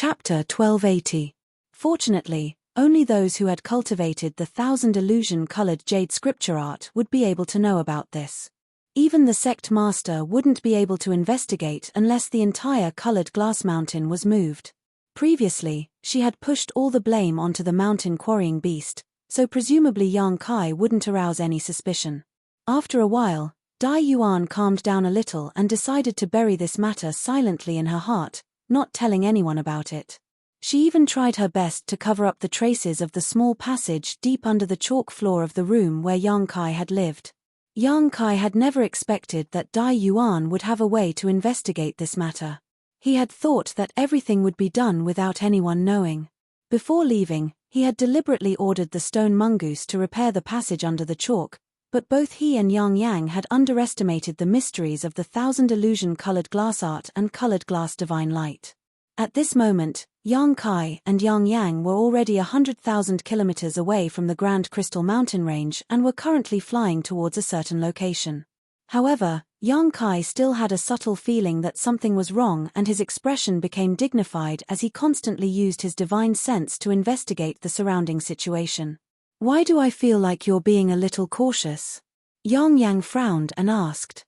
Chapter 1280. Fortunately, only those who had cultivated the 1,000 illusion-colored jade scripture art would be able to know about this. Even the sect master wouldn't be able to investigate unless the entire colored glass mountain was moved. Previously, she had pushed all the blame onto the mountain quarrying beast, so presumably Yang Kai wouldn't arouse any suspicion. After a while, Dai Yuan calmed down a little and decided to bury this matter silently in her heart, not telling anyone about it. She even tried her best to cover up the traces of the small passage deep under the chalk floor of the room where Yang Kai had lived. Yang Kai had never expected that Dai Yuan would have a way to investigate this matter. He had thought that everything would be done without anyone knowing. Before leaving, he had deliberately ordered the stone mongoose to repair the passage under the chalk, but both he and Yang Yang had underestimated the mysteries of the 1,000 illusion-colored glass art and colored glass divine light. At this moment, Yang Kai and Yang Yang were already 100,000 kilometers away from the Grand Crystal Mountain Range and were currently flying towards a certain location. However, Yang Kai still had a subtle feeling that something was wrong, and his expression became dignified as he constantly used his divine sense to investigate the surrounding situation. "Why do I feel like you're being a little cautious?" Yang Yang frowned and asked.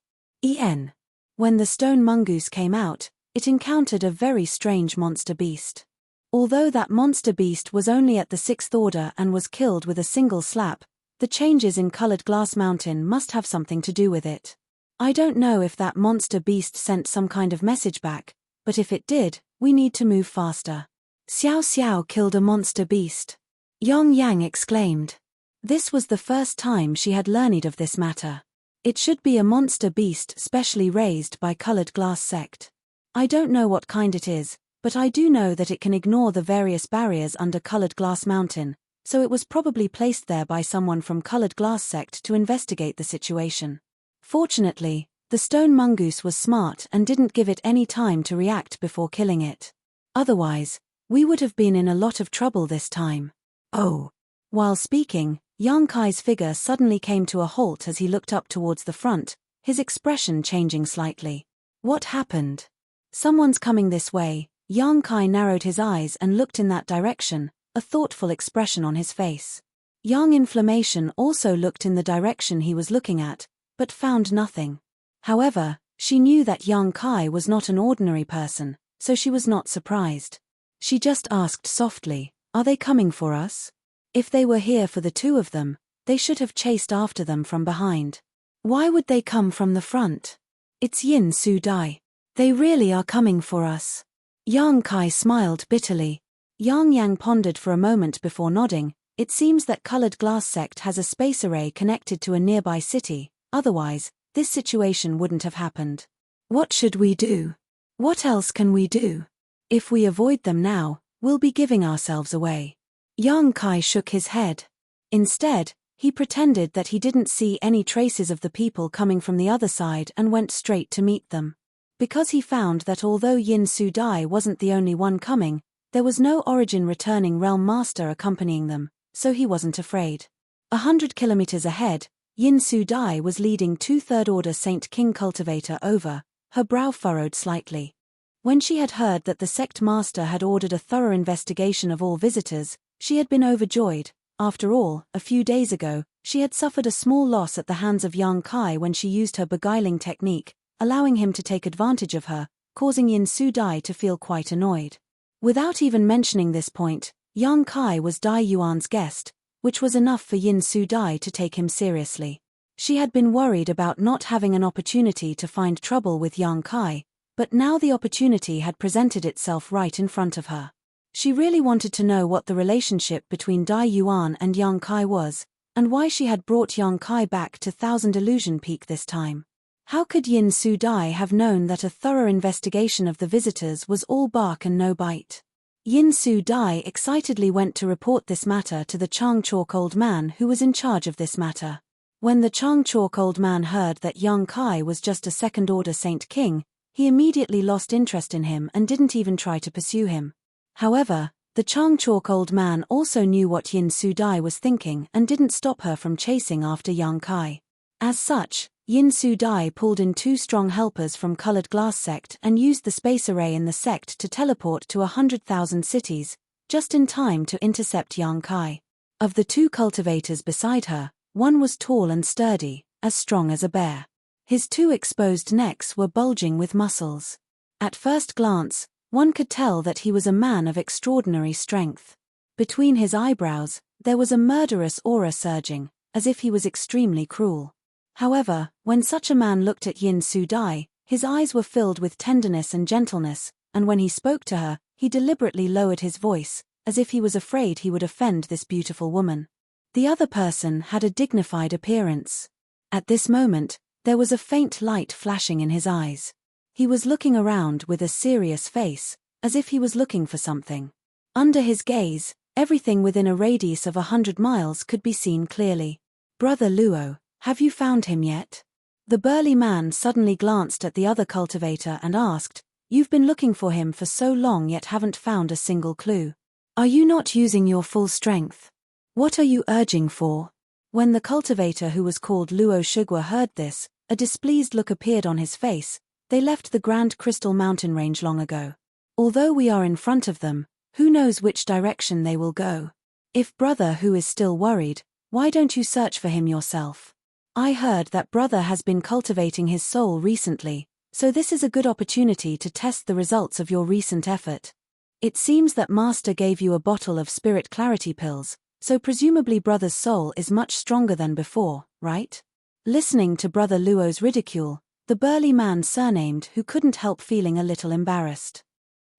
When the stone mongoose came out, it encountered a very strange monster beast. Although that monster beast was only at the 6th order and was killed with a single slap, the changes in colored glass mountain must have something to do with it. I don't know if that monster beast sent some kind of message back, but if it did, we need to move faster. Xiao Xiao killed a monster beast. Yang Yang exclaimed. This was the first time she had learned of this matter. It should be a monster beast specially raised by colored glass sect. I don't know what kind it is, but I do know that it can ignore the various barriers under colored glass mountain, so it was probably placed there by someone from colored glass sect to investigate the situation. Fortunately, the stone mongoose was smart and didn't give it any time to react before killing it. Otherwise, we would have been in a lot of trouble this time. Oh. While speaking, Yang Kai's figure suddenly came to a halt as he looked up towards the front, his expression changing slightly. What happened? Someone's coming this way. Yang Kai narrowed his eyes and looked in that direction, a thoughtful expression on his face. Yang Inflammation also looked in the direction he was looking at, but found nothing. However, she knew that Yang Kai was not an ordinary person, so she was not surprised. She just asked softly, "Are they coming for us?" If they were here for the two of them, they should have chased after them from behind. Why would they come from the front? It's Yin Su Dai. They really are coming for us. Yang Kai smiled bitterly. Yang Yang pondered for a moment before nodding. It seems that colored glass sect has a space array connected to a nearby city, otherwise, this situation wouldn't have happened. What should we do? What else can we do? If we avoid them now, we'll be giving ourselves away. Yang Kai shook his head. Instead, he pretended that he didn't see any traces of the people coming from the other side and went straight to meet them. Because he found that although Yin Su Dai wasn't the only one coming, there was no origin returning realm master accompanying them, so he wasn't afraid. 100 kilometers ahead, Yin Su Dai was leading 2 third-order Saint King cultivator over, her brow furrowed slightly. When she had heard that the sect master had ordered a thorough investigation of all visitors, she had been overjoyed. After all, a few days ago, she had suffered a small loss at the hands of Yang Kai when she used her beguiling technique, allowing him to take advantage of her, causing Yin Su Dai to feel quite annoyed. Without even mentioning this point, Yang Kai was Dai Yuan's guest, which was enough for Yin Su Dai to take him seriously. She had been worried about not having an opportunity to find trouble with Yang Kai, but now the opportunity had presented itself right in front of her. She really wanted to know what the relationship between Dai Yuan and Yang Kai was, and why she had brought Yang Kai back to 1,000 Illusion Peak this time. How could Yin Su Dai have known that a thorough investigation of the visitors was all bark and no bite? Yin Su Dai excitedly went to report this matter to the Chang Chalk Old Man who was in charge of this matter. When the Chang Chalk Old Man heard that Yang Kai was just a second-order Saint King, he immediately lost interest in him and didn't even try to pursue him. However, the Chang Chalk Old Man also knew what Yin Su Dai was thinking and didn't stop her from chasing after Yang Kai. As such, Yin Su Dai pulled in 2 strong helpers from Colored Glass sect and used the space array in the sect to teleport to 100,000 cities, just in time to intercept Yang Kai. Of the 2 cultivators beside her, one was tall and sturdy, as strong as a bear. His 2 exposed necks were bulging with muscles. At first glance, one could tell that he was a man of extraordinary strength. Between his eyebrows, there was a murderous aura surging, as if he was extremely cruel. However, when such a man looked at Yin Su Dai, his eyes were filled with tenderness and gentleness, and when he spoke to her, he deliberately lowered his voice, as if he was afraid he would offend this beautiful woman. The other person had a dignified appearance. At this moment, there was a faint light flashing in his eyes. He was looking around with a serious face, as if he was looking for something. Under his gaze, everything within a radius of 100 miles could be seen clearly. "Brother Luo, have you found him yet?" The burly man suddenly glanced at the other cultivator and asked, "You've been looking for him for so long yet haven't found a single clue. Are you not using your full strength? What are you urging for?" When the cultivator who was called Luo Shugwa heard this, a displeased look appeared on his face. "They left the Grand Crystal Mountain Range long ago. Although we are in front of them, who knows which direction they will go? If Brother Hu is still worried, why don't you search for him yourself? I heard that Brother has been cultivating his soul recently, so this is a good opportunity to test the results of your recent effort. It seems that Master gave you a bottle of spirit clarity pills, so presumably Brother's soul is much stronger than before, right?" Listening to Brother Luo's ridicule, the burly man surnamed Hu couldn't help feeling a little embarrassed.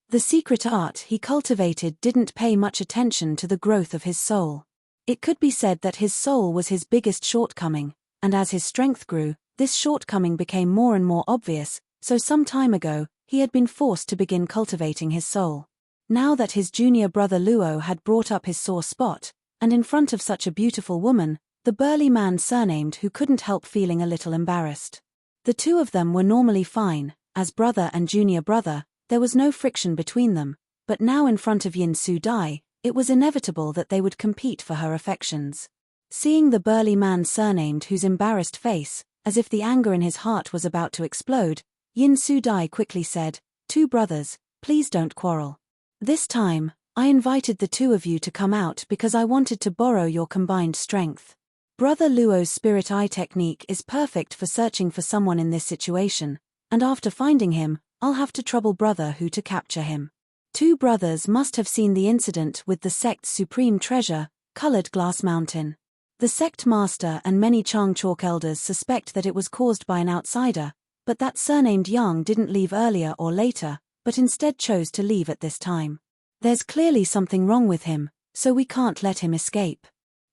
The secret art he cultivated didn't pay much attention to the growth of his soul. It could be said that his soul was his biggest shortcoming, and as his strength grew, this shortcoming became more and more obvious, so some time ago, he had been forced to begin cultivating his soul. Now that his junior brother Luo had brought up his sore spot, and in front of such a beautiful woman, the burly man surnamed Hu couldn't help feeling a little embarrassed. The 2 of them were normally fine, as brother and junior brother, there was no friction between them, but now in front of Yin Su Dai, it was inevitable that they would compete for her affections. Seeing the burly man surnamed Hu's embarrassed face, as if the anger in his heart was about to explode, Yin Su Dai quickly said, "2 brothers, please don't quarrel. This time, I invited the 2 of you to come out because I wanted to borrow your combined strength. Brother Luo's spirit eye technique is perfect for searching for someone in this situation, and after finding him, I'll have to trouble Brother Hu to capture him." 2 brothers must have seen the incident with the sect's supreme treasure, Colored Glass Mountain. The sect master and many Chang Chalk elders suspect that it was caused by an outsider, but that surnamed Yang didn't leave earlier or later, but instead chose to leave at this time. There's clearly something wrong with him, so we can't let him escape.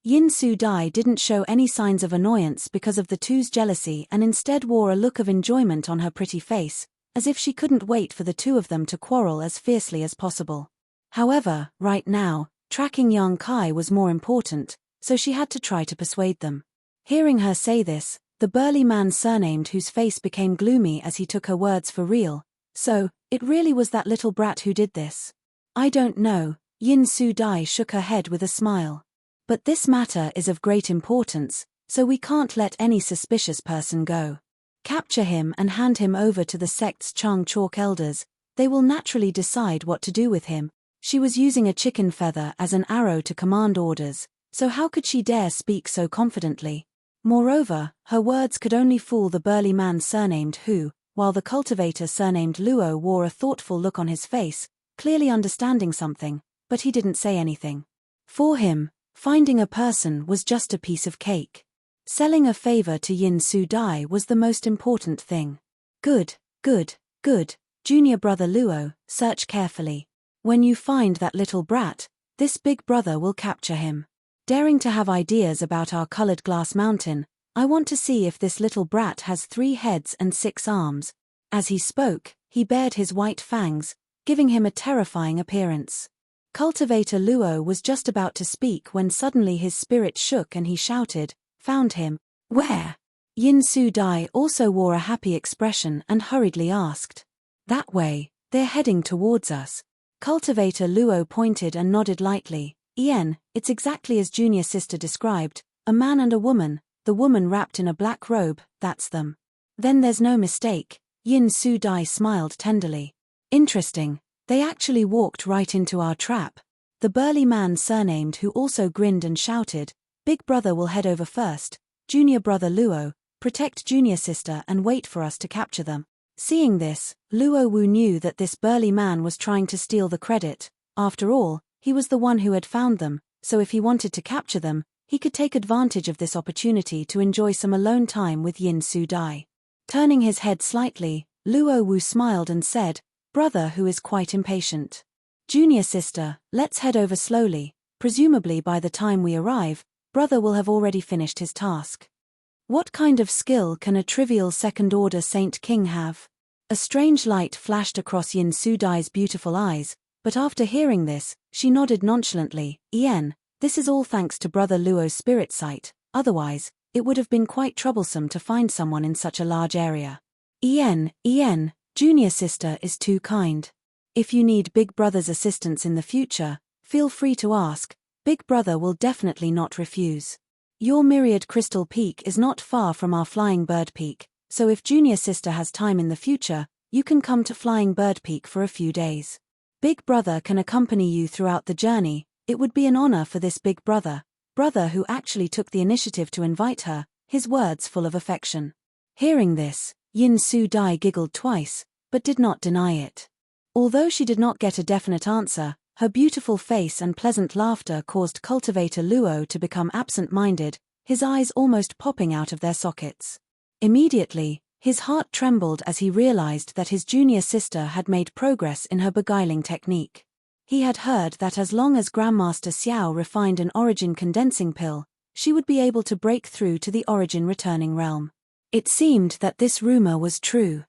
Yin Su Dai didn't show any signs of annoyance because of the 2's jealousy and instead wore a look of enjoyment on her pretty face, as if she couldn't wait for the 2 of them to quarrel as fiercely as possible. However, right now, tracking Yang Kai was more important, so she had to try to persuade them. Hearing her say this, the burly man surnamed Hu's face became gloomy as he took her words for real. "So, it really was that little brat who did this?" "I don't know," Yin Su Dai shook her head with a smile. "But this matter is of great importance, so we can't let any suspicious person go. Capture him and hand him over to the sect's Chang Chalk elders. They will naturally decide what to do with him." She was using a chicken feather as an arrow to command orders, so how could she dare speak so confidently? Moreover, her words could only fool the burly man surnamed Hu, while the cultivator surnamed Luo wore a thoughtful look on his face, clearly understanding something, but he didn't say anything. For him, finding a person was just a piece of cake. Selling a favor to Yin Su Dai was the most important thing. Good, junior brother Luo, search carefully. When you find that little brat, this big brother will capture him. Daring to have ideas about our Colored Glass Mountain, I want to see if this little brat has 3 heads and 6 arms. As he spoke, he bared his white fangs, giving him a terrifying appearance. Cultivator Luo was just about to speak when suddenly his spirit shook and he shouted, "Found him." "Where?" Yin Su Dai also wore a happy expression and hurriedly asked. "That way, they're heading towards us." Cultivator Luo pointed and nodded lightly. "It's exactly as junior sister described, a man and a woman, the woman wrapped in a black robe, that's them. Then there's no mistake, Yin Su Dai smiled tenderly. Interesting, they actually walked right into our trap. The burly man surnamed who also grinned and shouted, Big brother will head over first, junior brother Luo, protect junior sister and wait for us to capture them. Seeing this, Luo Wu knew that this burly man was trying to steal the credit. After all, he was the one who had found them, so if he wanted to capture them, he could take advantage of this opportunity to enjoy some alone time with Yin Su Dai. Turning his head slightly, Luo Wu smiled and said, Brother who is quite impatient. Junior sister, let's head over slowly, presumably by the time we arrive, brother will have already finished his task. What kind of skill can a trivial second-order Saint King have? A strange light flashed across Yin Su Dai's beautiful eyes, but after hearing this, she nodded nonchalantly, Ien, this is all thanks to brother Luo's spirit sight, otherwise, it would have been quite troublesome to find someone in such a large area. Ien, junior sister is too kind. If you need Big Brother's assistance in the future, feel free to ask, Big Brother will definitely not refuse. Your Myriad Crystal Peak is not far from our Flying Bird Peak, so if junior sister has time in the future, you can come to Flying Bird Peak for a few days. Big Brother can accompany you throughout the journey. It would be an honor for this Big Brother who actually took the initiative to invite her, his words full of affection. Hearing this, Yin Su Dai giggled twice, but did not deny it. Although she did not get a definite answer, her beautiful face and pleasant laughter caused cultivator Luo to become absent-minded, his eyes almost popping out of their sockets. Immediately, his heart trembled as he realized that his junior sister had made progress in her beguiling technique. He had heard that as long as Grandmaster Xiao refined an origin condensing pill, she would be able to break through to the origin returning realm. It seemed that this rumor was true.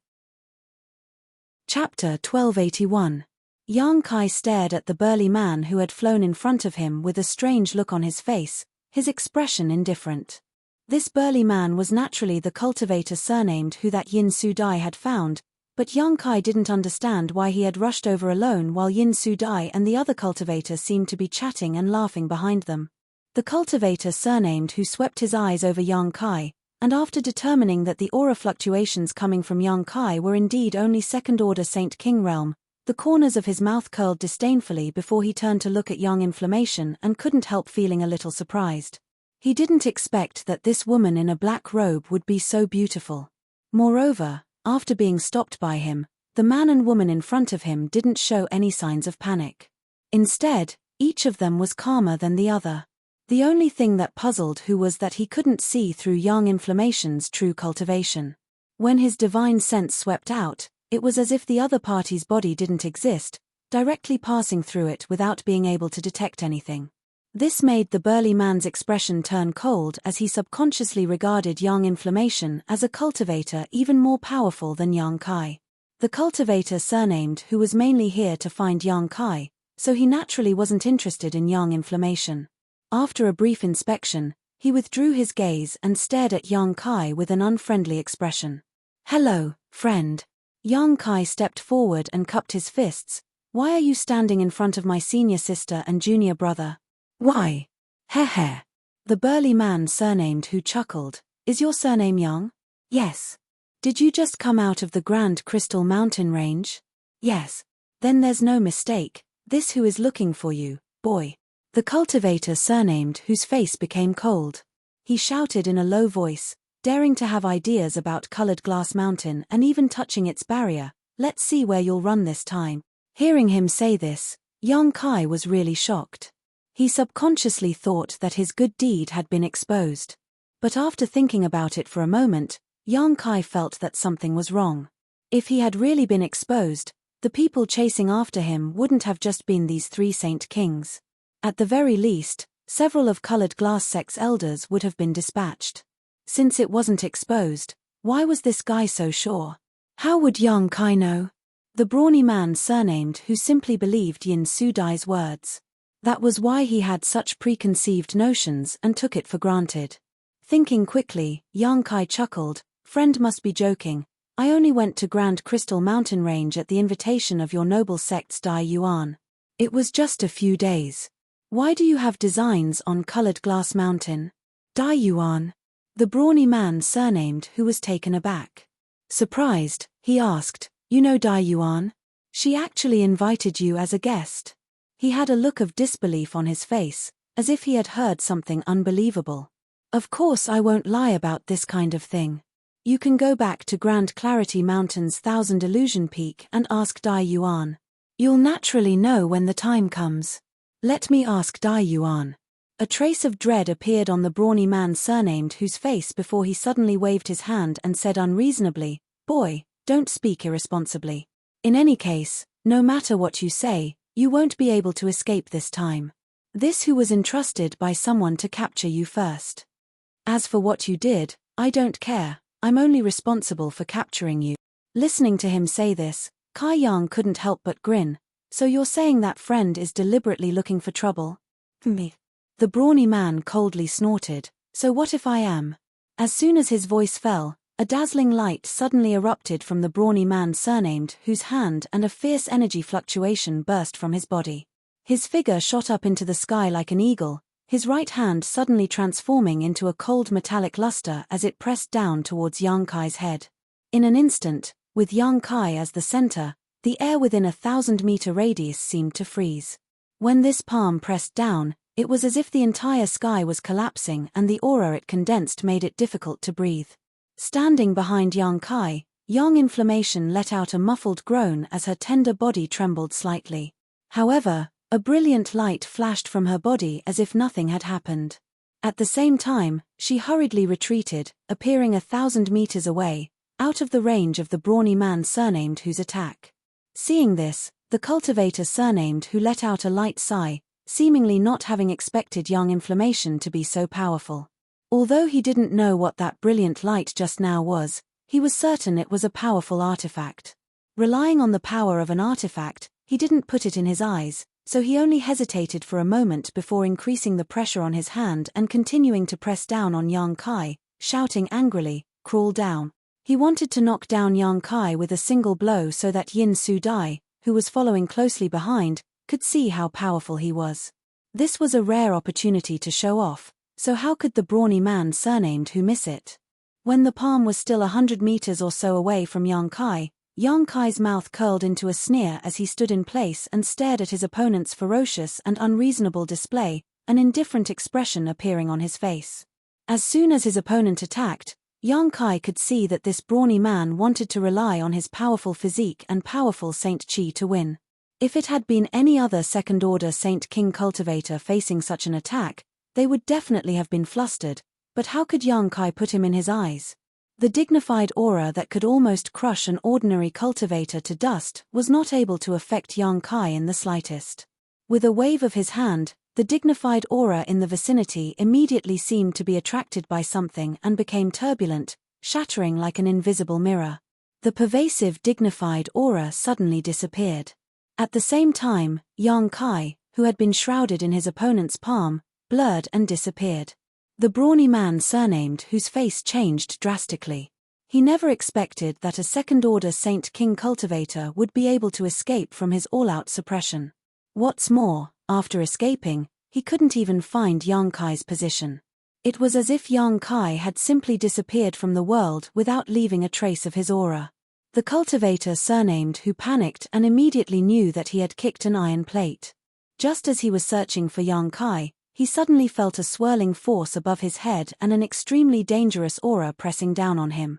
Chapter 1281. Yang Kai stared at the burly man who had flown in front of him with a strange look on his face, his expression indifferent. This burly man was naturally the cultivator surnamed who that Yin Su Dai had found, but Yang Kai didn't understand why he had rushed over alone while Yin Su Dai and the other cultivator seemed to be chatting and laughing behind them. The cultivator surnamed who swept his eyes over Yang Kai, and after determining that the aura fluctuations coming from Yang Kai were indeed only second-order Saint King realm, the corners of his mouth curled disdainfully before he turned to look at Yang Inflammation and couldn't help feeling a little surprised. He didn't expect that this woman in a black robe would be so beautiful. Moreover, after being stopped by him, the man and woman in front of him didn't show any signs of panic. Instead, each of them was calmer than the other. The only thing that puzzled Hu was that he couldn't see through Yang Inflammation's true cultivation. When his divine sense swept out, it was as if the other party's body didn't exist, directly passing through it without being able to detect anything. This made the burly man's expression turn cold as he subconsciously regarded Yang Inflammation as a cultivator even more powerful than Yang Kai. The cultivator surnamed who was mainly here to find Yang Kai, so he naturally wasn't interested in Yang Inflammation. After a brief inspection, he withdrew his gaze and stared at Yang Kai with an unfriendly expression. Hello, friend. Yang Kai stepped forward and cupped his fists. Why are you standing in front of my senior sister and junior brother? Why? Heh. The burly man surnamed who chuckled. Is your surname Yang? Yes. Did you just come out of the Grand Crystal Mountain Range? Yes. Then there's no mistake, this who is looking for you, boy. The cultivator surnamed whose face became cold. He shouted in a low voice, daring to have ideas about Colored Glass Mountain and even touching its barrier. Let's see where you'll run this time. Hearing him say this, Yang Kai was really shocked. He subconsciously thought that his good deed had been exposed. But after thinking about it for a moment, Yang Kai felt that something was wrong. If he had really been exposed, the people chasing after him wouldn't have just been these 3 Saint Kings. At the very least, several of Colored Glass Sect's elders would have been dispatched. Since it wasn't exposed, why was this guy so sure? How would Yang Kai know? The brawny man surnamed who simply believed Yin Su Dai's words. That was why he had such preconceived notions and took it for granted. Thinking quickly, Yang Kai chuckled, friend must be joking, I only went to Grand Crystal Mountain Range at the invitation of your noble sect's Dai Yuan. It was just a few days. Why do you have designs on Colored Glass Mountain? Dai Yuan. The brawny man surnamed who was taken aback. Surprised, he asked, "You know Dai Yuan? She actually invited you as a guest." He had a look of disbelief on his face, as if he had heard something unbelievable. "Of course I won't lie about this kind of thing. You can go back to Grand Clarity Mountain's Thousand Illusion Peak and ask Dai Yuan. You'll naturally know when the time comes. Let me ask Dai Yuan." A trace of dread appeared on the brawny man surnamed whose face before he suddenly waved his hand and said unreasonably, "Boy, don't speak irresponsibly. In any case, no matter what you say, you won't be able to escape this time. This who was entrusted by someone to capture you first. As for what you did, I don't care, I'm only responsible for capturing you." Listening to him say this, Kai Yang couldn't help but grin. "So you're saying that friend is deliberately looking for trouble?" "Me." The brawny man coldly snorted, "So what if I am?" As soon as his voice fell, a dazzling light suddenly erupted from the brawny man surnamed whose hand and a fierce energy fluctuation burst from his body. His figure shot up into the sky like an eagle, his right hand suddenly transforming into a cold metallic luster as it pressed down towards Yang Kai's head. In an instant, with Yang Kai as the center, the air within a 1,000-meter radius seemed to freeze. When this palm pressed down, it was as if the entire sky was collapsing and the aura it condensed made it difficult to breathe. Standing behind Yang Kai, Yang Inflammation let out a muffled groan as her tender body trembled slightly. However, a brilliant light flashed from her body as if nothing had happened. At the same time, she hurriedly retreated, appearing 1,000 meters away, out of the range of the brawny man surnamed whose attack. Seeing this, the cultivator surnamed who let out a light sigh, seemingly not having expected Yang Inflammation to be so powerful. Although he didn't know what that brilliant light just now was, he was certain it was a powerful artifact. Relying on the power of an artifact, he didn't put it in his eyes, so he only hesitated for a moment before increasing the pressure on his hand and continuing to press down on Yang Kai, shouting angrily, "Crawl down." He wanted to knock down Yang Kai with a single blow so that Yin Su Dai, who was following closely behind, could see how powerful he was. This was a rare opportunity to show off, so how could the brawny man surnamed who miss it? When the palm was still 100 meters or so away from Yang Kai's mouth curled into a sneer as he stood in place and stared at his opponent's ferocious and unreasonable display, an indifferent expression appearing on his face. As soon as his opponent attacked, Yang Kai could see that this brawny man wanted to rely on his powerful physique and powerful Saint Chi to win. If it had been any other second-order Saint King cultivator facing such an attack, they would definitely have been flustered, but how could Yang Kai put him in his eyes? The dignified aura that could almost crush an ordinary cultivator to dust was not able to affect Yang Kai in the slightest. With a wave of his hand, the dignified aura in the vicinity immediately seemed to be attracted by something and became turbulent, shattering like an invisible mirror. The pervasive dignified aura suddenly disappeared. At the same time, Yang Kai, who had been shrouded in his opponent's palm, blurred and disappeared. The brawny man surnamed whose face changed drastically. He never expected that a second-order Saint King cultivator would be able to escape from his all-out suppression. What's more, after escaping, he couldn't even find Yang Kai's position. It was as if Yang Kai had simply disappeared from the world without leaving a trace of his aura. The cultivator surnamed who panicked and immediately knew that he had kicked an iron plate. Just as he was searching for Yang Kai, he suddenly felt a swirling force above his head and an extremely dangerous aura pressing down on him.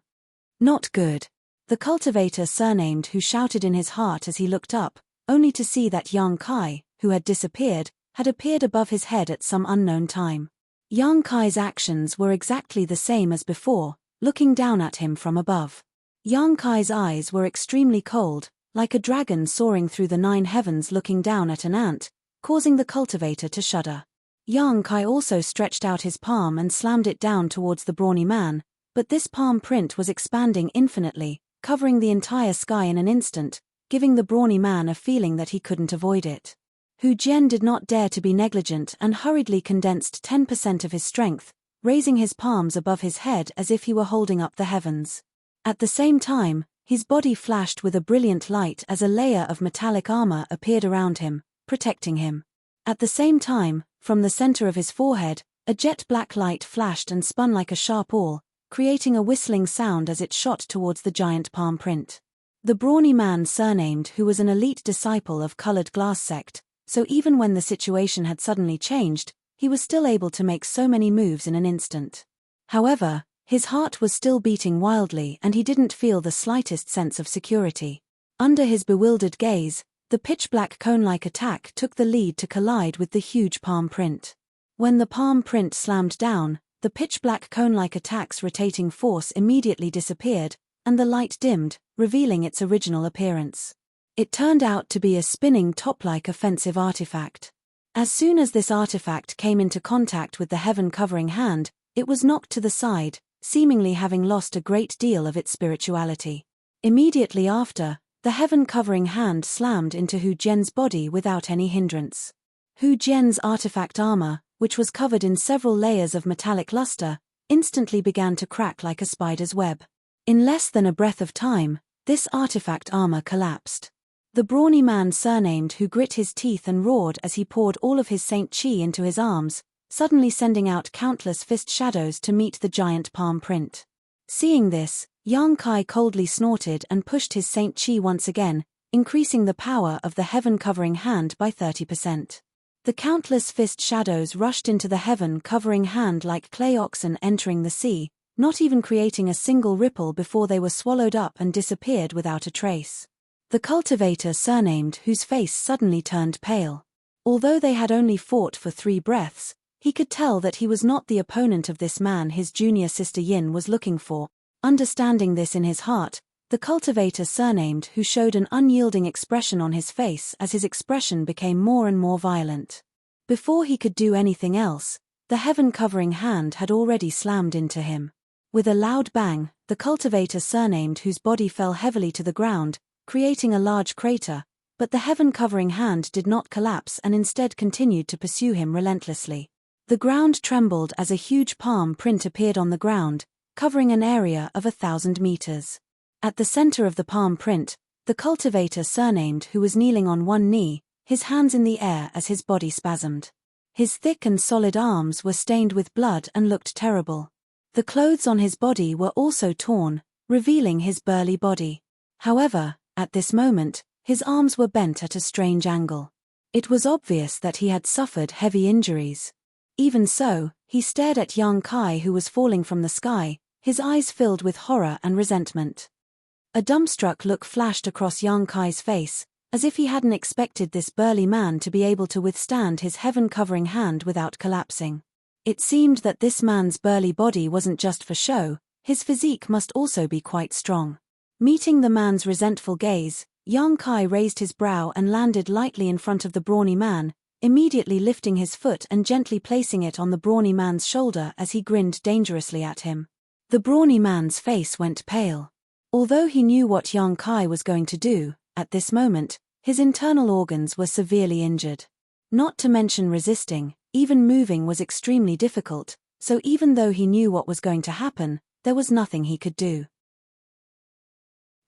Not good. The cultivator surnamed who shouted in his heart as he looked up, only to see that Yang Kai, who had disappeared, had appeared above his head at some unknown time. Yang Kai's actions were exactly the same as before, looking down at him from above. Yang Kai's eyes were extremely cold, like a dragon soaring through the 9 heavens looking down at an ant, causing the cultivator to shudder. Yang Kai also stretched out his palm and slammed it down towards the brawny man, but this palm print was expanding infinitely, covering the entire sky in an instant, giving the brawny man a feeling that he couldn't avoid it. Hu Jian did not dare to be negligent and hurriedly condensed 10% of his strength, raising his palms above his head as if he were holding up the heavens. At the same time, his body flashed with a brilliant light as a layer of metallic armor appeared around him, protecting him. At the same time, from the center of his forehead, A jet-black light flashed and spun like a sharp awl, creating a whistling sound as it shot towards the giant palm print. The brawny man surnamed, who was an elite disciple of Colored Glass sect, so even when the situation had suddenly changed, he was still able to make so many moves in an instant. However, his heart was still beating wildly and he didn't feel the slightest sense of security. Under his bewildered gaze, the pitch-black cone-like attack took the lead to collide with the huge palm print. When the palm print slammed down, the pitch-black cone-like attack's rotating force immediately disappeared, and the light dimmed, revealing its original appearance. It turned out to be a spinning top-like offensive artifact. As soon as this artifact came into contact with the heaven-covering hand, it was knocked to the side, seemingly having lost a great deal of its spirituality. Immediately after, the heaven-covering hand slammed into Hu Jian's body without any hindrance. Hu Jian's artifact armor, which was covered in several layers of metallic luster, instantly began to crack like a spider's web. In less than a breath of time, this artifact armor collapsed. The brawny man surnamed Hu grit his teeth and roared as he poured all of his Saint Chi into his arms, suddenly sending out countless fist shadows to meet the giant palm print. Seeing this, Yang Kai coldly snorted and pushed his Saint Chi once again, increasing the power of the heaven-covering hand by 30%. The countless fist shadows rushed into the heaven-covering hand like clay oxen entering the sea, not even creating a single ripple before they were swallowed up and disappeared without a trace. The cultivator surnamed, whose face suddenly turned pale. Although they had only fought for 3 breaths, he could tell that he was not the opponent of this man his junior sister Yin was looking for. Understanding this in his heart, the cultivator surnamed, who showed an unyielding expression on his face as his expression became more and more violent. Before he could do anything else, the heaven-covering hand had already slammed into him. With a loud bang, the cultivator surnamed, whose body fell heavily to the ground, creating a large crater, but the heaven-covering hand did not collapse and instead continued to pursue him relentlessly. The ground trembled as a huge palm print appeared on the ground, covering an area of 1,000 meters. At the center of the palm print, the cultivator surnamed, who was kneeling on one knee, his hands in the air as his body spasmed. His thick and solid arms were stained with blood and looked terrible. The clothes on his body were also torn, revealing his burly body. However, at this moment, his arms were bent at a strange angle. It was obvious that he had suffered heavy injuries. Even so, he stared at Yang Kai, who was falling from the sky, his eyes filled with horror and resentment. A dumbstruck look flashed across Yang Kai's face, as if he hadn't expected this burly man to be able to withstand his heaven-covering hand without collapsing. It seemed that this man's burly body wasn't just for show, his physique must also be quite strong. Meeting the man's resentful gaze, Yang Kai raised his brow and landed lightly in front of the brawny man, immediately lifting his foot and gently placing it on the brawny man's shoulder as he grinned dangerously at him. The brawny man's face went pale. Although he knew what Yang Kai was going to do, at this moment, his internal organs were severely injured. Not to mention resisting, even moving was extremely difficult, so even though he knew what was going to happen, there was nothing he could do.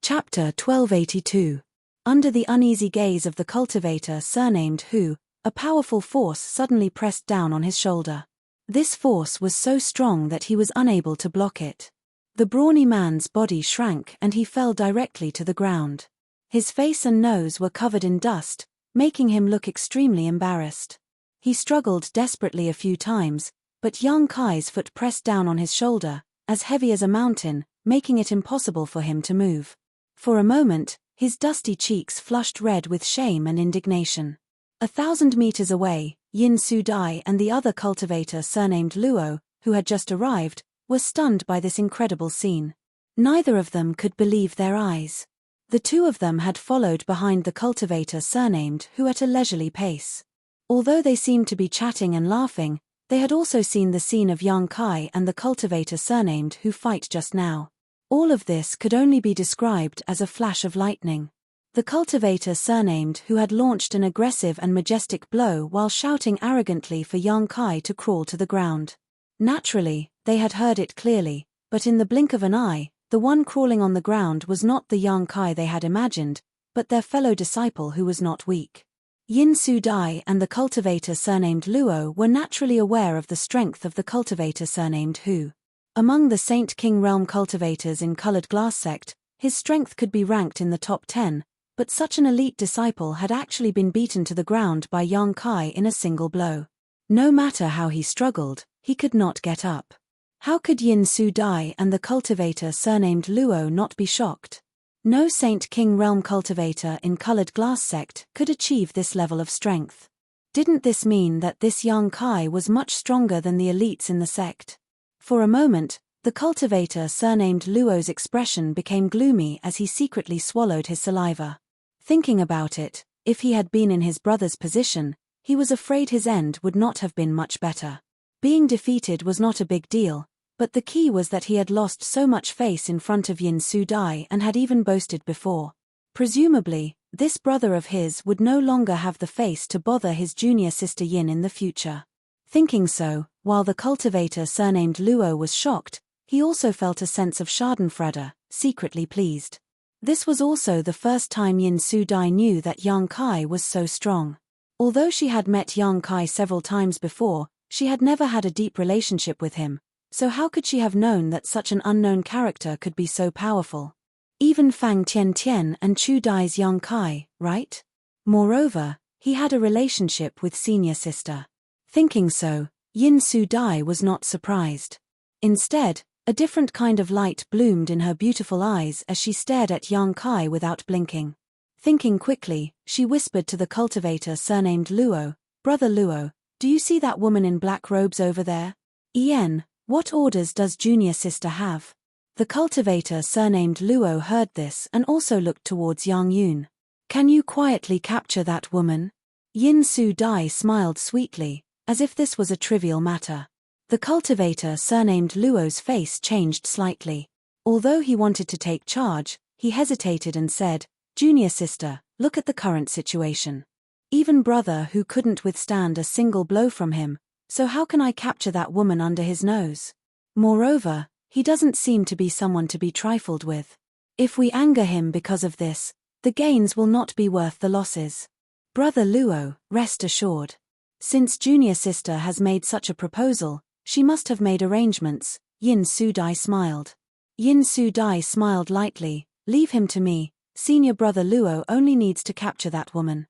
Chapter 1282. Under the uneasy gaze of the cultivator surnamed Hu, a powerful force suddenly pressed down on his shoulder. This force was so strong that he was unable to block it. The brawny man's body shrank and he fell directly to the ground. His face and nose were covered in dust, making him look extremely embarrassed. He struggled desperately a few times, but Yang Kai's foot pressed down on his shoulder, as heavy as a mountain, making it impossible for him to move. For a moment, his dusty cheeks flushed red with shame and indignation. 1,000 meters away, Yin Su Dai and the other cultivator surnamed Luo, who had just arrived, were stunned by this incredible scene. Neither of them could believe their eyes. The two of them had followed behind the cultivator surnamed Hu at a leisurely pace. Although they seemed to be chatting and laughing, they had also seen the scene of Yang Kai and the cultivator surnamed Hu fight just now. All of this could only be described as a flash of lightning. The cultivator surnamed Hu had launched an aggressive and majestic blow while shouting arrogantly for Yang Kai to crawl to the ground. Naturally, they had heard it clearly, but in the blink of an eye, the one crawling on the ground was not the Yang Kai they had imagined, but their fellow disciple who was not weak. Yin Su Dai and the cultivator surnamed Luo were naturally aware of the strength of the cultivator surnamed Hu. Among the Saint King realm cultivators in colored glass sect, his strength could be ranked in the top 10, but such an elite disciple had actually been beaten to the ground by Yang Kai in a single blow. No matter how he struggled, he could not get up. How could Yin Su Dai and the cultivator surnamed Luo not be shocked? No Saint King realm cultivator in colored glass sect could achieve this level of strength. Didn't this mean that this Yang Kai was much stronger than the elites in the sect? For a moment, the cultivator surnamed Luo's expression became gloomy as he secretly swallowed his saliva. Thinking about it, if he had been in his brother's position, he was afraid his end would not have been much better. Being defeated was not a big deal, but the key was that he had lost so much face in front of Yin Su Dai and had even boasted before. Presumably, this brother of his would no longer have the face to bother his junior sister Yin in the future. Thinking so, while the cultivator surnamed Luo was shocked, he also felt a sense of schadenfreude, secretly pleased. This was also the first time Yin Su Dai knew that Yang Kai was so strong. Although she had met Yang Kai several times before, she had never had a deep relationship with him, so how could she have known that such an unknown character could be so powerful? Even Fang Tian and Chu Dai's Yang Kai, right? Moreover, he had a relationship with senior sister. Thinking so, Yin Su Dai was not surprised. Instead, a different kind of light bloomed in her beautiful eyes as she stared at Yang Kai without blinking. Thinking quickly, she whispered to the cultivator surnamed Luo, "Brother Luo, do you see that woman in black robes over there? Ien, what orders does junior sister have?" The cultivator surnamed Luo heard this and also looked towards Yang Yun. "Can you quietly capture that woman?" Yin Su Dai smiled sweetly, as if this was a trivial matter. The cultivator surnamed Luo's face changed slightly. Although he wanted to take charge, he hesitated and said, "Junior sister, look at the current situation. Even brother who couldn't withstand a single blow from him, so how can I capture that woman under his nose? Moreover, he doesn't seem to be someone to be trifled with. If we anger him because of this, the gains will not be worth the losses. Brother Luo, rest assured. Since junior sister has made such a proposal, she must have made arrangements." Yin Su Dai smiled. Yin Su Dai smiled lightly, "Leave him to me, senior brother Luo only needs to capture that woman."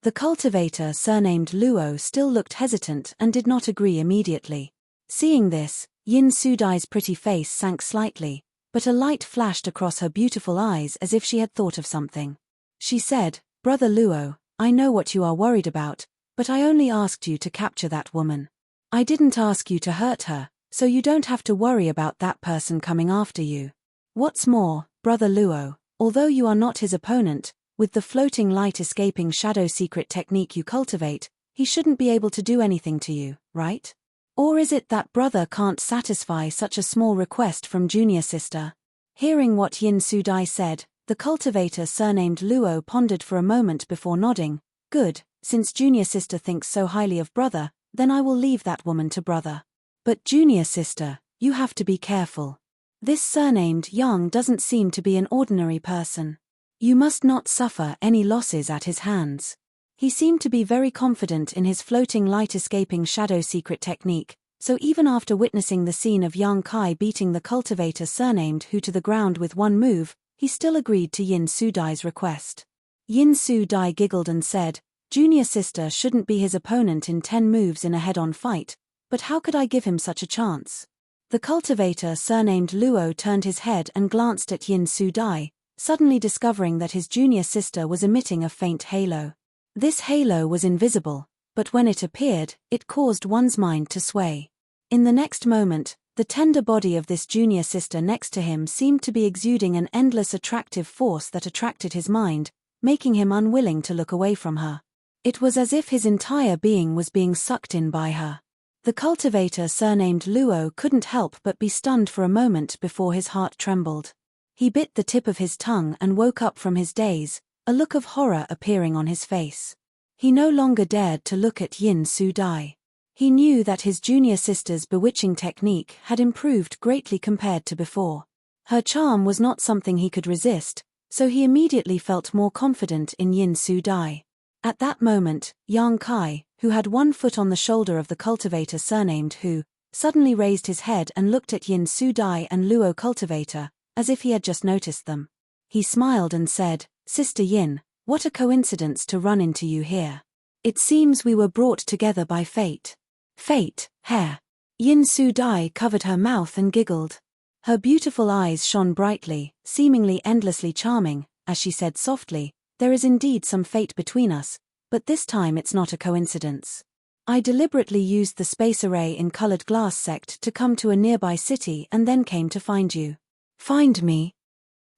The cultivator surnamed Luo still looked hesitant and did not agree immediately. Seeing this, Yin Su Dai's pretty face sank slightly, but a light flashed across her beautiful eyes as if she had thought of something. She said, "Brother Luo, I know what you are worried about, but I only asked you to capture that woman. I didn't ask you to hurt her, so you don't have to worry about that person coming after you. What's more, Brother Luo, although you are not his opponent, with the floating light escaping shadow secret technique you cultivate, he shouldn't be able to do anything to you, right? Or is it that brother can't satisfy such a small request from junior sister?" Hearing what Yin Su Dai said, the cultivator surnamed Luo pondered for a moment before nodding. "Good, since junior sister thinks so highly of brother, then I will leave that woman to brother. But junior sister, you have to be careful. This surnamed Yang doesn't seem to be an ordinary person. You must not suffer any losses at his hands." He seemed to be very confident in his floating light escaping shadow secret technique, so even after witnessing the scene of Yang Kai beating the cultivator surnamed Hu to the ground with one move, he still agreed to Yin Su Dai's request. Yin Su Dai giggled and said, "Junior sister shouldn't be his opponent in 10 moves in a head-on fight, but how could I give him such a chance?" The cultivator surnamed Luo turned his head and glanced at Yin Su Dai, suddenly discovering that his junior sister was emitting a faint halo. This halo was invisible, but when it appeared, it caused one's mind to sway. In the next moment, the tender body of this junior sister next to him seemed to be exuding an endless attractive force that attracted his mind, making him unwilling to look away from her. It was as if his entire being was being sucked in by her. The cultivator surnamed Luo couldn't help but be stunned for a moment before his heart trembled. He bit the tip of his tongue and woke up from his daze, a look of horror appearing on his face. He no longer dared to look at Yin Su Dai. He knew that his junior sister's bewitching technique had improved greatly compared to before. Her charm was not something he could resist, so he immediately felt more confident in Yin Su Dai. At that moment, Yang Kai, who had one foot on the shoulder of the cultivator surnamed Hu, suddenly raised his head and looked at Yin Su Dai and Luo cultivator, as if he had just noticed them. He smiled and said, "Sister Yin, what a coincidence to run into you here. It seems we were brought together by fate." Fate, hair. Yin Su Dai covered her mouth and giggled. Her beautiful eyes shone brightly, seemingly endlessly charming, as she said softly, "There is indeed some fate between us, but this time it's not a coincidence. I deliberately used the space array in colored glass sect to come to a nearby city and then came to find you." "Find me?"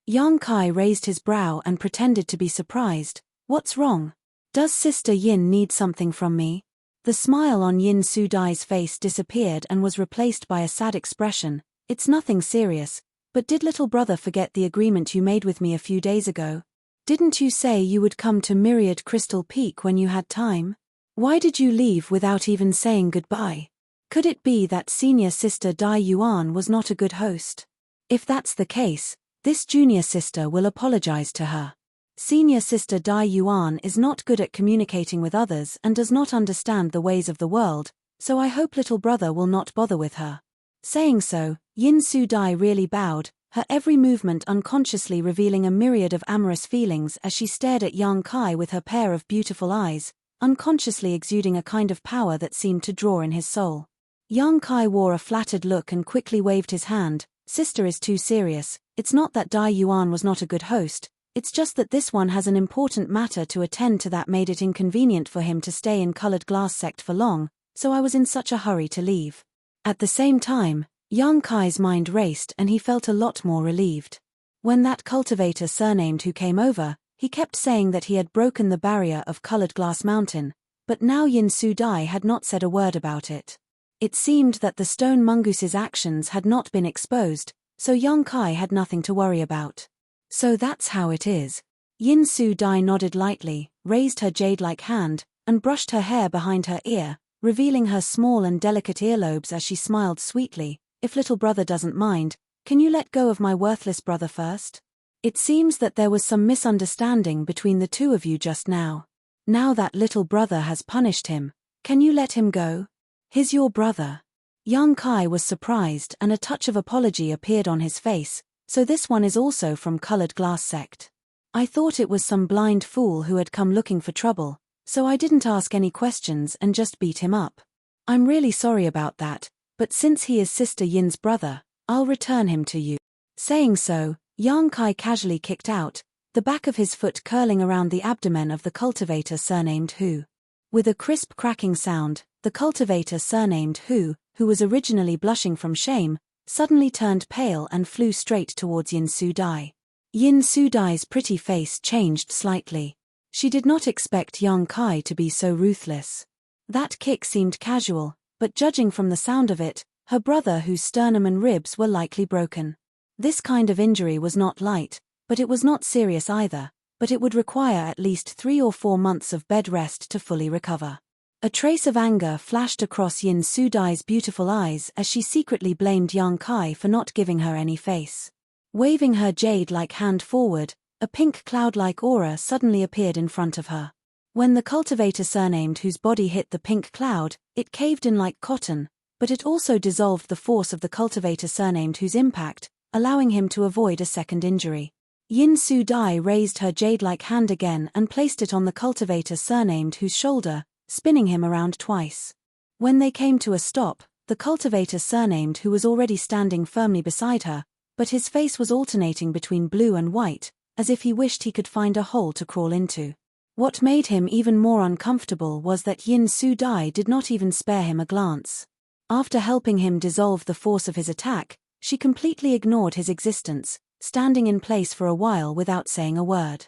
Yang Kai raised his brow and pretended to be surprised. "What's wrong? Does Sister Yin need something from me?" The smile on Yin Su Dai's face disappeared and was replaced by a sad expression. "It's nothing serious, but did little brother forget the agreement you made with me a few days ago? Didn't you say you would come to Myriad Crystal Peak when you had time? Why did you leave without even saying goodbye? Could it be that senior sister Dai Yuan was not a good host? If that's the case, this junior sister will apologize to her. Senior sister Dai Yuan is not good at communicating with others and does not understand the ways of the world, so I hope little brother will not bother with her." Saying so, Yin Su Dai really bowed, her every movement unconsciously revealing a myriad of amorous feelings as she stared at Yang Kai with her pair of beautiful eyes, unconsciously exuding a kind of power that seemed to draw in his soul. Yang Kai wore a flattered look and quickly waved his hand. "Sister is too serious. It's not that Dai Yuan was not a good host, it's just that this one has an important matter to attend to that made it inconvenient for him to stay in colored glass sect for long, so I was in such a hurry to leave." At the same time, Yang Kai's mind raced and he felt a lot more relieved. When that cultivator surnamed Hu came over, he kept saying that he had broken the barrier of colored glass mountain, but now Yin Su Dai had not said a word about it. It seemed that the stone mongoose's actions had not been exposed, so Yang Kai had nothing to worry about. "So that's how it is." Yin Su Dai nodded lightly, raised her jade-like hand, and brushed her hair behind her ear, revealing her small and delicate earlobes as she smiled sweetly. "If little brother doesn't mind, can you let go of my worthless brother first? It seems that there was some misunderstanding between the two of you just now. Now that little brother has punished him, can you let him go? He's your brother." Yang Kai was surprised and a touch of apology appeared on his face. "So this one is also from colored glass sect. I thought it was some blind fool who had come looking for trouble, so I didn't ask any questions and just beat him up. I'm really sorry about that, but since he is Sister Yin's brother, I'll return him to you." Saying so, Yang Kai casually kicked out, the back of his foot curling around the abdomen of the cultivator surnamed Hu. With a crisp cracking sound, the cultivator surnamed Hu, who was originally blushing from shame, suddenly turned pale and flew straight towards Yin Su Dai. Yin Su Dai's pretty face changed slightly. She did not expect Yang Kai to be so ruthless. That kick seemed casual, but judging from the sound of it, her brother whose sternum and ribs were likely broken. This kind of injury was not light, but it was not serious either, but it would require at least 3 or 4 months of bed rest to fully recover. A trace of anger flashed across Yin Su Dai's beautiful eyes as she secretly blamed Yang Kai for not giving her any face. Waving her jade-like hand forward, a pink cloud-like aura suddenly appeared in front of her. When the cultivator surnamed whose body hit the pink cloud, it caved in like cotton, but it also dissolved the force of the cultivator surnamed whose impact, allowing him to avoid a second injury. Yin Su Dai raised her jade-like hand again and placed it on the cultivator surnamed whose shoulder, spinning him around twice. When they came to a stop, the cultivator surnamed who was already standing firmly beside her, but his face was alternating between blue and white, as if he wished he could find a hole to crawl into. What made him even more uncomfortable was that Yin Su Dai did not even spare him a glance. After helping him dissolve the force of his attack, she completely ignored his existence, standing in place for a while without saying a word.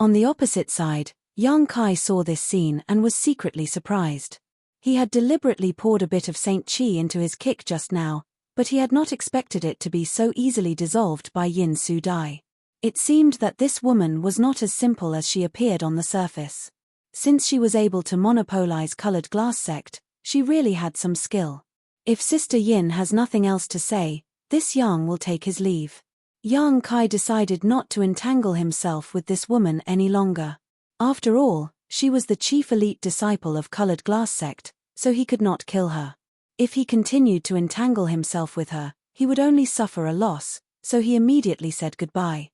On the opposite side, Yang Kai saw this scene and was secretly surprised. He had deliberately poured a bit of Saint Chi into his kick just now, but he had not expected it to be so easily dissolved by Yin Su Dai. It seemed that this woman was not as simple as she appeared on the surface. Since she was able to monopolize colored glass sect, she really had some skill. If Sister Yin has nothing else to say, this Yang will take his leave. Yang Kai decided not to entangle himself with this woman any longer. After all, She was the chief elite disciple of Colored Glass sect, so he could not kill her. If he continued to entangle himself with her, he would only suffer a loss, so he immediately said goodbye.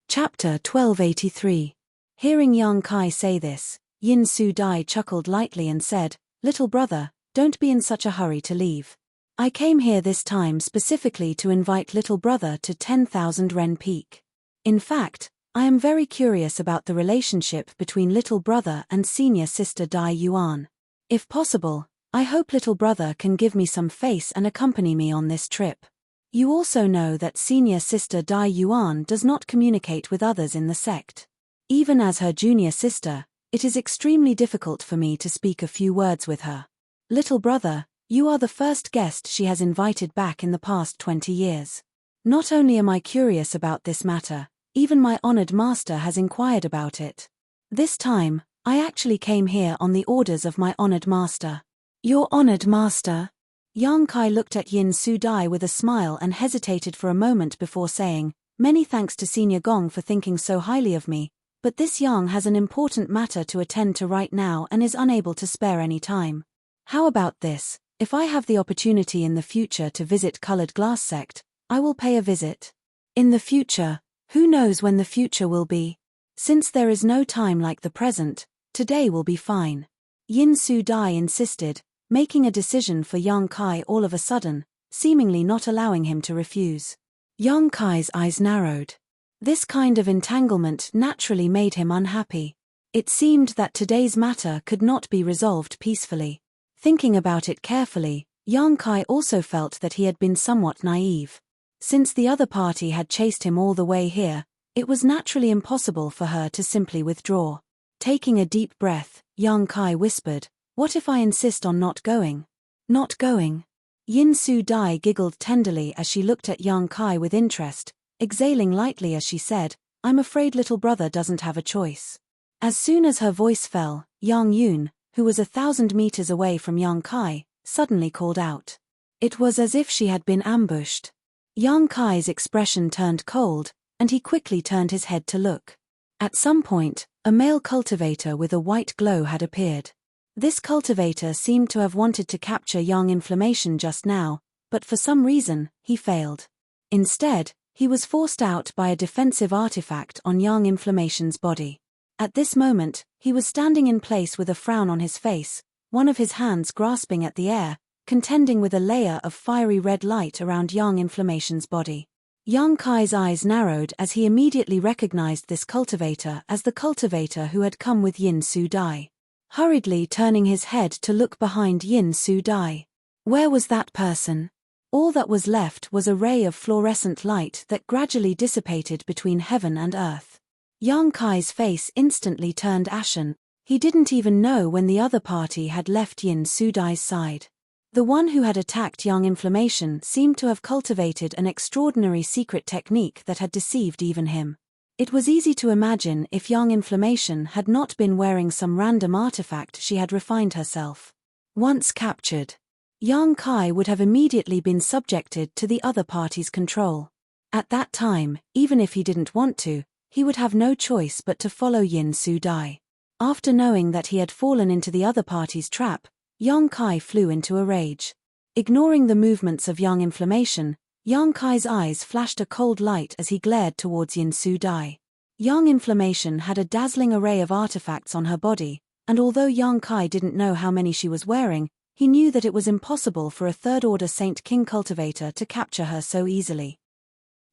Chapter 1283. Hearing Yang Kai say this, Yin Su Dai chuckled lightly and said, "Little brother, don't be in such a hurry to leave. I came here this time specifically to invite little brother to 10,000 Ren Peak. In fact, I am very curious about the relationship between little brother and senior sister Dai Yuan. If possible, I hope little brother can give me some face and accompany me on this trip. You also know that senior sister Dai Yuan does not communicate with others in the sect. Even as her junior sister, it is extremely difficult for me to speak a few words with her. Little brother, you are the first guest she has invited back in the past 20 years. Not only am I curious about this matter, even my honored master has inquired about it. This time, I actually came here on the orders of my honored master." "Your honored master?" Yang Kai looked at Yin Su Dai with a smile and hesitated for a moment before saying, "Many thanks to Senior Gong for thinking so highly of me, but this Yang has an important matter to attend to right now and is unable to spare any time. How about this? If I have the opportunity in the future to visit Colored Glass sect, I will pay a visit." "In the future? Who knows when the future will be? Since there is no time like the present, today will be fine." Yin Su Dai insisted, making a decision for Yang Kai all of a sudden, seemingly not allowing him to refuse. Yang Kai's eyes narrowed. This kind of entanglement naturally made him unhappy. It seemed that today's matter could not be resolved peacefully. Thinking about it carefully, Yang Kai also felt that he had been somewhat naive. Since the other party had chased him all the way here, it was naturally impossible for her to simply withdraw. Taking a deep breath, Yang Kai whispered, "What if I insist on not going?" "Not going?" Yin Su Dai giggled tenderly as she looked at Yang Kai with interest, exhaling lightly as she said, "I'm afraid little brother doesn't have a choice." As soon as her voice fell, Yang Yun, who was 1,000 meters away from Yang Kai, suddenly called out. It was as if she had been ambushed. Yang Kai's expression turned cold, and he quickly turned his head to look. At some point, a male cultivator with a white glow had appeared. This cultivator seemed to have wanted to capture Yang Inflammation just now, but for some reason, he failed. Instead, he was forced out by a defensive artifact on Yang Inflammation's body. At this moment, he was standing in place with a frown on his face, one of his hands grasping at the air, contending with a layer of fiery red light around Yang Inflammation's body. Yang Kai's eyes narrowed as he immediately recognized this cultivator as the cultivator who had come with Yin Su Dai. Hurriedly turning his head to look behind Yin Su Dai. Where was that person? All that was left was a ray of fluorescent light that gradually dissipated between heaven and earth. Yang Kai's face instantly turned ashen. He didn't even know when the other party had left Yin Su Dai's side. The one who had attacked Yang Inflammation seemed to have cultivated an extraordinary secret technique that had deceived even him. It was easy to imagine if Yang Inflammation had not been wearing some random artifact she had refined herself. Once captured, Yang Kai would have immediately been subjected to the other party's control. At that time, even if he didn't want to, he would have no choice but to follow Yin Su Dai. After knowing that he had fallen into the other party's trap, Yang Kai flew into a rage. Ignoring the movements of Yang Inflammation, Yang Kai's eyes flashed a cold light as he glared towards Yin Su Dai. Yang Inflammation had a dazzling array of artifacts on her body, and although Yang Kai didn't know how many she was wearing, he knew that it was impossible for a third-order Saint King cultivator to capture her so easily.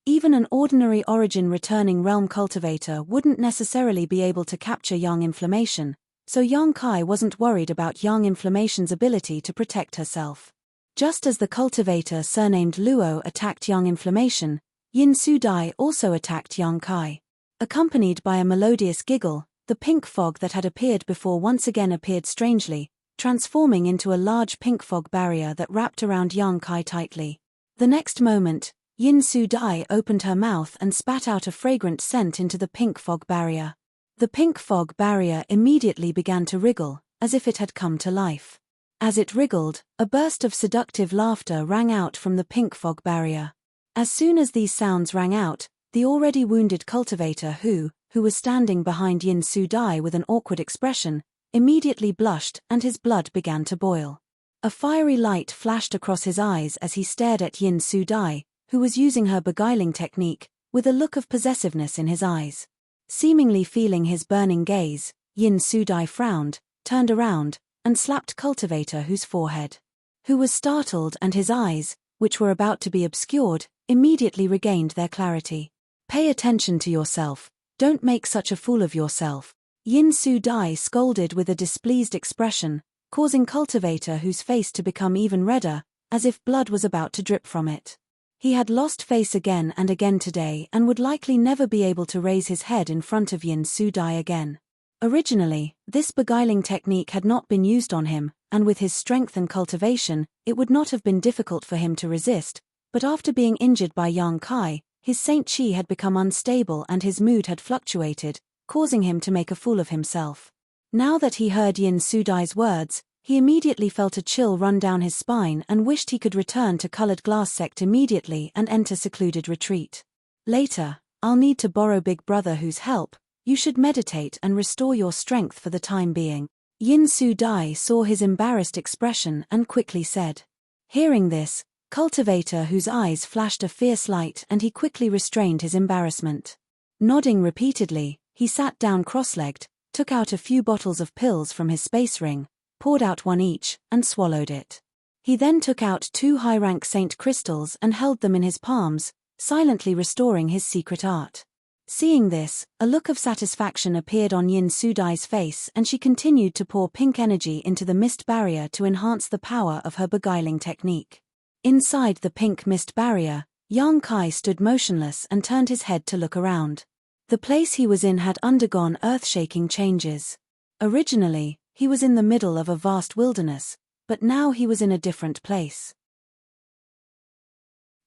Even an ordinary origin returning realm cultivator wouldn't necessarily be able to capture Yang Inflammation, so Yang Kai wasn't worried about Yang Inflammation's ability to protect herself. Just as the cultivator surnamed Luo attacked Yang Inflammation, Yin Su Dai also attacked Yang Kai. Accompanied by a melodious giggle, the pink fog that had appeared before once again appeared strangely, transforming into a large pink fog barrier that wrapped around Yang Kai tightly. The next moment, Yin Su Dai opened her mouth and spat out a fragrant scent into the pink fog barrier. The pink fog barrier immediately began to wriggle, as if it had come to life. As it wriggled, a burst of seductive laughter rang out from the pink fog barrier. As soon as these sounds rang out, the already wounded cultivator who, who was standing behind Yin Su-dai with an awkward expression, immediately blushed and his blood began to boil. A fiery light flashed across his eyes as he stared at Yin Su-dai, who was using her beguiling technique, with a look of possessiveness in his eyes. Seemingly feeling his burning gaze, Yin Su-dai frowned, turned around, and slapped Cultivator Who's forehead. Who was startled and his eyes, which were about to be obscured, immediately regained their clarity. Pay attention to yourself, don't make such a fool of yourself. Yin Su-dai scolded with a displeased expression, causing Cultivator Who's face to become even redder, as if blood was about to drip from it. He had lost face again and again today and would likely never be able to raise his head in front of Yin Su-dai again. Originally, this beguiling technique had not been used on him, and with his strength and cultivation, it would not have been difficult for him to resist, but after being injured by Yang Kai, his Saint Chi had become unstable and his mood had fluctuated, causing him to make a fool of himself. Now that he heard Yin Su-dai's words, he immediately felt a chill run down his spine and wished he could return to Colored Glass Sect immediately and enter secluded retreat. Later, I'll need to borrow Big Brother Who's help. You should meditate and restore your strength for the time being. Yin Su-dai saw his embarrassed expression and quickly said. Hearing this, Cultivator Whose eyes flashed a fierce light and he quickly restrained his embarrassment. Nodding repeatedly, he sat down cross-legged, took out a few bottles of pills from his space ring, poured out one each, and swallowed it. He then took out 2 high-rank saint crystals and held them in his palms, silently restoring his secret art. Seeing this, a look of satisfaction appeared on Yin Su-dai's face and she continued to pour pink energy into the mist barrier to enhance the power of her beguiling technique. Inside the pink mist barrier, Yang Kai stood motionless and turned his head to look around. The place he was in had undergone earth-shaking changes. Originally, he was in the middle of a vast wilderness, but now he was in a different place.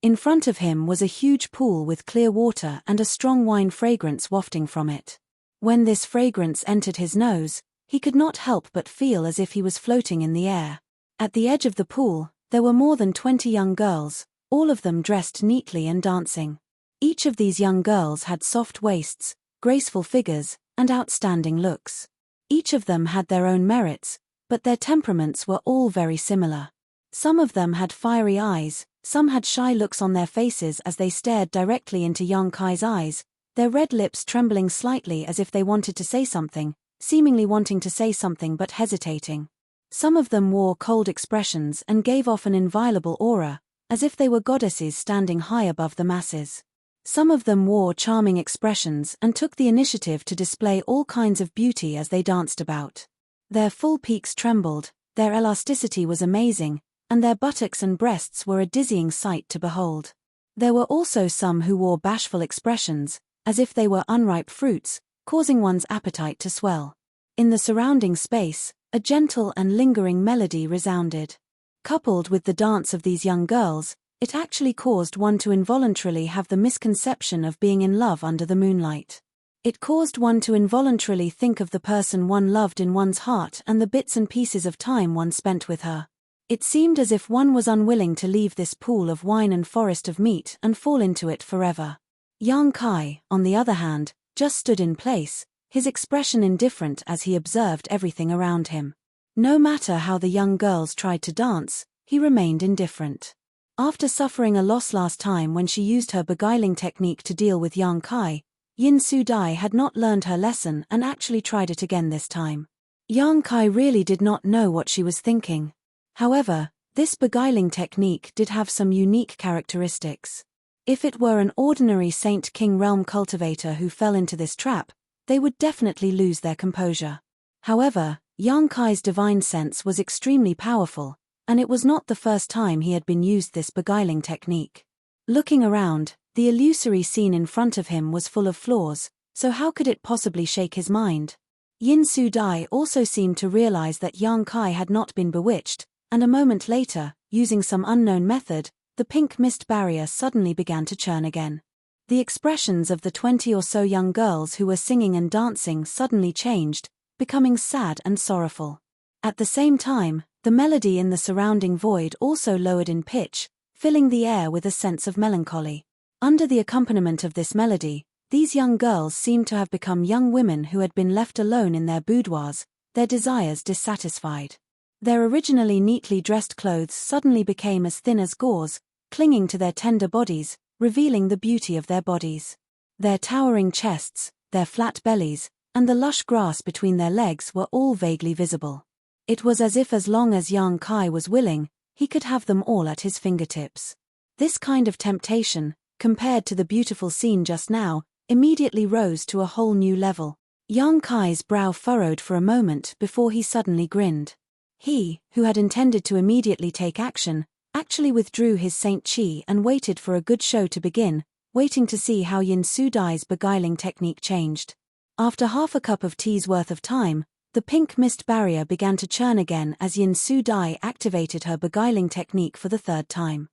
In front of him was a huge pool with clear water and a strong wine fragrance wafting from it. When this fragrance entered his nose, he could not help but feel as if he was floating in the air. At the edge of the pool, there were more than 20 young girls, all of them dressed neatly and dancing. Each of these young girls had soft waists, graceful figures, and outstanding looks. Each of them had their own merits, but their temperaments were all very similar. Some of them had fiery eyes, some had shy looks on their faces as they stared directly into Yang Kai's eyes, their red lips trembling slightly as if they wanted to say something, seemingly wanting to say something but hesitating. Some of them wore cold expressions and gave off an inviolable aura, as if they were goddesses standing high above the masses. Some of them wore charming expressions and took the initiative to display all kinds of beauty as they danced about. Their full peaks trembled, their elasticity was amazing, and their buttocks and breasts were a dizzying sight to behold. There were also some who wore bashful expressions, as if they were unripe fruits, causing one's appetite to swell. In the surrounding space, a gentle and lingering melody resounded. Coupled with the dance of these young girls, it actually caused one to involuntarily have the misconception of being in love under the moonlight. It caused one to involuntarily think of the person one loved in one's heart and the bits and pieces of time one spent with her. It seemed as if one was unwilling to leave this pool of wine and forest of meat and fall into it forever. Yang Kai, on the other hand, just stood in place, his expression indifferent as he observed everything around him. No matter how the young girls tried to dance, he remained indifferent. After suffering a loss last time when she used her beguiling technique to deal with Yang Kai, Yin Su-dai had not learned her lesson and actually tried it again this time. Yang Kai really did not know what she was thinking. However, this beguiling technique did have some unique characteristics. If it were an ordinary Saint King Realm cultivator who fell into this trap, they would definitely lose their composure. However, Yang Kai's divine sense was extremely powerful, and it was not the first time he had been used this beguiling technique. Looking around, the illusory scene in front of him was full of flaws, so how could it possibly shake his mind? Yin Su-dai also seemed to realize that Yang Kai had not been bewitched, and a moment later, using some unknown method, the pink mist barrier suddenly began to churn again. The expressions of the 20 or so young girls who were singing and dancing suddenly changed, becoming sad and sorrowful. At the same time, the melody in the surrounding void also lowered in pitch, filling the air with a sense of melancholy. Under the accompaniment of this melody, these young girls seemed to have become young women who had been left alone in their boudoirs, their desires dissatisfied. Their originally neatly dressed clothes suddenly became as thin as gauze, clinging to their tender bodies, revealing the beauty of their bodies. Their towering chests, their flat bellies, and the lush grass between their legs were all vaguely visible. It was as if as long as Yang Kai was willing, he could have them all at his fingertips. This kind of temptation, compared to the beautiful scene just now, immediately rose to a whole new level. Yang Kai's brow furrowed for a moment before he suddenly grinned. He, who had intended to immediately take action, actually withdrew his Saint Chi and waited for a good show to begin, waiting to see how Yin Su Dai's beguiling technique changed. After half a cup of tea's worth of time, the pink mist barrier began to churn again as Yin Su Dai activated her beguiling technique for the third time.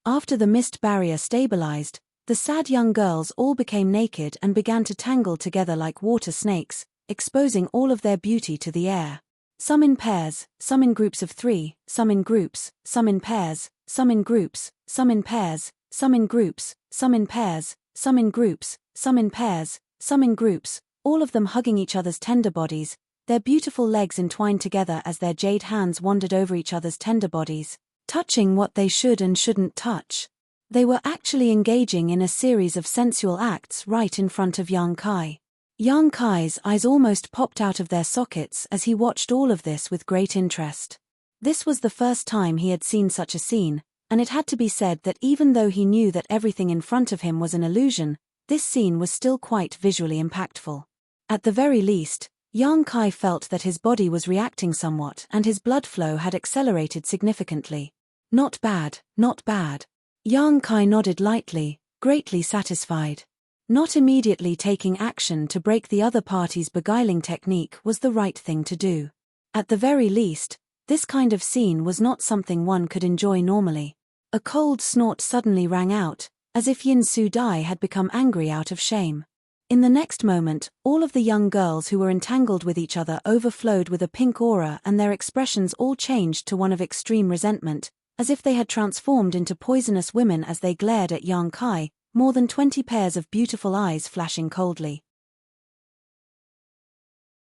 After the mist barrier stabilized, the sad young girls all became naked and began to tangle together like water snakes, exposing all of their beauty to the air. Some in pairs, some in groups of 3, some in groups, some in pairs, some in groups, some in pairs, some in groups, some in pairs, some in groups, some in pairs, some in groups, all of them hugging each other's tender bodies, their beautiful legs entwined together as their jade hands wandered over each other's tender bodies, touching what they should and shouldn't touch. They were actually engaging in a series of sensual acts right in front of Yang Kai. Yang Kai's eyes almost popped out of their sockets as he watched all of this with great interest. This was the first time he had seen such a scene, and it had to be said that even though he knew that everything in front of him was an illusion, this scene was still quite visually impactful. At the very least, Yang Kai felt that his body was reacting somewhat and his blood flow had accelerated significantly. Not bad, not bad. Yang Kai nodded lightly, greatly satisfied. Not immediately taking action to break the other party's beguiling technique was the right thing to do. At the very least, this kind of scene was not something one could enjoy normally. A cold snort suddenly rang out, as if Yin Su Dai had become angry out of shame. In the next moment, all of the young girls who were entangled with each other overflowed with a pink aura and their expressions all changed to one of extreme resentment, as if they had transformed into poisonous women as they glared at Yang Kai, more than 20 pairs of beautiful eyes flashing coldly.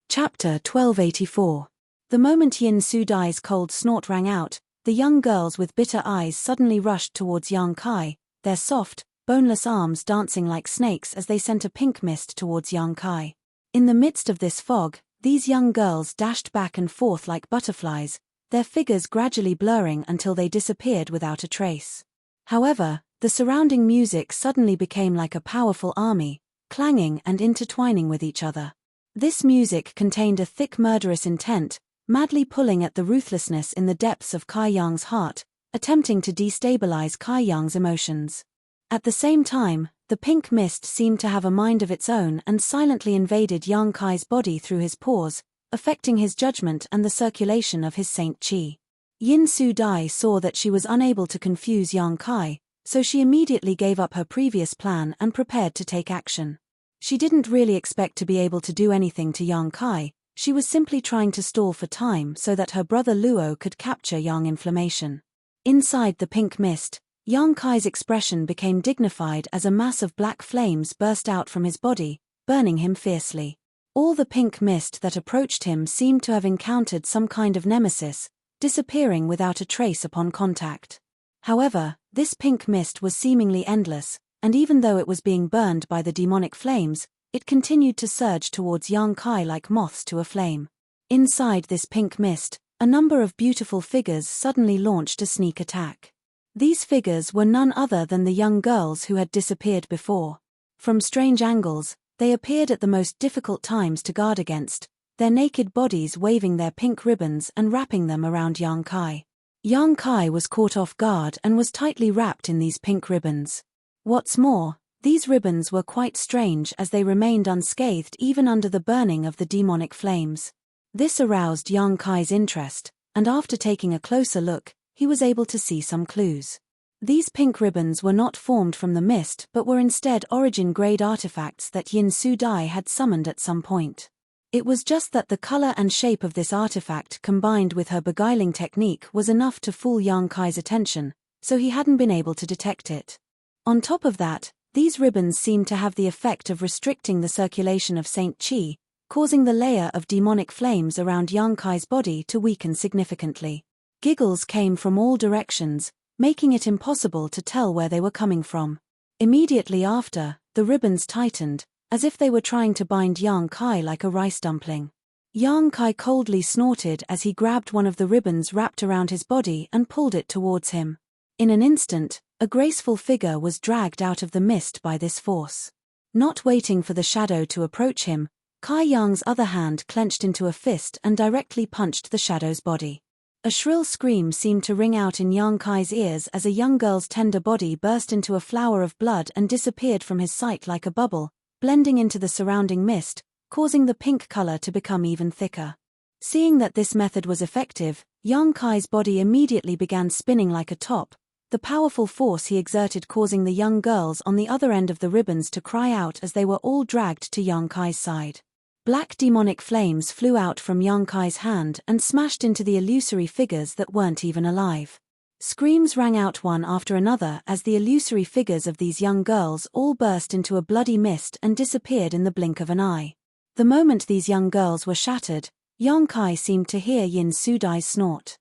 Chapter 1284. The moment Yin Su Dai's cold snort rang out, the young girls with bitter eyes suddenly rushed towards Yang Kai, their soft, boneless arms dancing like snakes as they sent a pink mist towards Yang Kai. In the midst of this fog, these young girls dashed back and forth like butterflies, their figures gradually blurring until they disappeared without a trace. However, the surrounding music suddenly became like a powerful army, clanging and intertwining with each other. This music contained a thick murderous intent, madly pulling at the ruthlessness in the depths of Kai Yang's heart, attempting to destabilize Kai Yang's emotions. At the same time, the pink mist seemed to have a mind of its own and silently invaded Yang Kai's body through his pores, affecting his judgment and the circulation of his Saint Chi. Yin Su Dai saw that she was unable to confuse Yang Kai, so she immediately gave up her previous plan and prepared to take action. She didn't really expect to be able to do anything to Yang Kai, she was simply trying to stall for time so that her brother Luo could capture Yang Inflammation. Inside the pink mist, Yang Kai's expression became dignified as a mass of black flames burst out from his body, burning him fiercely. All the pink mist that approached him seemed to have encountered some kind of nemesis, disappearing without a trace upon contact. However, this pink mist was seemingly endless, and even though it was being burned by the demonic flames, it continued to surge towards Yang Kai like moths to a flame. Inside this pink mist, a number of beautiful figures suddenly launched a sneak attack. These figures were none other than the young girls who had disappeared before. From strange angles, they appeared at the most difficult times to guard against, their naked bodies waving their pink ribbons and wrapping them around Yang Kai. Yang Kai was caught off guard and was tightly wrapped in these pink ribbons. What's more, these ribbons were quite strange as they remained unscathed even under the burning of the demonic flames. This aroused Yang Kai's interest, and after taking a closer look, he was able to see some clues. These pink ribbons were not formed from the mist but were instead origin-grade artifacts that Yin Su Dai had summoned at some point. It was just that the color and shape of this artifact combined with her beguiling technique was enough to fool Yang Kai's attention, so he hadn't been able to detect it. On top of that, These ribbons seemed to have the effect of restricting the circulation of Saint Chi, causing the layer of demonic flames around Yang Kai's body to weaken significantly. Giggles came from all directions, making it impossible to tell where they were coming from. Immediately after, the ribbons tightened, as if they were trying to bind Yang Kai like a rice dumpling. Yang Kai coldly snorted as he grabbed one of the ribbons wrapped around his body and pulled it towards him. In an instant, a graceful figure was dragged out of the mist by this force. Not waiting for the shadow to approach him, Kai Yang's other hand clenched into a fist and directly punched the shadow's body. A shrill scream seemed to ring out in Yang Kai's ears as a young girl's tender body burst into a flower of blood and disappeared from his sight like a bubble, blending into the surrounding mist, causing the pink color to become even thicker. Seeing that this method was effective, Yang Kai's body immediately began spinning like a top, the powerful force he exerted causing the young girls on the other end of the ribbons to cry out as they were all dragged to Yang Kai's side. Black demonic flames flew out from Yang Kai's hand and smashed into the illusory figures that weren't even alive. Screams rang out one after another as the illusory figures of these young girls all burst into a bloody mist and disappeared in the blink of an eye. The moment these young girls were shattered, Yang Kai seemed to hear Yin Sudai's snort.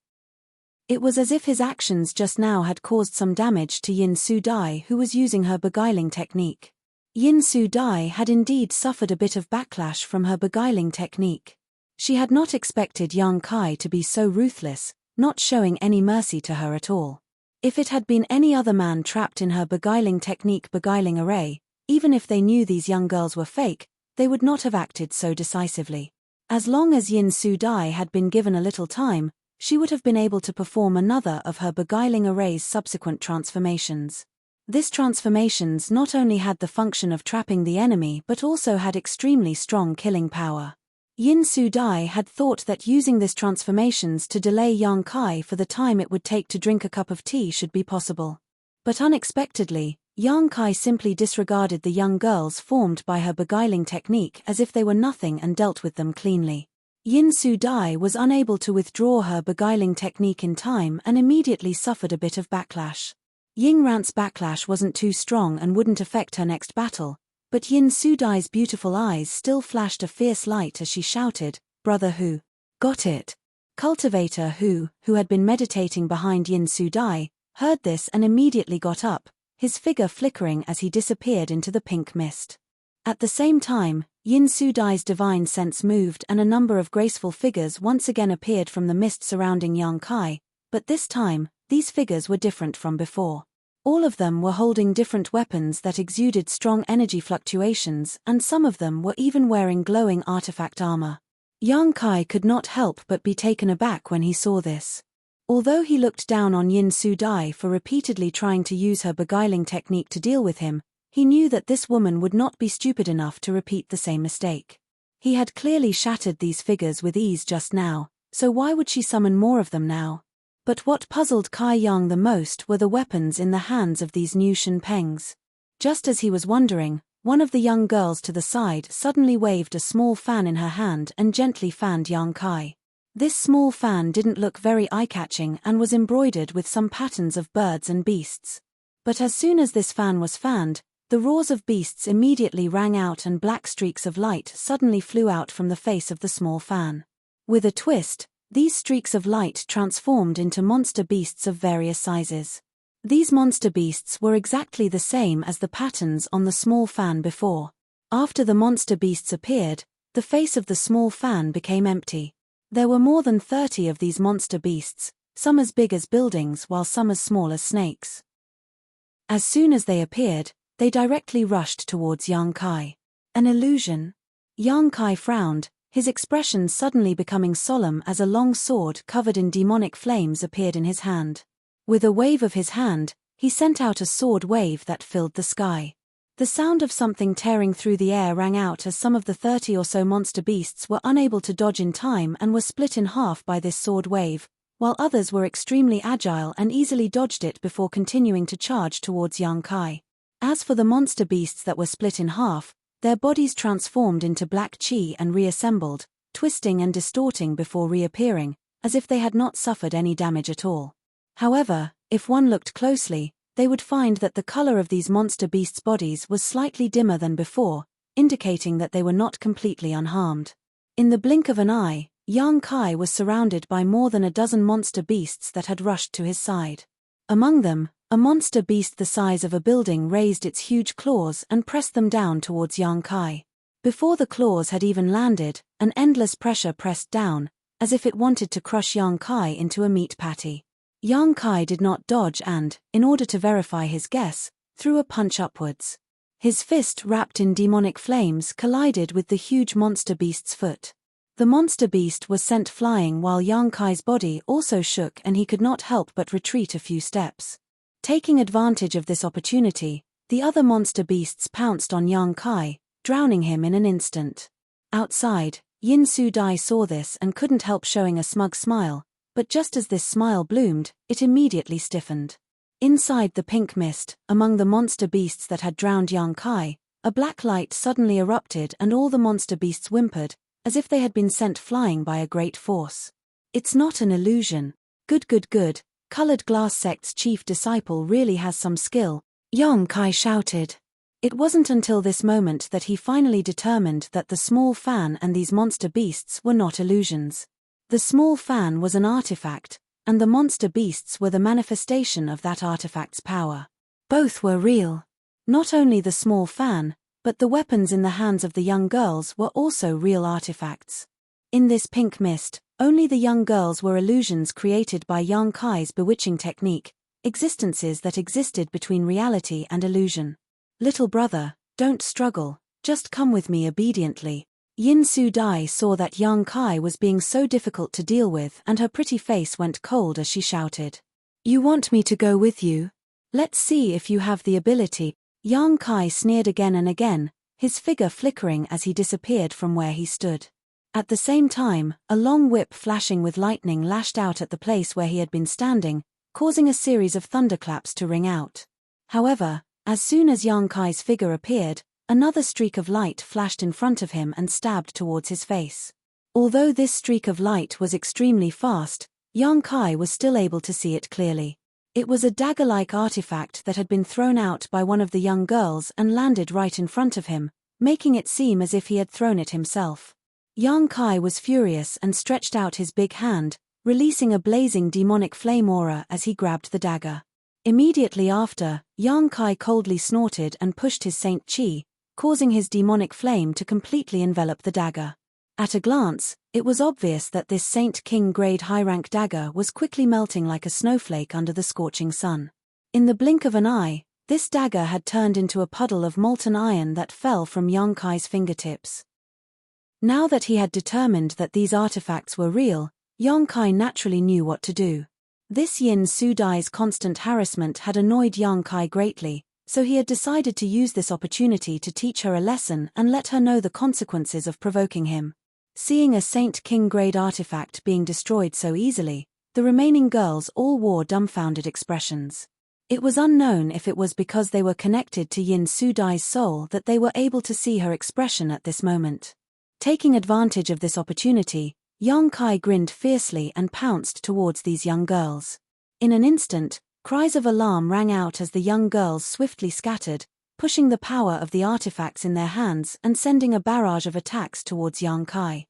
It was as if his actions just now had caused some damage to Yin Sudai, who was using her beguiling technique. Yin Sudai had indeed suffered a bit of backlash from her beguiling technique. She had not expected Yang Kai to be so ruthless, not showing any mercy to her at all. If it had been any other man trapped in her beguiling technique beguiling array, even if they knew these young girls were fake, they would not have acted so decisively. As long as Yin Sudai had been given a little time, she would have been able to perform another of her beguiling array's subsequent transformations. This transformations not only had the function of trapping the enemy but also had extremely strong killing power. Yin Sudai had thought that using this transformations to delay Yang Kai for the time it would take to drink a cup of tea should be possible. But unexpectedly, Yang Kai simply disregarded the young girls formed by her beguiling technique as if they were nothing and dealt with them cleanly. Yin Sudai was unable to withdraw her beguiling technique in time and immediately suffered a bit of backlash. Ying Rant's backlash wasn't too strong and wouldn't affect her next battle, but Yin Sudai's beautiful eyes still flashed a fierce light as she shouted, "Brother Hu! Got it!" Cultivator Hu, who had been meditating behind Yin Sudai, heard this and immediately got up, his figure flickering as he disappeared into the pink mist. At the same time, Yin Sudai's divine sense moved and a number of graceful figures once again appeared from the mist surrounding Yang Kai, but this time, these figures were different from before. All of them were holding different weapons that exuded strong energy fluctuations, and some of them were even wearing glowing artifact armor. Yang Kai could not help but be taken aback when he saw this. Although he looked down on Yin Sudai for repeatedly trying to use her beguiling technique to deal with him, he knew that this woman would not be stupid enough to repeat the same mistake. He had clearly shattered these figures with ease just now, so why would she summon more of them now? But what puzzled Kai Yang the most were the weapons in the hands of these new Shenpengs. Just as he was wondering, one of the young girls to the side suddenly waved a small fan in her hand and gently fanned Yang Kai. This small fan didn't look very eye-catching and was embroidered with some patterns of birds and beasts. But as soon as this fan was fanned, the roars of beasts immediately rang out and black streaks of light suddenly flew out from the face of the small fan. With a twist, these streaks of light transformed into monster beasts of various sizes. These monster beasts were exactly the same as the patterns on the small fan before. After the monster beasts appeared, the face of the small fan became empty. There were more than 30 of these monster beasts, some as big as buildings while some as small as snakes. As soon as they appeared, they directly rushed towards Yang Kai. An illusion? Yang Kai frowned, his expression suddenly becoming solemn as a long sword covered in demonic flames appeared in his hand. With a wave of his hand, he sent out a sword wave that filled the sky. The sound of something tearing through the air rang out as some of the 30 or so monster beasts were unable to dodge in time and were split in half by this sword wave, while others were extremely agile and easily dodged it before continuing to charge towards Yang Kai. As for the monster beasts that were split in half, their bodies transformed into black chi and reassembled, twisting and distorting before reappearing, as if they had not suffered any damage at all. However, if one looked closely, they would find that the color of these monster beasts' bodies was slightly dimmer than before, indicating that they were not completely unharmed. In the blink of an eye, Yang Kai was surrounded by more than a dozen monster beasts that had rushed to his side. Among them, a monster beast the size of a building raised its huge claws and pressed them down towards Yang Kai. Before the claws had even landed, an endless pressure pressed down, as if it wanted to crush Yang Kai into a meat patty. Yang Kai did not dodge and, in order to verify his guess, threw a punch upwards. His fist, wrapped in demonic flames, collided with the huge monster beast's foot. The monster beast was sent flying while Yang Kai's body also shook and he could not help but retreat a few steps. Taking advantage of this opportunity, the other monster beasts pounced on Yang Kai, drowning him in an instant. Outside, Yin Su Dai saw this and couldn't help showing a smug smile, but just as this smile bloomed, it immediately stiffened. Inside the pink mist, among the monster beasts that had drowned Yang Kai, a black light suddenly erupted and all the monster beasts whimpered, as if they had been sent flying by a great force. It's not an illusion. Good. Colored Glass Sect's chief disciple really has some skill, Yang Kai shouted. It wasn't until this moment that he finally determined that the small fan and these monster beasts were not illusions. The small fan was an artifact, and the monster beasts were the manifestation of that artifact's power. Both were real. Not only the small fan, but the weapons in the hands of the young girls were also real artifacts. In this pink mist, only the young girls were illusions created by Yang Kai's bewitching technique, existences that existed between reality and illusion. Little brother, don't struggle, just come with me obediently. Yin Su Dai saw that Yang Kai was being so difficult to deal with and her pretty face went cold as she shouted. You want me to go with you? Let's see if you have the ability. Yang Kai sneered again and again, his figure flickering as he disappeared from where he stood. At the same time, a long whip flashing with lightning lashed out at the place where he had been standing, causing a series of thunderclaps to ring out. However, as soon as Yang Kai's figure appeared, another streak of light flashed in front of him and stabbed towards his face. Although this streak of light was extremely fast, Yang Kai was still able to see it clearly. It was a dagger-like artifact that had been thrown out by one of the young girls and landed right in front of him, making it seem as if he had thrown it himself. Yang Kai was furious and stretched out his big hand, releasing a blazing demonic flame aura as he grabbed the dagger. Immediately after, Yang Kai coldly snorted and pushed his Saint Chi, causing his demonic flame to completely envelop the dagger. At a glance, it was obvious that this Saint King grade high-rank dagger was quickly melting like a snowflake under the scorching sun. In the blink of an eye, this dagger had turned into a puddle of molten iron that fell from Yang Kai's fingertips. Now that he had determined that these artifacts were real, Yang Kai naturally knew what to do. This Yin Su Dai's constant harassment had annoyed Yang Kai greatly, so he had decided to use this opportunity to teach her a lesson and let her know the consequences of provoking him. Seeing a Saint King grade artifact being destroyed so easily, the remaining girls all wore dumbfounded expressions. It was unknown if it was because they were connected to Yin Su Dai's soul that they were able to see her expression at this moment. Taking advantage of this opportunity, Yang Kai grinned fiercely and pounced towards these young girls. In an instant, cries of alarm rang out as the young girls swiftly scattered, pushing the power of the artifacts in their hands and sending a barrage of attacks towards Yang Kai.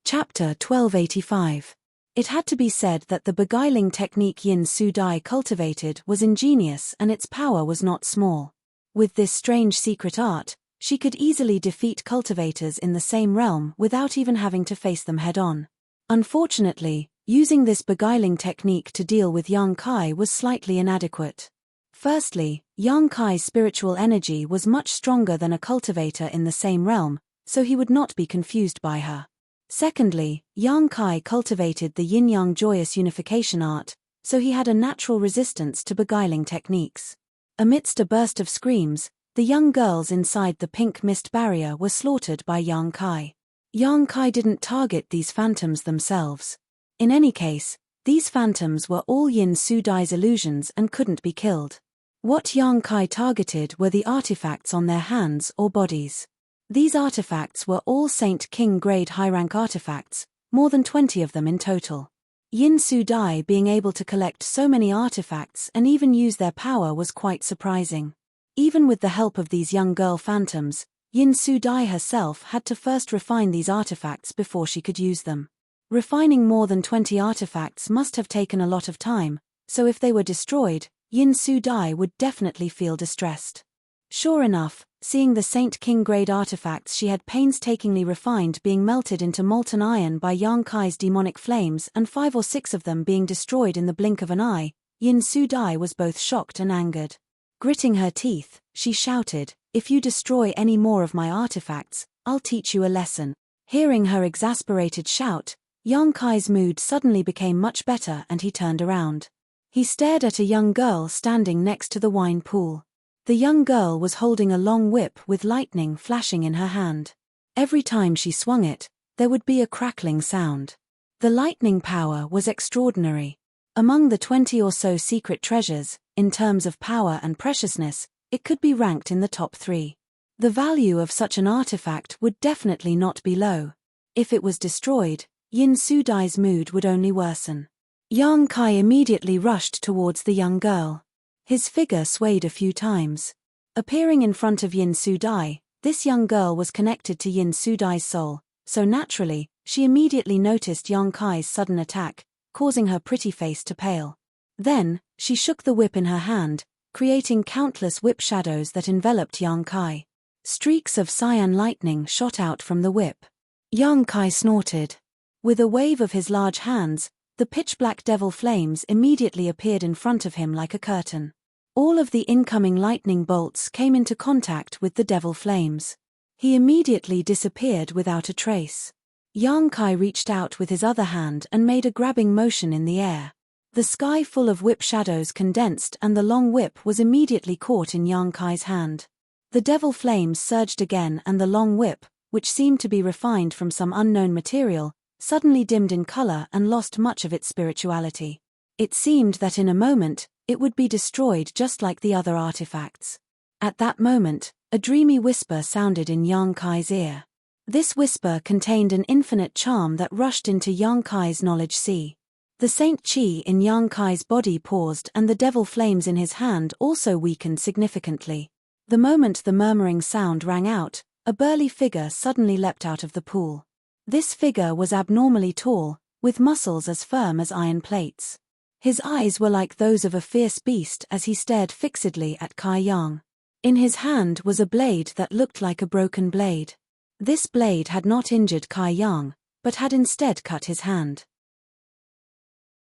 Chapter 1285. It had to be said that the beguiling technique Yin Su Dai cultivated was ingenious and its power was not small. With this strange secret art, she could easily defeat cultivators in the same realm without even having to face them head-on. Unfortunately, using this beguiling technique to deal with Yang Kai was slightly inadequate. Firstly, Yang Kai's spiritual energy was much stronger than a cultivator in the same realm, so he would not be confused by her. Secondly, Yang Kai cultivated the yin-yang joyous unification art, so he had a natural resistance to beguiling techniques. Amidst a burst of screams, the young girls inside the pink mist barrier were slaughtered by Yang Kai. Yang Kai didn't target these phantoms themselves. In any case, these phantoms were all Yin Su Dai's illusions and couldn't be killed. What Yang Kai targeted were the artifacts on their hands or bodies. These artifacts were all Saint King grade high-rank artifacts, more than 20 of them in total. Yin Su Dai being able to collect so many artifacts and even use their power was quite surprising. Even with the help of these young girl phantoms, Yin Su Dai herself had to first refine these artifacts before she could use them. Refining more than 20 artifacts must have taken a lot of time, so if they were destroyed, Yin Su Dai would definitely feel distressed. Sure enough, seeing the Saint King grade artifacts she had painstakingly refined being melted into molten iron by Yang Kai's demonic flames and 5 or 6 of them being destroyed in the blink of an eye, Yin Su Dai was both shocked and angered. Gritting her teeth, she shouted, "If you destroy any more of my artifacts, I'll teach you a lesson." Hearing her exasperated shout, Yang Kai's mood suddenly became much better and he turned around. He stared at a young girl standing next to the wine pool. The young girl was holding a long whip with lightning flashing in her hand. Every time she swung it, there would be a crackling sound. The lightning power was extraordinary. Among the 20 or so secret treasures, in terms of power and preciousness, it could be ranked in the top 3. The value of such an artifact would definitely not be low. If it was destroyed, Yin Su Dai's mood would only worsen. Yang Kai immediately rushed towards the young girl. His figure swayed a few times. Appearing in front of Yin Su Dai, this young girl was connected to Yin Su Dai's soul, so naturally, she immediately noticed Yang Kai's sudden attack, causing her pretty face to pale. Then, she shook the whip in her hand, creating countless whip shadows that enveloped Yang Kai. Streaks of cyan lightning shot out from the whip. Yang Kai snorted. With a wave of his large hands, the pitch-black devil flames immediately appeared in front of him like a curtain. All of the incoming lightning bolts came into contact with the devil flames. He immediately disappeared without a trace. Yang Kai reached out with his other hand and made a grabbing motion in the air. The sky full of whip shadows condensed and the long whip was immediately caught in Yang Kai's hand. The devil flames surged again and the long whip, which seemed to be refined from some unknown material, suddenly dimmed in color and lost much of its spirituality. It seemed that in a moment, it would be destroyed just like the other artifacts. At that moment, a dreamy whisper sounded in Yang Kai's ear. This whisper contained an infinite charm that rushed into Yang Kai's knowledge sea. The Saint Chi in Yang Kai's body paused and the devil flames in his hand also weakened significantly. The moment the murmuring sound rang out, a burly figure suddenly leapt out of the pool. This figure was abnormally tall, with muscles as firm as iron plates. His eyes were like those of a fierce beast as he stared fixedly at Kai Yang. In his hand was a blade that looked like a broken blade. This blade had not injured Kai Yang, but had instead cut his hand.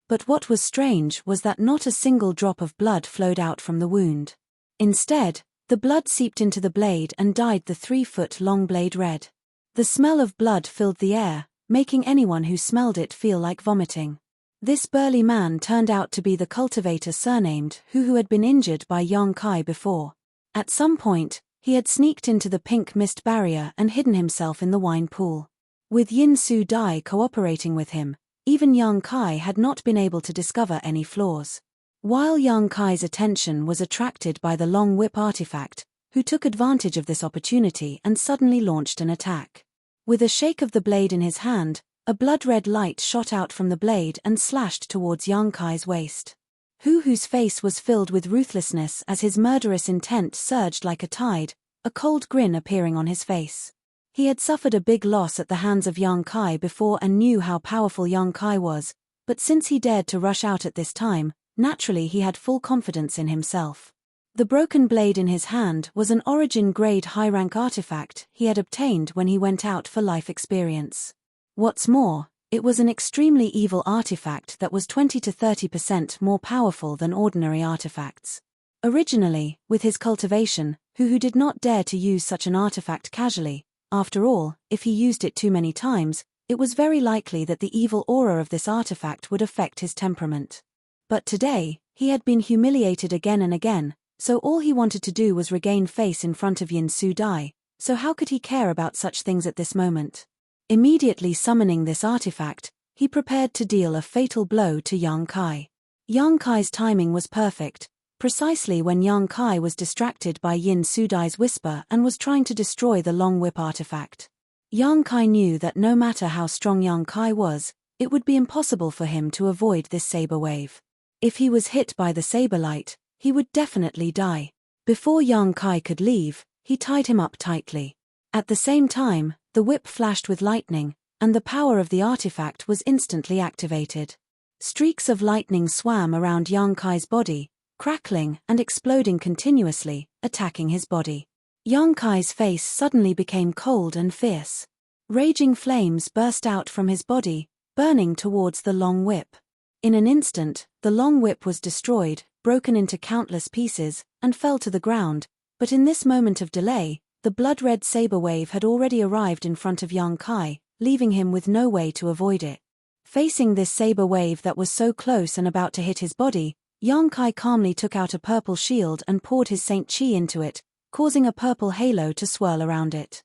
But what was strange was that not a single drop of blood flowed out from the wound. Instead, the blood seeped into the blade and dyed the 3-foot-long blade red. The smell of blood filled the air, making anyone who smelled it feel like vomiting. This burly man turned out to be the cultivator surnamed who had been injured by Yang Kai before. At some point, he had sneaked into the pink mist barrier and hidden himself in the wine pool. With Yin Su Dai cooperating with him, even Yang Kai had not been able to discover any flaws. While Yang Kai's attention was attracted by the long whip artifact, who took advantage of this opportunity and suddenly launched an attack. With a shake of the blade in his hand, a blood-red light shot out from the blade and slashed towards Yang Kai's waist. Whose face was filled with ruthlessness as his murderous intent surged like a tide, a cold grin appearing on his face. He had suffered a big loss at the hands of Yang Kai before and knew how powerful Yang Kai was, but since he dared to rush out at this time, naturally he had full confidence in himself. The broken blade in his hand was an origin-grade high-rank artifact he had obtained when he went out for life experience. What's more, it was an extremely evil artifact that was 20 to 30% more powerful than ordinary artifacts. Originally, with his cultivation, who did not dare to use such an artifact casually. After all, if he used it too many times, it was very likely that the evil aura of this artifact would affect his temperament. But today, he had been humiliated again and again, so all he wanted to do was regain face in front of Yin Su Dai, so how could he care about such things at this moment? Immediately summoning this artifact, he prepared to deal a fatal blow to Yang Kai. Yang Kai's timing was perfect, precisely when Yang Kai was distracted by Yin Su Dai's whisper and was trying to destroy the long whip artifact. Yang Kai knew that no matter how strong Yang Kai was, It would be impossible for him to avoid this saber wave. If he was hit by the saber light, he would definitely die. Before Yang Kai could leave, he tied him up tightly. At the same time, the whip flashed with lightning, and the power of the artifact was instantly activated. Streaks of lightning swam around Yang Kai's body, crackling and exploding continuously, attacking his body. Yang Kai's face suddenly became cold and fierce. Raging flames burst out from his body, burning towards the long whip. In an instant, the long whip was destroyed, broken into countless pieces, and fell to the ground, but in this moment of delay, the blood-red saber wave had already arrived in front of Yang Kai, leaving him with no way to avoid it. Facing this saber wave that was so close and about to hit his body, Yang Kai calmly took out a purple shield and poured his Saint Chi into it, causing a purple halo to swirl around it.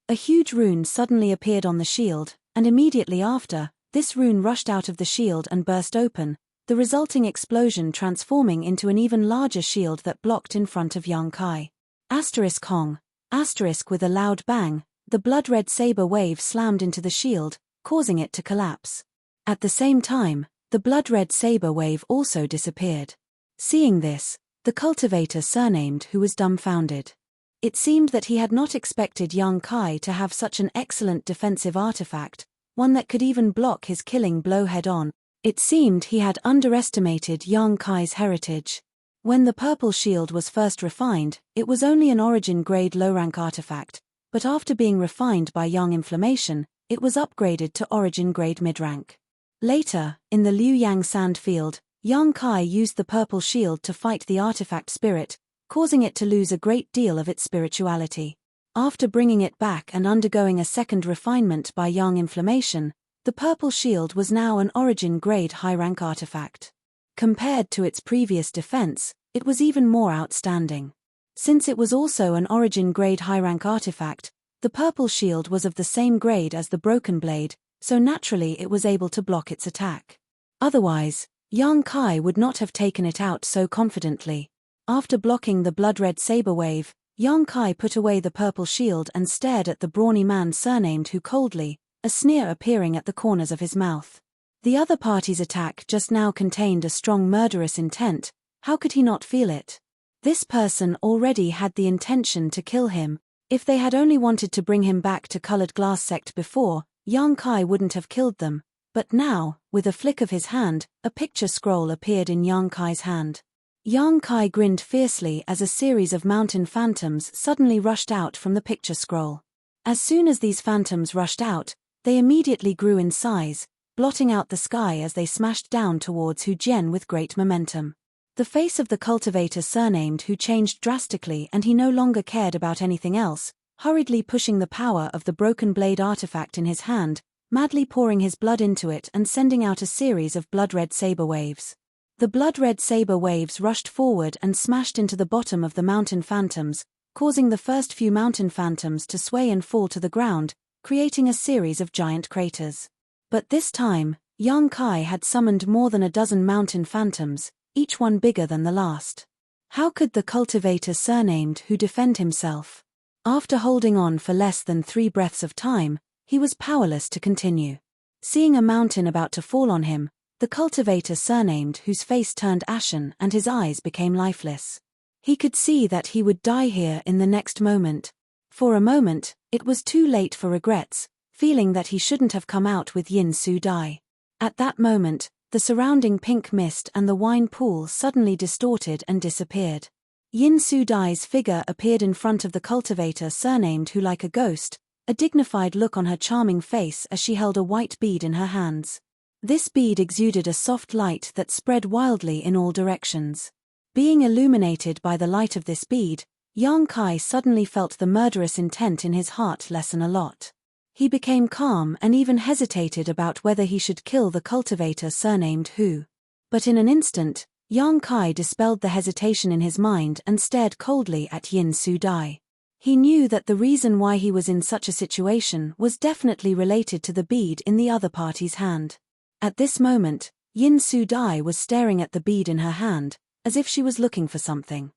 A huge rune suddenly appeared on the shield, and immediately after, this rune rushed out of the shield and burst open, the resulting explosion transforming into an even larger shield that blocked in front of Yang Kai. Asterisk Hong. Asterisk with a loud bang, the blood-red saber wave slammed into the shield, causing it to collapse. At the same time, the blood-red saber wave also disappeared. Seeing this, the cultivator surnamed who was dumbfounded. It seemed that he had not expected Yang Kai to have such an excellent defensive artifact, one that could even block his killing blow head-on. It seemed he had underestimated Yang Kai's heritage. When the purple shield was first refined, it was only an origin-grade low-rank artifact, but after being refined by Yang Inflammation, it was upgraded to origin-grade mid-rank. Later, in the Liu Yang sand field, Yang Kai used the purple shield to fight the artifact spirit, causing it to lose a great deal of its spirituality. After bringing it back and undergoing a second refinement by Yang Inflammation, the purple shield was now an origin-grade high-rank artifact. Compared to its previous defense, it was even more outstanding. Since it was also an origin-grade high-rank artifact, the purple shield was of the same grade as the broken blade, so naturally it was able to block its attack. Otherwise, Yang Kai would not have taken it out so confidently. After blocking the blood-red saber wave, Yang Kai put away the purple shield and stared at the brawny man surnamed who coldly, a sneer appearing at the corners of his mouth. The other party's attack just now contained a strong murderous intent. How could he not feel it? This person already had the intention to kill him. If they had only wanted to bring him back to Colored Glass Sect before, Yang Kai wouldn't have killed them. But now, with a flick of his hand, a picture scroll appeared in Yang Kai's hand. Yang Kai grinned fiercely as a series of mountain phantoms suddenly rushed out from the picture scroll. As soon as these phantoms rushed out, they immediately grew in size, blotting out the sky as they smashed down towards Hu Jian with great momentum. The face of the cultivator surnamed Hu changed drastically, and he no longer cared about anything else, hurriedly pushing the power of the broken blade artifact in his hand, madly pouring his blood into it and sending out a series of blood-red saber waves. The blood-red saber waves rushed forward and smashed into the bottom of the mountain phantoms, causing the first few mountain phantoms to sway and fall to the ground, creating a series of giant craters. But this time, Yang Kai had summoned more than a dozen mountain phantoms, each one bigger than the last. How could the cultivator surnamed Hu defend himself? After holding on for less than 3 breaths of time, he was powerless to continue. Seeing a mountain about to fall on him, the cultivator surnamed Hu's face turned ashen and his eyes became lifeless. He could see that he would die here in the next moment. For a moment, it was too late for regrets, feeling that he shouldn't have come out with Yin Su Dai. At that moment, the surrounding pink mist and the wine pool suddenly distorted and disappeared. Yin Su Dai's figure appeared in front of the cultivator surnamed Hu like a ghost, a dignified look on her charming face as she held a white bead in her hands. This bead exuded a soft light that spread wildly in all directions. Being illuminated by the light of this bead, Yang Kai suddenly felt the murderous intent in his heart lessen a lot. He became calm and even hesitated about whether he should kill the cultivator surnamed Hu. But in an instant, Yang Kai dispelled the hesitation in his mind and stared coldly at Yin Su Dai. He knew that the reason why he was in such a situation was definitely related to the bead in the other party's hand. At this moment, Yin Su Dai was staring at the bead in her hand, as if she was looking for something.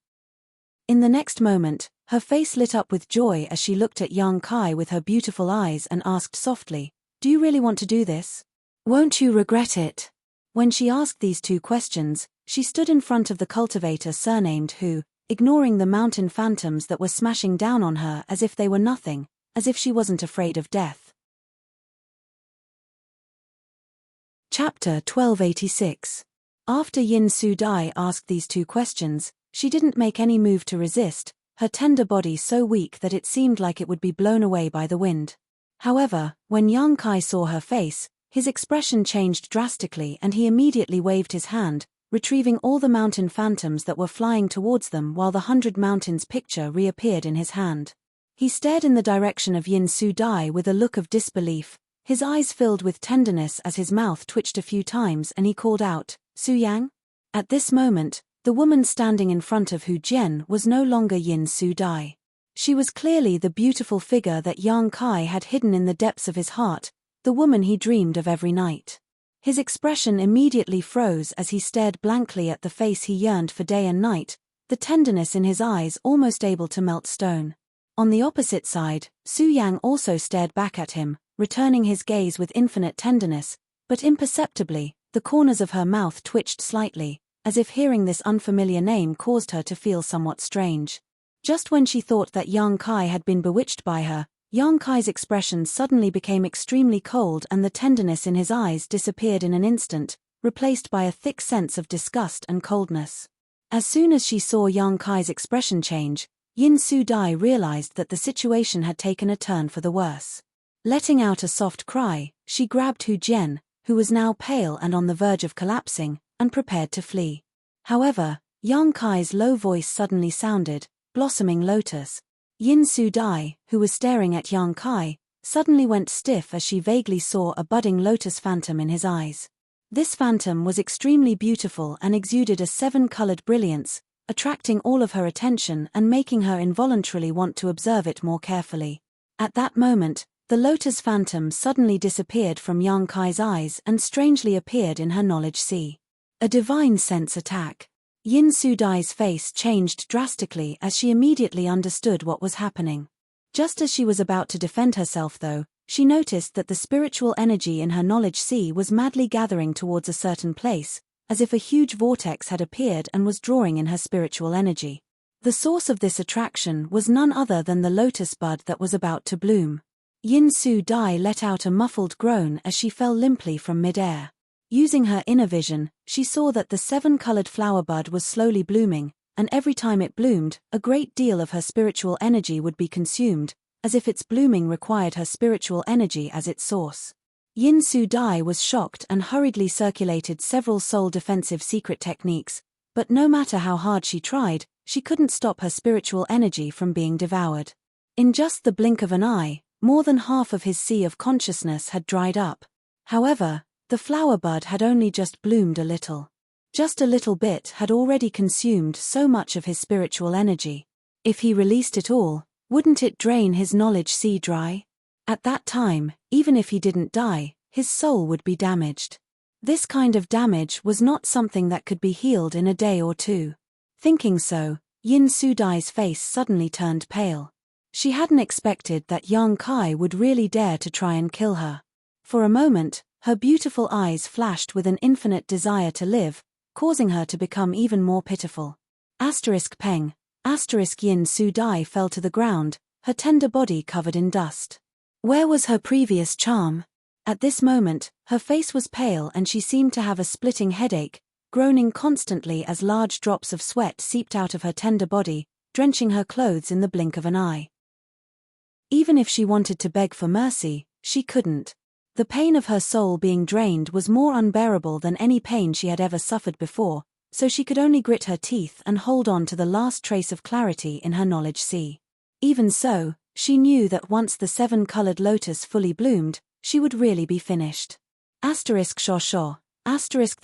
In the next moment, her face lit up with joy as she looked at Yang Kai with her beautiful eyes and asked softly, Do you really want to do this? Won't you regret it? When she asked these two questions, she stood in front of the cultivator surnamed who, ignoring the mountain phantoms that were smashing down on her as if they were nothing, as if she wasn't afraid of death. Chapter 1286. After Yin Su Dai asked these two questions, she didn't make any move to resist, her tender body so weak that it seemed like it would be blown away by the wind. However, when Yang Kai saw her face, his expression changed drastically and he immediately waved his hand, retrieving all the mountain phantoms that were flying towards them while the 100 Mountains picture reappeared in his hand. He stared in the direction of Yin Su Dai with a look of disbelief, his eyes filled with tenderness as his mouth twitched a few times and he called out, "Su Yang?" At this moment, the woman standing in front of Hu Jian was no longer Yin Su Dai. She was clearly the beautiful figure that Yang Kai had hidden in the depths of his heart, the woman he dreamed of every night. His expression immediately froze as he stared blankly at the face he yearned for day and night, the tenderness in his eyes almost able to melt stone. On the opposite side, Su Yang also stared back at him, returning his gaze with infinite tenderness, but imperceptibly, the corners of her mouth twitched slightly, as if hearing this unfamiliar name caused her to feel somewhat strange. Just when she thought that Yang Kai had been bewitched by her, Yang Kai's expression suddenly became extremely cold and the tenderness in his eyes disappeared in an instant, replaced by a thick sense of disgust and coldness. As soon as she saw Yang Kai's expression change, Yin Su Dai realized that the situation had taken a turn for the worse. Letting out a soft cry, she grabbed Hu Jian, who was now pale and on the verge of collapsing, and prepared to flee. However, Yang Kai's low voice suddenly sounded, "Blossoming lotus." Yin Su Dai, who was staring at Yang Kai, suddenly went stiff as she vaguely saw a budding lotus phantom in his eyes. This phantom was extremely beautiful and exuded a 7-colored brilliance, attracting all of her attention and making her involuntarily want to observe it more carefully. At that moment, the lotus phantom suddenly disappeared from Yang Kai's eyes and strangely appeared in her knowledge sea. A divine sense attack. Yin Su Dai's face changed drastically as she immediately understood what was happening. Just as she was about to defend herself though, she noticed that the spiritual energy in her knowledge sea was madly gathering towards a certain place, as if a huge vortex had appeared and was drawing in her spiritual energy. The source of this attraction was none other than the lotus bud that was about to bloom. Yin Su Dai let out a muffled groan as she fell limply from mid-air. Using her inner vision, she saw that the 7-colored flower bud was slowly blooming, and every time it bloomed, a great deal of her spiritual energy would be consumed, as if its blooming required her spiritual energy as its source. Yin Su Dai was shocked and hurriedly circulated several soul defensive secret techniques, but no matter how hard she tried, she couldn't stop her spiritual energy from being devoured. In just the blink of an eye, more than half of his sea of consciousness had dried up. However, the flower bud had only just bloomed a little. Just a little bit had already consumed so much of his spiritual energy. If he released it all, wouldn't it drain his knowledge sea dry? At that time, even if he didn't die, his soul would be damaged. This kind of damage was not something that could be healed in a day or two. Thinking so, Yin Su Dai's face suddenly turned pale. She hadn't expected that Yang Kai would really dare to try and kill her. For a moment, her beautiful eyes flashed with an infinite desire to live, causing her to become even more pitiful. Peng. Yin Su Dai fell to the ground, her tender body covered in dust. Where was her previous charm? At this moment, her face was pale and she seemed to have a splitting headache, groaning constantly as large drops of sweat seeped out of her tender body, drenching her clothes in the blink of an eye. Even if she wanted to beg for mercy, she couldn't. The pain of her soul being drained was more unbearable than any pain she had ever suffered before, so she could only grit her teeth and hold on to the last trace of clarity in her knowledge sea. Even so, she knew that once the 7-colored lotus fully bloomed, she would really be finished. The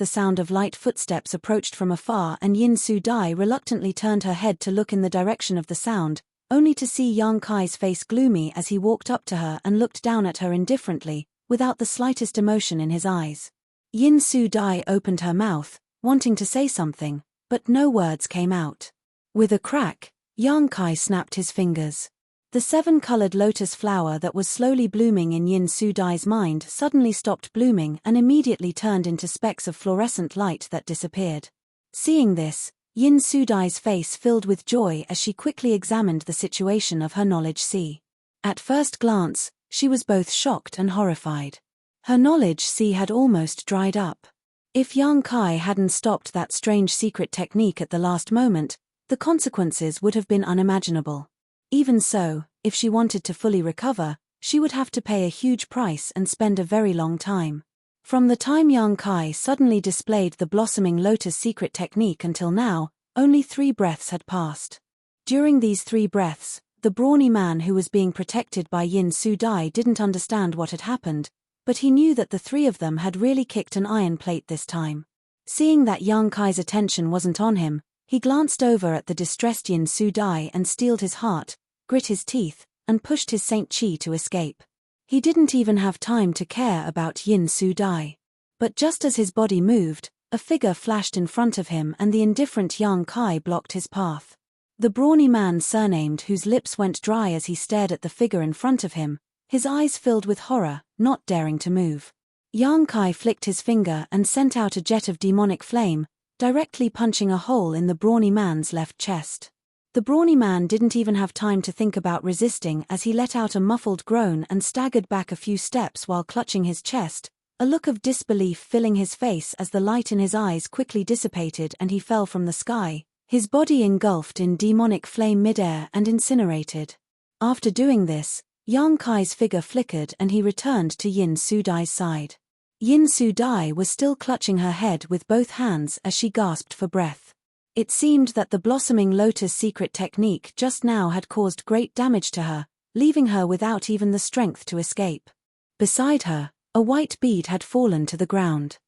sound of light footsteps approached from afar and Yin Su Dai reluctantly turned her head to look in the direction of the sound, only to see Yang Kai's face gloomy as he walked up to her and looked down at her indifferently, without the slightest emotion in his eyes. Yin Su Dai opened her mouth, wanting to say something, but no words came out. With a crack, Yang Kai snapped his fingers. The 7-colored lotus flower that was slowly blooming in Yin Su-dai's mind suddenly stopped blooming and immediately turned into specks of fluorescent light that disappeared. Seeing this, Yin Su-dai's face filled with joy as she quickly examined the situation of her knowledge sea. At first glance, she was both shocked and horrified. Her knowledge sea had almost dried up. If Yang Kai hadn't stopped that strange secret technique at the last moment, the consequences would have been unimaginable. Even so, if she wanted to fully recover, she would have to pay a huge price and spend a very long time. From the time Yang Kai suddenly displayed the blossoming lotus secret technique until now, only 3 breaths had passed. During these 3 breaths, the brawny man who was being protected by Yin Su-dai didn't understand what had happened, but he knew that the 3 of them had really kicked an iron plate this time. Seeing that Yang Kai's attention wasn't on him, he glanced over at the distressed Yin Su-dai and steeled his heart, grit his teeth, and pushed his Saint Chi to escape. He didn't even have time to care about Yin Su-dai. But just as his body moved, a figure flashed in front of him and the indifferent Yang Kai blocked his path. The brawny man surnamed, whose lips went dry as he stared at the figure in front of him, his eyes filled with horror, not daring to move. Yang Kai flicked his finger and sent out a jet of demonic flame, directly punching a hole in the brawny man's left chest. The brawny man didn't even have time to think about resisting as he let out a muffled groan and staggered back a few steps while clutching his chest, a look of disbelief filling his face as the light in his eyes quickly dissipated and he fell from the sky, his body engulfed in demonic flame midair and incinerated. After doing this, Yang Kai's figure flickered and he returned to Yin Su-dai's side. Yin Su-dai was still clutching her head with both hands as she gasped for breath. It seemed that the blossoming lotus secret technique just now had caused great damage to her, leaving her without even the strength to escape. Beside her, a white bead had fallen to the ground.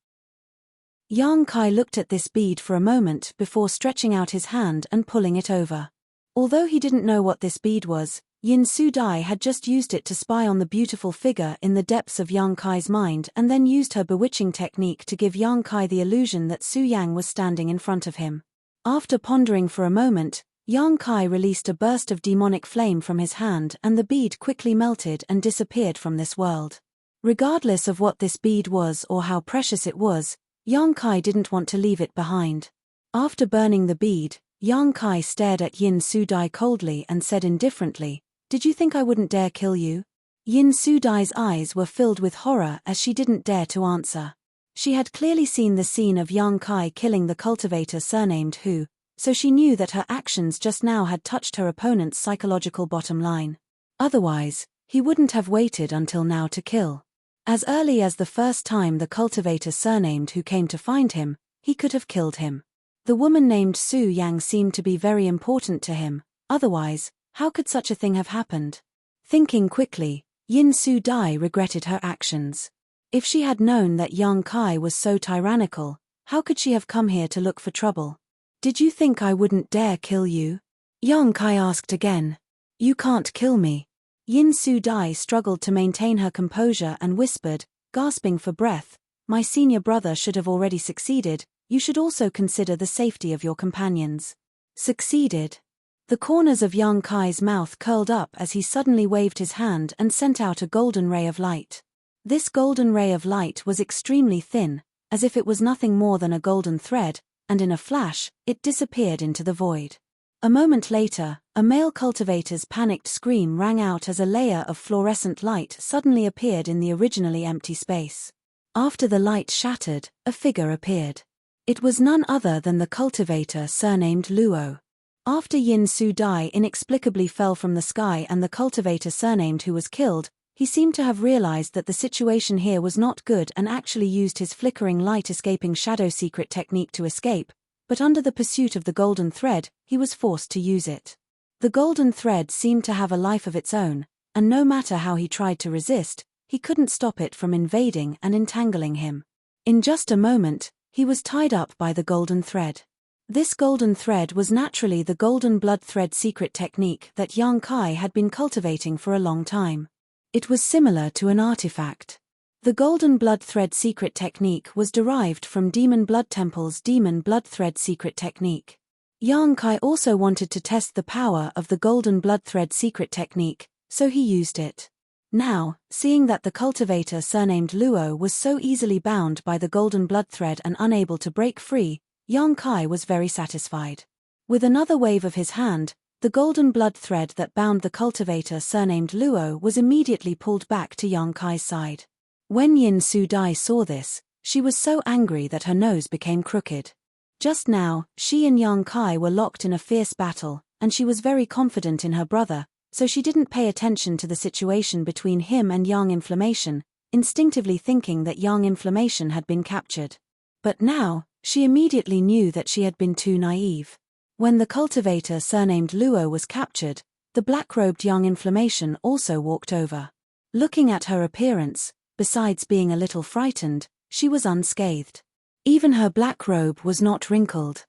Yang Kai looked at this bead for a moment before stretching out his hand and pulling it over. Although he didn't know what this bead was, Yin Su-dai had just used it to spy on the beautiful figure in the depths of Yang Kai's mind and then used her bewitching technique to give Yang Kai the illusion that Su Yang was standing in front of him. After pondering for a moment, Yang Kai released a burst of demonic flame from his hand and the bead quickly melted and disappeared from this world. Regardless of what this bead was or how precious it was, Yang Kai didn't want to leave it behind. After burning the bead, Yang Kai stared at Yin Su-dai coldly and said indifferently, "Did you think I wouldn't dare kill you?" Yin Su-dai's eyes were filled with horror as she didn't dare to answer. She had clearly seen the scene of Yang Kai killing the cultivator surnamed Hu, so she knew that her actions just now had touched her opponent's psychological bottom line. Otherwise, he wouldn't have waited until now to kill. As early as the first time the cultivator surnamed Hu came to find him, he could have killed him. The woman named Su Yang seemed to be very important to him, otherwise, how could such a thing have happened? Thinking quickly, Yin Su-dai regretted her actions. If she had known that Yang Kai was so tyrannical, how could she have come here to look for trouble? "Did you think I wouldn't dare kill you?" Yang Kai asked again. "You can't kill me." Yin Su-dai struggled to maintain her composure and whispered, gasping for breath, "My senior brother should have already succeeded, you should also consider the safety of your companions." Succeeded? The corners of Yang Kai's mouth curled up as he suddenly waved his hand and sent out a golden ray of light. This golden ray of light was extremely thin, as if it was nothing more than a golden thread, and in a flash, it disappeared into the void. A moment later, a male cultivator's panicked scream rang out as a layer of fluorescent light suddenly appeared in the originally empty space. After the light shattered, a figure appeared. It was none other than the cultivator surnamed Luo. After Yin Su-dai inexplicably fell from the sky and the cultivator surnamed Hu was killed, he seemed to have realized that the situation here was not good and actually used his flickering light-escaping shadow secret technique to escape, but under the pursuit of the golden thread, he was forced to use it. The golden thread seemed to have a life of its own, and no matter how he tried to resist, he couldn't stop it from invading and entangling him. In just a moment, he was tied up by the golden thread. This golden thread was naturally the golden blood thread secret technique that Yang Kai had been cultivating for a long time. It was similar to an artifact. The golden blood thread secret technique was derived from Demon Blood Temple's demon blood thread secret technique. Yang Kai also wanted to test the power of the golden blood thread secret technique, so he used it. Now, seeing that the cultivator surnamed Luo was so easily bound by the golden blood thread and unable to break free, Yang Kai was very satisfied. With another wave of his hand, the golden blood thread that bound the cultivator surnamed Luo was immediately pulled back to Yang Kai's side. When Yin Su Dai saw this, she was so angry that her nose became crooked. Just now, she and Yang Kai were locked in a fierce battle, and she was very confident in her brother, so she didn't pay attention to the situation between him and Yang Inflammation, instinctively thinking that Yang Inflammation had been captured. But now, she immediately knew that she had been too naive. When the cultivator surnamed Luo was captured, the black-robed Yang Inflammation also walked over. Looking at her appearance, besides being a little frightened, she was unscathed. Even her black robe was not wrinkled.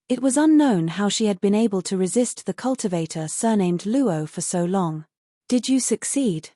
It was unknown how she had been able to resist the cultivator surnamed Luo for so long. Did you succeed?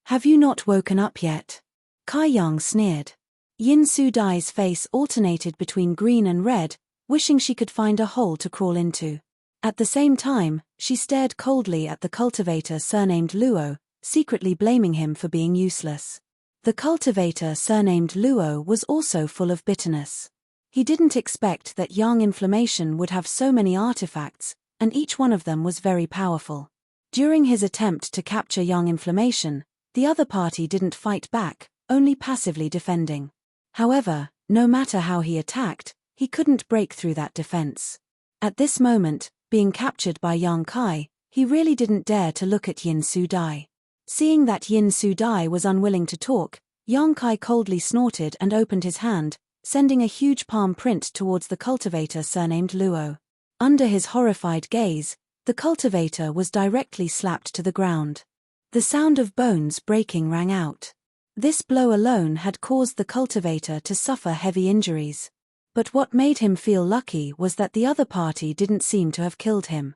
Have you not woken up yet? Kai Yang sneered. Yin Su Dai's face alternated between green and red, wishing she could find a hole to crawl into. At the same time, she stared coldly at the cultivator surnamed Luo, secretly blaming him for being useless. The cultivator surnamed Luo was also full of bitterness. He didn't expect that Yang Inflammation would have so many artifacts, and each one of them was very powerful. During his attempt to capture Yang Inflammation, the other party didn't fight back, only passively defending. However, no matter how he attacked, he couldn't break through that defense. At this moment, being captured by Yang Kai, he really didn't dare to look at Yin Su Dai. Seeing that Yin Su Dai was unwilling to talk, Yang Kai coldly snorted and opened his hand, sending a huge palm print towards the cultivator surnamed Luo. Under his horrified gaze, the cultivator was directly slapped to the ground. The sound of bones breaking rang out. This blow alone had caused the cultivator to suffer heavy injuries. But what made him feel lucky was that the other party didn't seem to have killed him.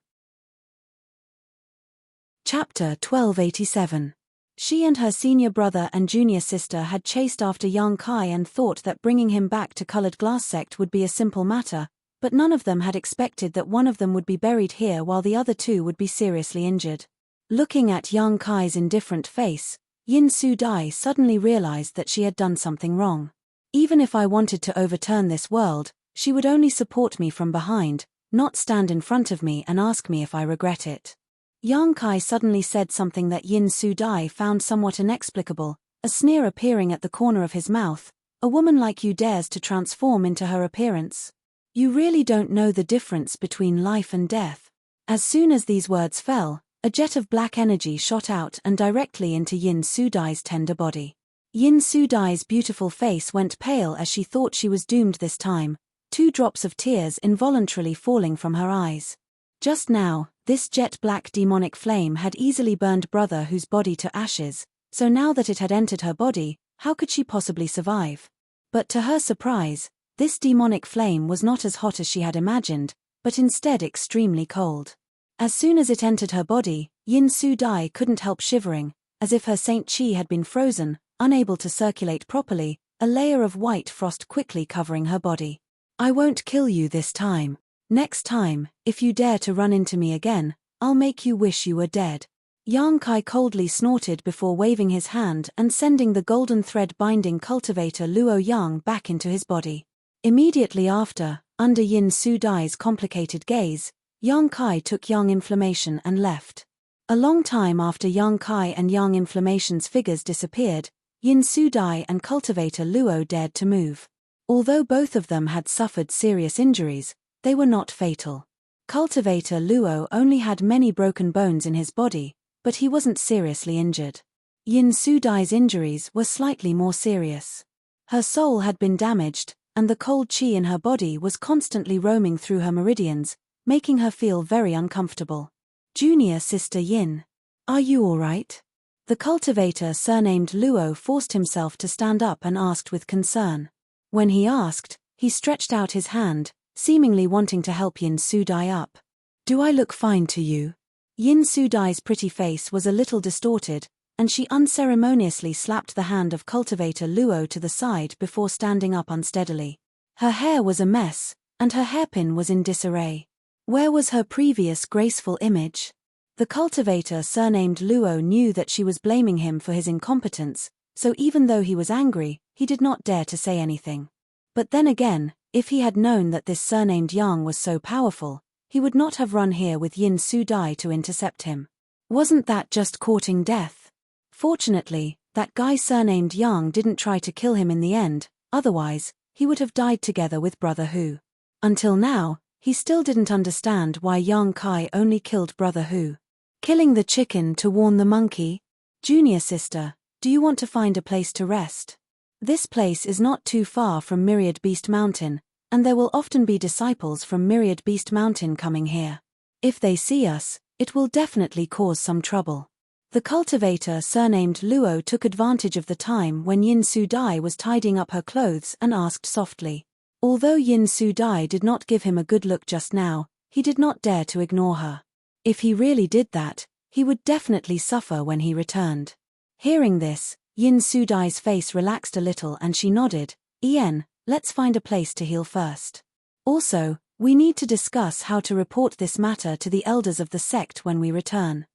Chapter 1287. She and her senior brother and junior sister had chased after Yang Kai and thought that bringing him back to Colored Glass Sect would be a simple matter, but none of them had expected that one of them would be buried here while the other two would be seriously injured. Looking at Yang Kai's indifferent face, Yin Su Dai suddenly realized that she had done something wrong. Even if I wanted to overturn this world, she would only support me from behind, not stand in front of me and ask me if I regret it. Yang Kai suddenly said something that Yin Su Dai found somewhat inexplicable, a sneer appearing at the corner of his mouth. A woman like you dares to transform into her appearance? You really don't know the difference between life and death. As soon as these words fell, a jet of black energy shot out and directly into Yin Su Dai's tender body. Yin Su Dai's beautiful face went pale as she thought she was doomed this time, 2 drops of tears involuntarily falling from her eyes. Just now, this jet-black demonic flame had easily burned brother whose body to ashes, so now that it had entered her body, how could she possibly survive? But to her surprise, this demonic flame was not as hot as she had imagined, but instead extremely cold. As soon as it entered her body, Yin Su Dai couldn't help shivering, as if her Saint Chi had been frozen, unable to circulate properly, a layer of white frost quickly covering her body. I won't kill you this time. Next time, if you dare to run into me again, I'll make you wish you were dead. Yang Kai coldly snorted before waving his hand and sending the golden thread binding cultivator Luo Yang back into his body. Immediately after, under Yin Su Dai's complicated gaze, Yang Kai took Yang Inflammation and left. A long time after Yang Kai and Yang Inflammation's figures disappeared, Yin Su Dai and cultivator Luo dared to move. Although both of them had suffered serious injuries, they were not fatal. Cultivator Luo only had many broken bones in his body, but he wasn't seriously injured. Yin Su Dai's injuries were slightly more serious. Her soul had been damaged, and the cold chi in her body was constantly roaming through her meridians, making her feel very uncomfortable. Junior sister Yin. Are you all right? The cultivator surnamed Luo forced himself to stand up and asked with concern. When he asked, he stretched out his hand, seemingly wanting to help Yin Su Dai up. Do I look fine to you? Yin Su Dai's pretty face was a little distorted, and she unceremoniously slapped the hand of cultivator Luo to the side before standing up unsteadily. Her hair was a mess, and her hairpin was in disarray. Where was her previous graceful image? The cultivator surnamed Luo knew that she was blaming him for his incompetence, so even though he was angry, he did not dare to say anything. But then again, if he had known that this surnamed Yang was so powerful, he would not have run here with Yin Su-dai to intercept him. Wasn't that just courting death? Fortunately, that guy surnamed Yang didn't try to kill him in the end, otherwise, he would have died together with Brother Hu. Until now, he still didn't understand why Yang Kai only killed Brother Hu. Killing the chicken to warn the monkey? Junior sister, do you want to find a place to rest? This place is not too far from Myriad Beast Mountain, and there will often be disciples from Myriad Beast Mountain coming here. If they see us, it will definitely cause some trouble. The cultivator surnamed Luo took advantage of the time when Yin Su-dai was tidying up her clothes and asked softly. Although Yin Su-dai did not give him a good look just now, he did not dare to ignore her. If he really did that, he would definitely suffer when he returned. Hearing this, Yin Su-dai's face relaxed a little and she nodded. Ian, let's find a place to heal first. Also, we need to discuss how to report this matter to the elders of the sect when we return.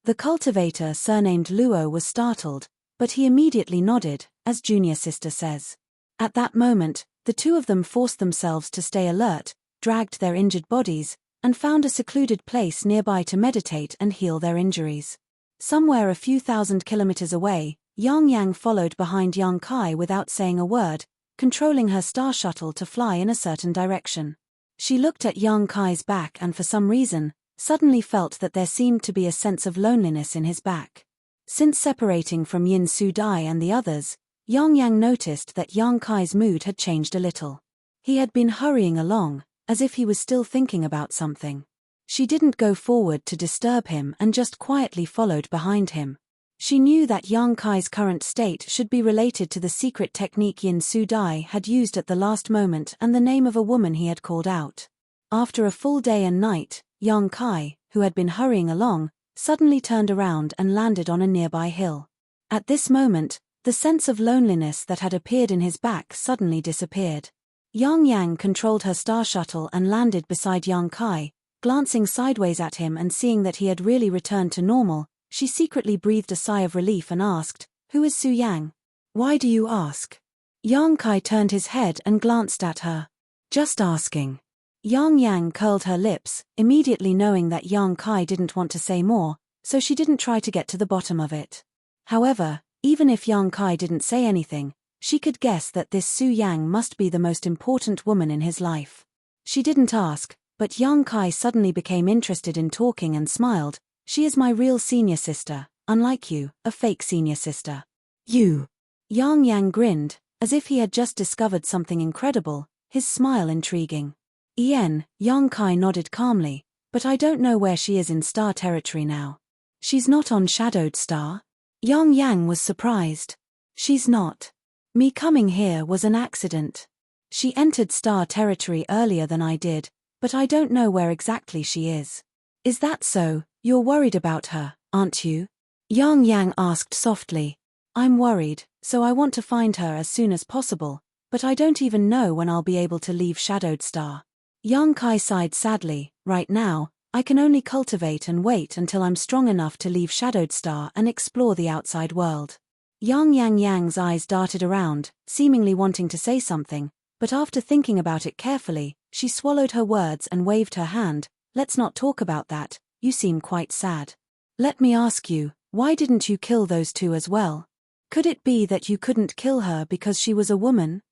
The cultivator surnamed Luo was startled, but he immediately nodded, as Junior Sister says. At that moment, the two of them forced themselves to stay alert, dragged their injured bodies, and found a secluded place nearby to meditate and heal their injuries. Somewhere a few thousand kilometers away, Yang followed behind Yang Kai without saying a word, controlling her star shuttle to fly in a certain direction. She looked at Yang Kai's back and for some reason, suddenly felt that there seemed to be a sense of loneliness in his back. Since separating from Yin Su-dai and the others, Yang noticed that Yang Kai's mood had changed a little. He had been hurrying along, as if he was still thinking about something. She didn't go forward to disturb him and just quietly followed behind him. She knew that Yang Kai's current state should be related to the secret technique Yin Su-dai had used at the last moment and the name of a woman he had called out. After a full day and night, Yang Kai, who had been hurrying along, suddenly turned around and landed on a nearby hill. At this moment, the sense of loneliness that had appeared in his back suddenly disappeared. Yang controlled her star shuttle and landed beside Yang Kai. Glancing sideways at him and seeing that he had really returned to normal, she secretly breathed a sigh of relief and asked, "Who is Su Yang?" "Why do you ask?" Yang Kai turned his head and glanced at her. "Just asking." Yang curled her lips, immediately knowing that Yang Kai didn't want to say more, so she didn't try to get to the bottom of it. However, even if Yang Kai didn't say anything, she could guess that this Su Yang must be the most important woman in his life. She didn't ask, but Yang Kai suddenly became interested in talking and smiled. "She is my real senior sister, unlike you, a fake senior sister." "You?" Yang grinned, as if he had just discovered something incredible, his smile intriguing. Yang Kai nodded calmly, "But I don't know where she is in star territory now." "She's not on Shadowed Star?" Yang was surprised. "She's not. Me coming here was an accident. She entered star territory earlier than I did, but I don't know where exactly she is." "Is that so? You're worried about her, aren't you?" Yang asked softly. "I'm worried, so I want to find her as soon as possible, but I don't even know when I'll be able to leave Shadowed Star." Yang Kai sighed sadly. "Right now, I can only cultivate and wait until I'm strong enough to leave Shadowed Star and explore the outside world." Yang's eyes darted around, seemingly wanting to say something, but after thinking about it carefully, she swallowed her words and waved her hand. "Let's not talk about that, you seem quite sad. Let me ask you, why didn't you kill those two as well? Could it be that you couldn't kill her because she was a woman?"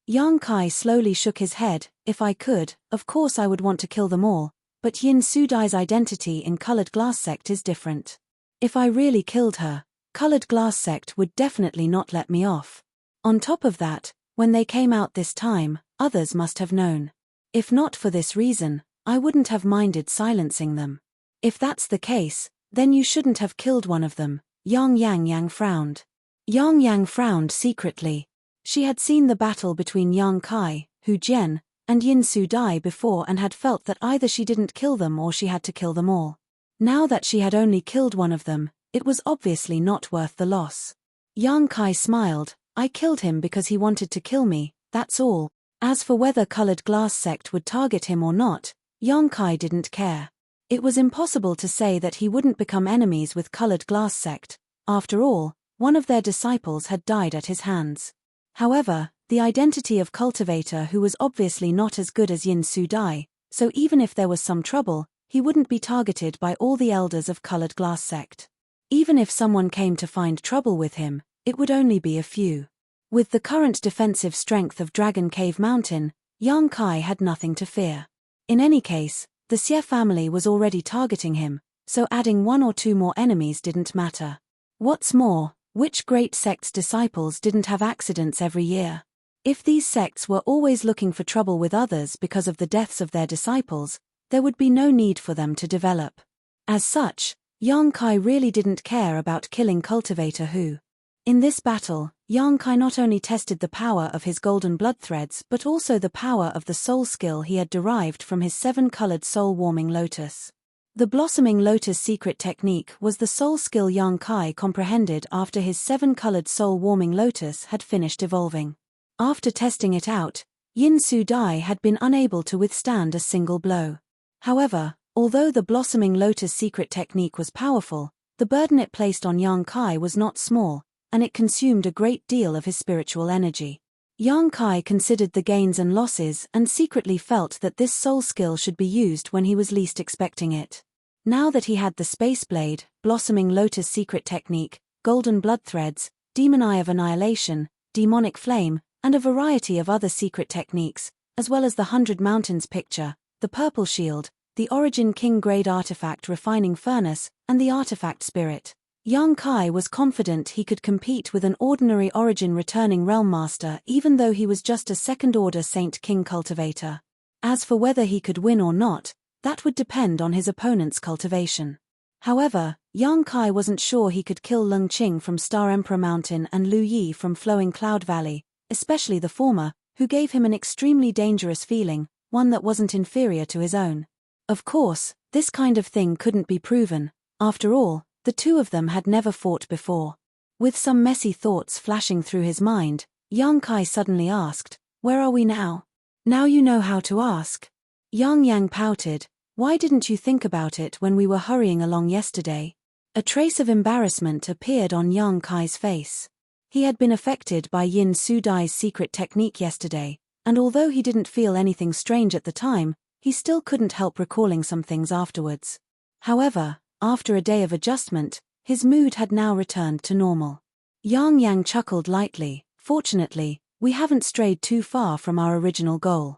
Yang Kai slowly shook his head. "If I could, of course I would want to kill them all, but Yin Su-dai's identity in Colored Glass Sect is different. If I really killed her, Colored Glass Sect would definitely not let me off. On top of that, when they came out this time, others must have known. If not for this reason, I wouldn't have minded silencing them. If that's the case, then you shouldn't have killed one of them." Yang frowned. Yang frowned secretly. She had seen the battle between Yang Kai, Hu Jian, and Yin Su-dai before and had felt that either she didn't kill them or she had to kill them all. Now that she had only killed one of them, it was obviously not worth the loss. Yang Kai smiled. "I killed him because he wanted to kill me, that's all." As for whether colored glass sect would target him or not, Yang Kai didn't care. It was impossible to say that he wouldn't become enemies with colored glass sect. After all, one of their disciples had died at his hands. However, the identity of cultivator who was obviously not as good as Yin Su Dai, so even if there was some trouble, he wouldn't be targeted by all the elders of colored glass sect. Even if someone came to find trouble with him, it would only be a few. With the current defensive strength of Dragon Cave Mountain, Yang Kai had nothing to fear. In any case, the Xie family was already targeting him, so adding one or two more enemies didn't matter. What's more, which great sect's disciples didn't have accidents every year? If these sects were always looking for trouble with others because of the deaths of their disciples, there would be no need for them to develop. As such, Yang Kai really didn't care about killing Cultivator Hu. In this battle, Yang Kai not only tested the power of his golden blood threads but also the power of the soul skill he had derived from his 7-colored soul-warming lotus. The blossoming lotus secret technique was the soul skill Yang Kai comprehended after his 7-colored soul-warming lotus had finished evolving. After testing it out, Yin Su Dai had been unable to withstand a single blow. However, although the blossoming lotus secret technique was powerful, the burden it placed on Yang Kai was not small, and it consumed a great deal of his spiritual energy. Yang Kai considered the gains and losses and secretly felt that this soul skill should be used when he was least expecting it. Now that he had the Space Blade, Blossoming Lotus Secret Technique, Golden Blood Threads, Demon Eye of Annihilation, Demonic Flame, and a variety of other secret techniques, as well as the 100 Mountains picture, the Purple Shield, the Origin King Grade Artifact Refining Furnace, and the Artifact Spirit, Yang Kai was confident he could compete with an ordinary Origin returning Realm Master even though he was just a second-order Saint King cultivator. As for whether he could win or not, that would depend on his opponent's cultivation. However, Yang Kai wasn't sure he could kill Lung Qing from Star Emperor Mountain and Lu Yi from Flowing Cloud Valley, especially the former, who gave him an extremely dangerous feeling, one that wasn't inferior to his own. Of course, this kind of thing couldn't be proven. After all, the two of them had never fought before. With some messy thoughts flashing through his mind, Yang Kai suddenly asked, "Where are we now?" "Now you know how to ask." Yang pouted, "Why didn't you think about it when we were hurrying along yesterday?" A trace of embarrassment appeared on Yang Kai's face. He had been affected by Yin Su Dai's secret technique yesterday, and although he didn't feel anything strange at the time, he still couldn't help recalling some things afterwards. However, after a day of adjustment, his mood had now returned to normal. Yang chuckled lightly, "Fortunately, we haven't strayed too far from our original goal.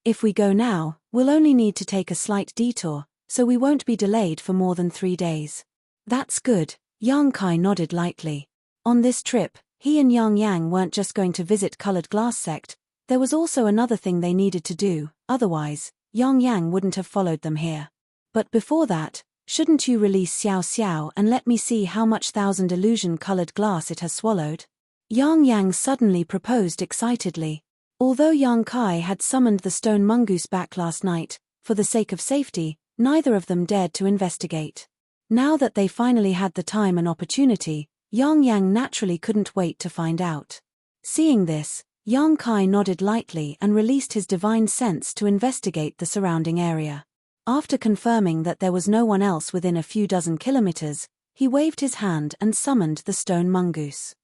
If we go now, we'll only need to take a slight detour, so we won't be delayed for more than 3 days." "That's good," Yang Kai nodded lightly. On this trip, he and Yang weren't just going to visit Colored Glass Sect, there was also another thing they needed to do, otherwise, Yang wouldn't have followed them here. "But before that, shouldn't you release Xiao Xiao and let me see how much 1,000 illusion-colored glass it has swallowed?" Yang suddenly proposed excitedly. Although Yang Kai had summoned the stone mongoose back last night, for the sake of safety, neither of them dared to investigate. Now that they finally had the time and opportunity, Yang naturally couldn't wait to find out. Seeing this, Yang Kai nodded lightly and released his divine sense to investigate the surrounding area. After confirming that there was no one else within a few dozen kilometers, he waved his hand and summoned the stone mongoose.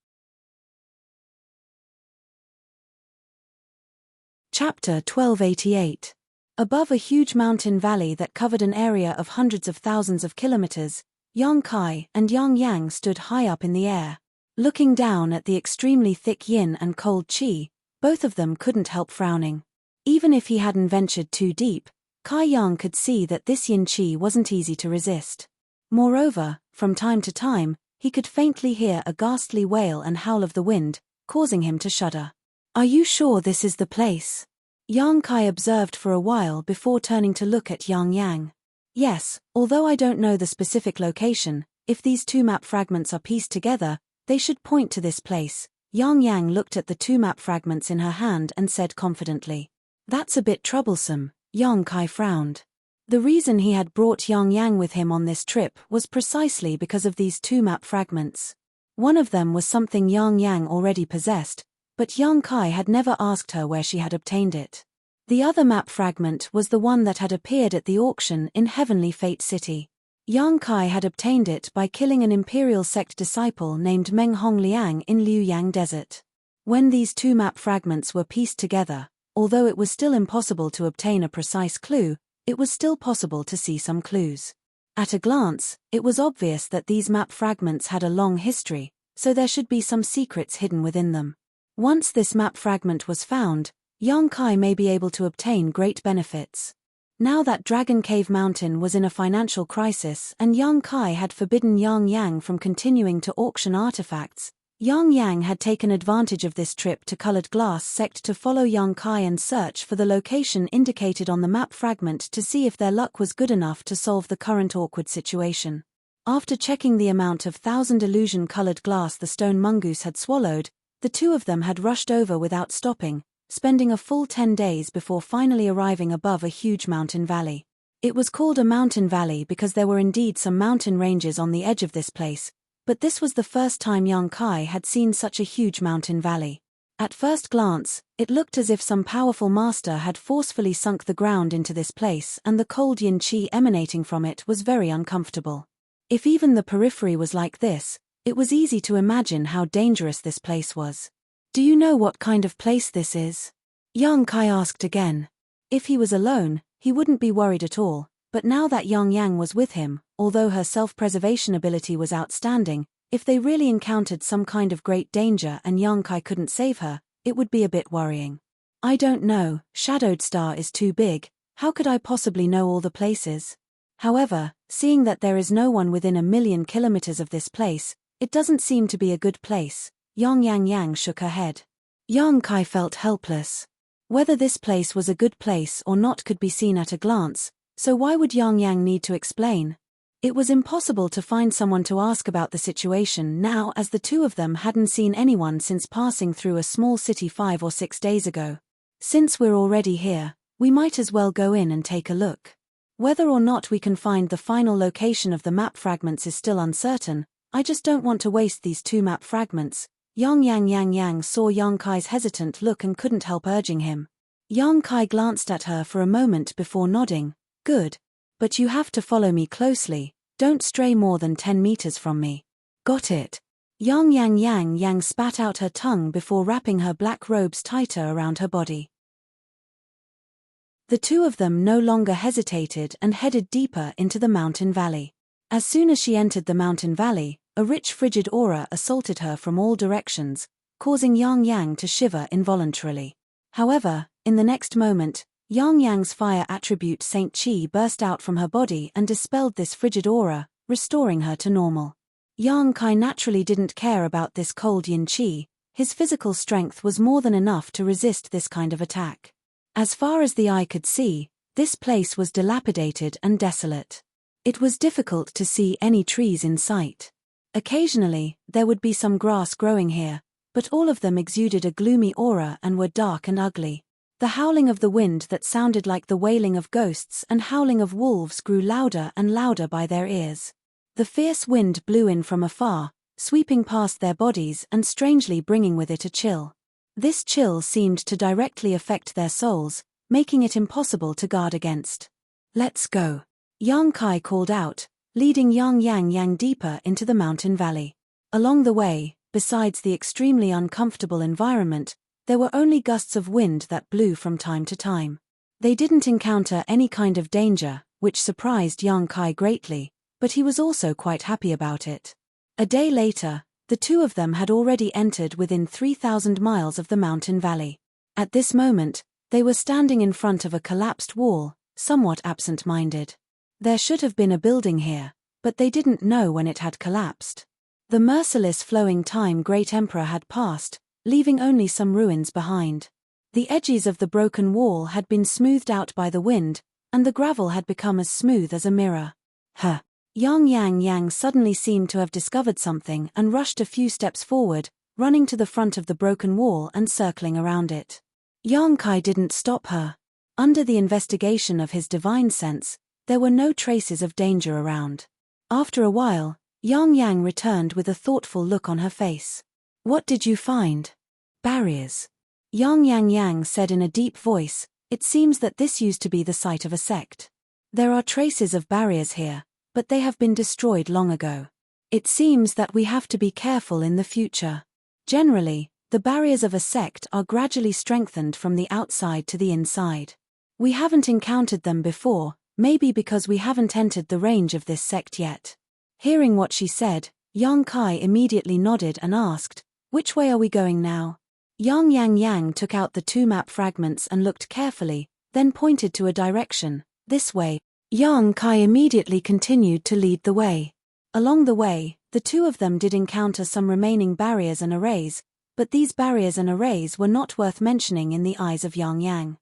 Chapter 1288. Above a huge mountain valley that covered an area of hundreds of thousands of kilometers, Yang Kai and Yang stood high up in the air. Looking down at the extremely thick yin and cold qi, both of them couldn't help frowning. Even if he hadn't ventured too deep, Kai Yang could see that this yin qi wasn't easy to resist. Moreover, from time to time, he could faintly hear a ghastly wail and howl of the wind, causing him to shudder. "Are you sure this is the place?" Yang Kai observed for a while before turning to look at Yang. "Yes, although I don't know the specific location, if these two map fragments are pieced together, they should point to this place." Yang looked at the two map fragments in her hand and said confidently. "That's a bit troublesome." Yang Kai frowned. The reason he had brought Yang with him on this trip was precisely because of these two map fragments. One of them was something Yang already possessed, but Yang Kai had never asked her where she had obtained it. The other map fragment was the one that had appeared at the auction in Heavenly Fate City. Yang Kai had obtained it by killing an imperial sect disciple named Meng Hongliang in Liuyang Desert. When these two map fragments were pieced together, although it was still impossible to obtain a precise clue, it was still possible to see some clues. At a glance, it was obvious that these map fragments had a long history, so there should be some secrets hidden within them. Once this map fragment was found, Yang Kai may be able to obtain great benefits. Now that Dragon Cave Mountain was in a financial crisis and Yang Kai had forbidden Yang Yang from continuing to auction artifacts, Yang Yang had taken advantage of this trip to Colored Glass Sect to follow Yang Kai and search for the location indicated on the map fragment to see if their luck was good enough to solve the current awkward situation. After checking the amount of 1,000 illusion-colored glass the stone mongoose had swallowed, the two of them had rushed over without stopping, spending a full 10 days before finally arriving above a huge mountain valley. It was called a mountain valley because there were indeed some mountain ranges on the edge of this place, but this was the first time Yang Kai had seen such a huge mountain valley. At first glance, it looked as if some powerful master had forcefully sunk the ground into this place and the cold yin qi emanating from it was very uncomfortable. If even the periphery was like this, it was easy to imagine how dangerous this place was. "Do you know what kind of place this is?" Yang Kai asked again. If he was alone, he wouldn't be worried at all, but now that Yang Yang was with him, although her self-preservation ability was outstanding, if they really encountered some kind of great danger and Yang Kai couldn't save her, it would be a bit worrying. "I don't know, Shadowed Star is too big, how could I possibly know all the places? However, seeing that there is no one within 1,000,000 kilometers of this place, it doesn't seem to be a good place." Yang shook her head. Yang Kai felt helpless. Whether this place was a good place or not could be seen at a glance, so why would Yang need to explain? It was impossible to find someone to ask about the situation now as the two of them hadn't seen anyone since passing through a small city 5 or 6 days ago. "Since we're already here, we might as well go in and take a look. Whether or not we can find the final location of the map fragments is still uncertain, I just don't want to waste these two map fragments." Yang saw Yang Kai's hesitant look and couldn't help urging him. Yang Kai glanced at her for a moment before nodding. "Good. But you have to follow me closely, don't stray more than 10 meters from me." "Got it." Yang spat out her tongue before wrapping her black robes tighter around her body. The two of them no longer hesitated and headed deeper into the mountain valley. As soon as she entered the mountain valley, a rich frigid aura assaulted her from all directions, causing Yang to shiver involuntarily. However, in the next moment, Yang's fire attribute Saint Qi burst out from her body and dispelled this frigid aura, restoring her to normal. Yang Kai naturally didn't care about this cold yin qi, his physical strength was more than enough to resist this kind of attack. As far as the eye could see, this place was dilapidated and desolate. It was difficult to see any trees in sight. Occasionally, there would be some grass growing here, but all of them exuded a gloomy aura and were dark and ugly. The howling of the wind that sounded like the wailing of ghosts and howling of wolves grew louder and louder by their ears. The fierce wind blew in from afar, sweeping past their bodies and strangely bringing with it a chill. This chill seemed to directly affect their souls, making it impossible to guard against. "Let's go," Yang Kai called out, leading Yang deeper into the mountain valley. Along the way, besides the extremely uncomfortable environment, there were only gusts of wind that blew from time to time. They didn't encounter any kind of danger, which surprised Yang Kai greatly, but he was also quite happy about it. A day later, the two of them had already entered within 3,000 miles of the mountain valley. At this moment, they were standing in front of a collapsed wall, somewhat absent-minded. There should have been a building here, but they didn't know when it had collapsed. The merciless flowing time Great Emperor had passed, leaving only some ruins behind. The edges of the broken wall had been smoothed out by the wind, and the gravel had become as smooth as a mirror. "Huh." Yang suddenly seemed to have discovered something and rushed a few steps forward, running to the front of the broken wall and circling around it. Yang Kai didn't stop her. Under the investigation of his divine sense, there were no traces of danger around. After a while, Yang returned with a thoughtful look on her face. "What did you find?" Barriers. Yang said in a deep voice, "It seems that this used to be the site of a sect. There are traces of barriers here, but they have been destroyed long ago. It seems that we have to be careful in the future. Generally, the barriers of a sect are gradually strengthened from the outside to the inside. We haven't encountered them before, maybe because we haven't entered the range of this sect yet." Hearing what she said, Yang Kai immediately nodded and asked, "Which way are we going now?" Yang took out the two map fragments and looked carefully, then pointed to a direction, "This way." Yang Kai immediately continued to lead the way. Along the way, the two of them did encounter some remaining barriers and arrays, but these barriers and arrays were not worth mentioning in the eyes of Yang.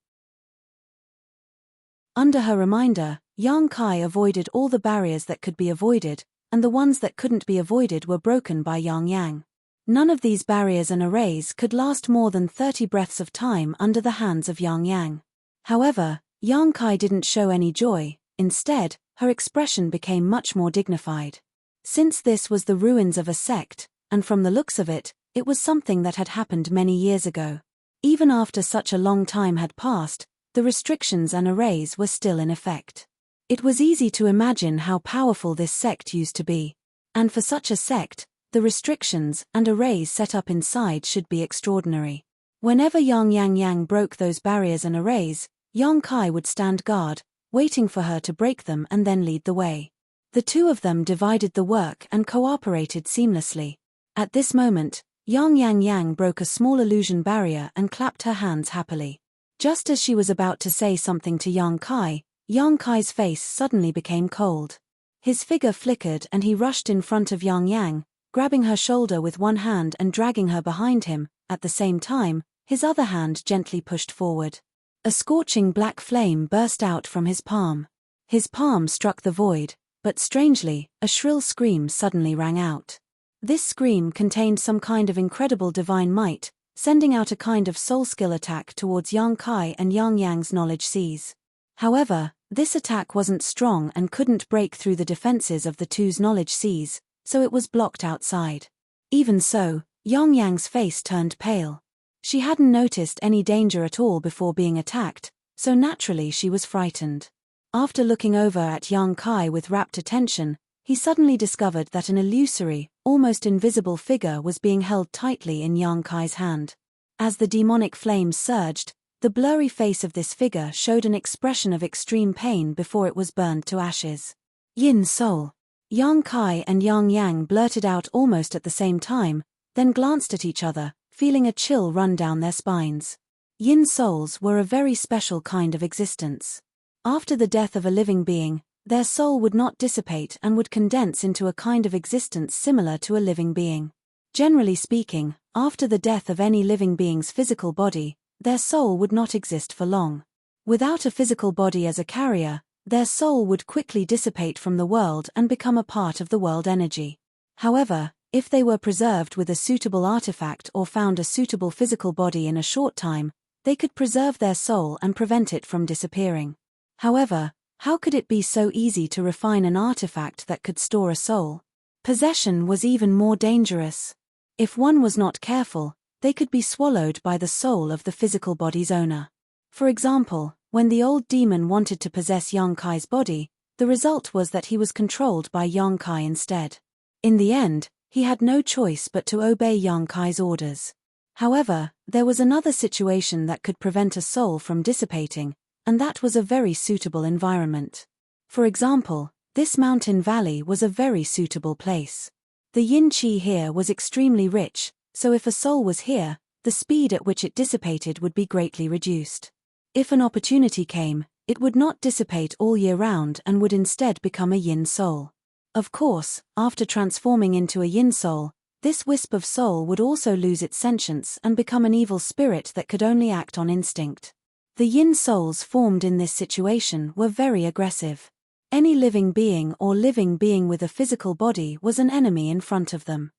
Under her reminder, Yang Kai avoided all the barriers that could be avoided, and the ones that couldn't be avoided were broken by Yang. None of these barriers and arrays could last more than 30 breaths of time under the hands of Yang. However, Yang Kai didn't show any joy. Instead, her expression became much more dignified. Since this was the ruins of a sect, and from the looks of it, it was something that had happened many years ago. Even after such a long time had passed, the restrictions and arrays were still in effect. It was easy to imagine how powerful this sect used to be. And for such a sect, the restrictions and arrays set up inside should be extraordinary. Whenever Yang broke those barriers and arrays, Yang Kai would stand guard, waiting for her to break them and then lead the way. The two of them divided the work and cooperated seamlessly. At this moment, Yang broke a small illusion barrier and clapped her hands happily. Just as she was about to say something to Yang Kai's face suddenly became cold. His figure flickered and he rushed in front of Yang, grabbing her shoulder with one hand and dragging her behind him. At the same time, his other hand gently pushed forward. A scorching black flame burst out from his palm. His palm struck the void, but strangely, a shrill scream suddenly rang out. This scream contained some kind of incredible divine might, sending out a kind of soul skill attack towards Yang Kai and Yang's knowledge seas. However, this attack wasn't strong and couldn't break through the defenses of the two's knowledge seas, so it was blocked outside. Even so, Yang's face turned pale. She hadn't noticed any danger at all before being attacked, so naturally she was frightened. After looking over at Yang Kai with rapt attention, he suddenly discovered that an illusory, almost invisible figure was being held tightly in Yang Kai's hand. As the demonic flames surged, the blurry face of this figure showed an expression of extreme pain before it was burned to ashes. "Yin soul." Yang Kai and Yang blurted out almost at the same time, then glanced at each other, feeling a chill run down their spines. Yin souls were a very special kind of existence. After the death of a living being, their soul would not dissipate and would condense into a kind of existence similar to a living being. Generally speaking, after the death of any living being's physical body, their soul would not exist for long. Without a physical body as a carrier, their soul would quickly dissipate from the world and become a part of the world energy. However, if they were preserved with a suitable artifact or found a suitable physical body in a short time, they could preserve their soul and prevent it from disappearing. However, how could it be so easy to refine an artifact that could store a soul? Possession was even more dangerous. If one was not careful, they could be swallowed by the soul of the physical body's owner. For example, when the old demon wanted to possess Yang Kai's body, the result was that he was controlled by Yang Kai instead. In the end, he had no choice but to obey Yang Kai's orders. However, there was another situation that could prevent a soul from dissipating, and that was a very suitable environment. For example, this mountain valley was a very suitable place. The yin qi here was extremely rich, so if a soul was here, the speed at which it dissipated would be greatly reduced. If an opportunity came, it would not dissipate all year round and would instead become a yin soul. Of course, after transforming into a yin soul, this wisp of soul would also lose its sentience and become an evil spirit that could only act on instinct. The yin souls formed in this situation were very aggressive. Any living being or living being with a physical body was an enemy in front of them.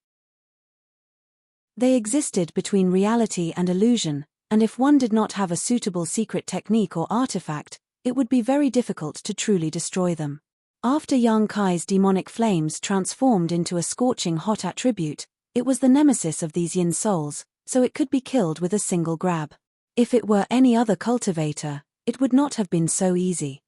They existed between reality and illusion, and if one did not have a suitable secret technique or artifact, it would be very difficult to truly destroy them. After Yang Kai's demonic flames transformed into a scorching hot attribute, it was the nemesis of these yin souls, so it could be killed with a single grab. If it were any other cultivator, it would not have been so easy.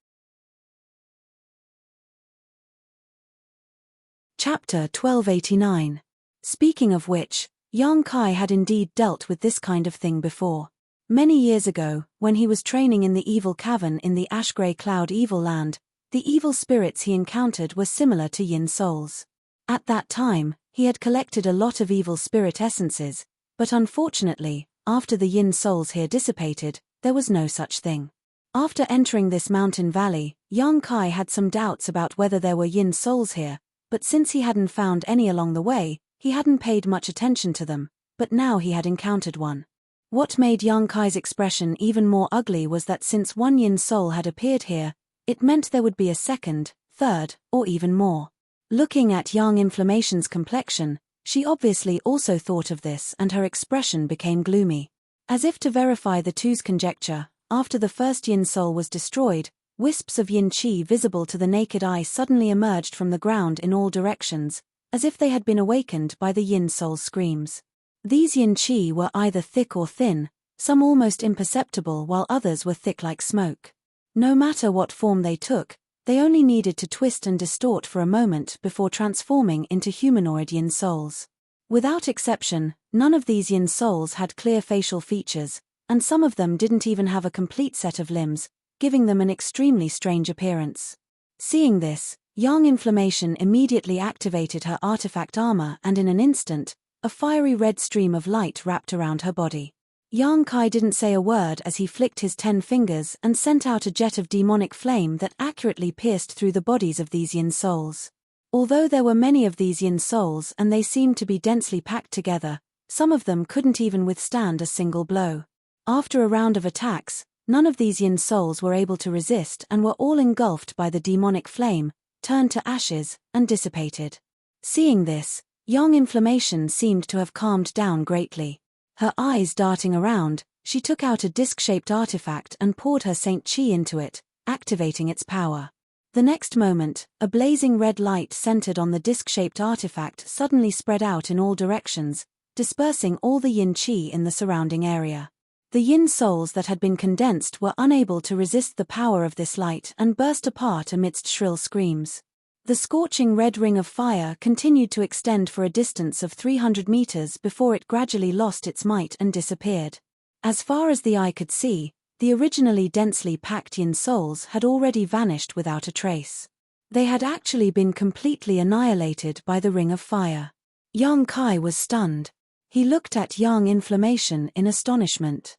Chapter 1289. Speaking of which, Yang Kai had indeed dealt with this kind of thing before. Many years ago, when he was training in the evil cavern in the ash-grey cloud evil land, the evil spirits he encountered were similar to yin souls. At that time, he had collected a lot of evil spirit essences, but unfortunately, after the yin souls here dissipated, there was no such thing. After entering this mountain valley, Yang Kai had some doubts about whether there were yin souls here, but since he hadn't found any along the way, he hadn't paid much attention to them, but now he had encountered one. What made Yang Kai's expression even more ugly was that since one yin soul had appeared here, it meant there would be a second, third, or even more. Looking at Yang Inflammation's complexion, she obviously also thought of this and her expression became gloomy. As if to verify the two's conjecture, after the first yin soul was destroyed, wisps of yin qi visible to the naked eye suddenly emerged from the ground in all directions, as if they had been awakened by the yin soul's screams. These yin qi were either thick or thin, some almost imperceptible while others were thick like smoke. No matter what form they took, they only needed to twist and distort for a moment before transforming into humanoid yin souls. Without exception, none of these yin souls had clear facial features, and some of them didn't even have a complete set of limbs, giving them an extremely strange appearance. Seeing this, Yang Inflammation immediately activated her artifact armor and in an instant, a fiery red stream of light wrapped around her body. Yang Kai didn't say a word as he flicked his 10 fingers and sent out a jet of demonic flame that accurately pierced through the bodies of these yin souls. Although there were many of these yin souls and they seemed to be densely packed together, some of them couldn't even withstand a single blow. After a round of attacks, none of these yin souls were able to resist and were all engulfed by the demonic flame, turned to ashes, and dissipated. Seeing this, Yang Inflammation seemed to have calmed down greatly. Her eyes darting around, she took out a disc-shaped artifact and poured her Saint Qi into it, activating its power. The next moment, a blazing red light centered on the disc-shaped artifact suddenly spread out in all directions, dispersing all the yin qi in the surrounding area. The yin souls that had been condensed were unable to resist the power of this light and burst apart amidst shrill screams. The scorching red ring of fire continued to extend for a distance of 300 meters before it gradually lost its might and disappeared. As far as the eye could see, the originally densely packed yin souls had already vanished without a trace. They had actually been completely annihilated by the ring of fire. Yang Kai was stunned. He looked at Yang Inflammation in astonishment.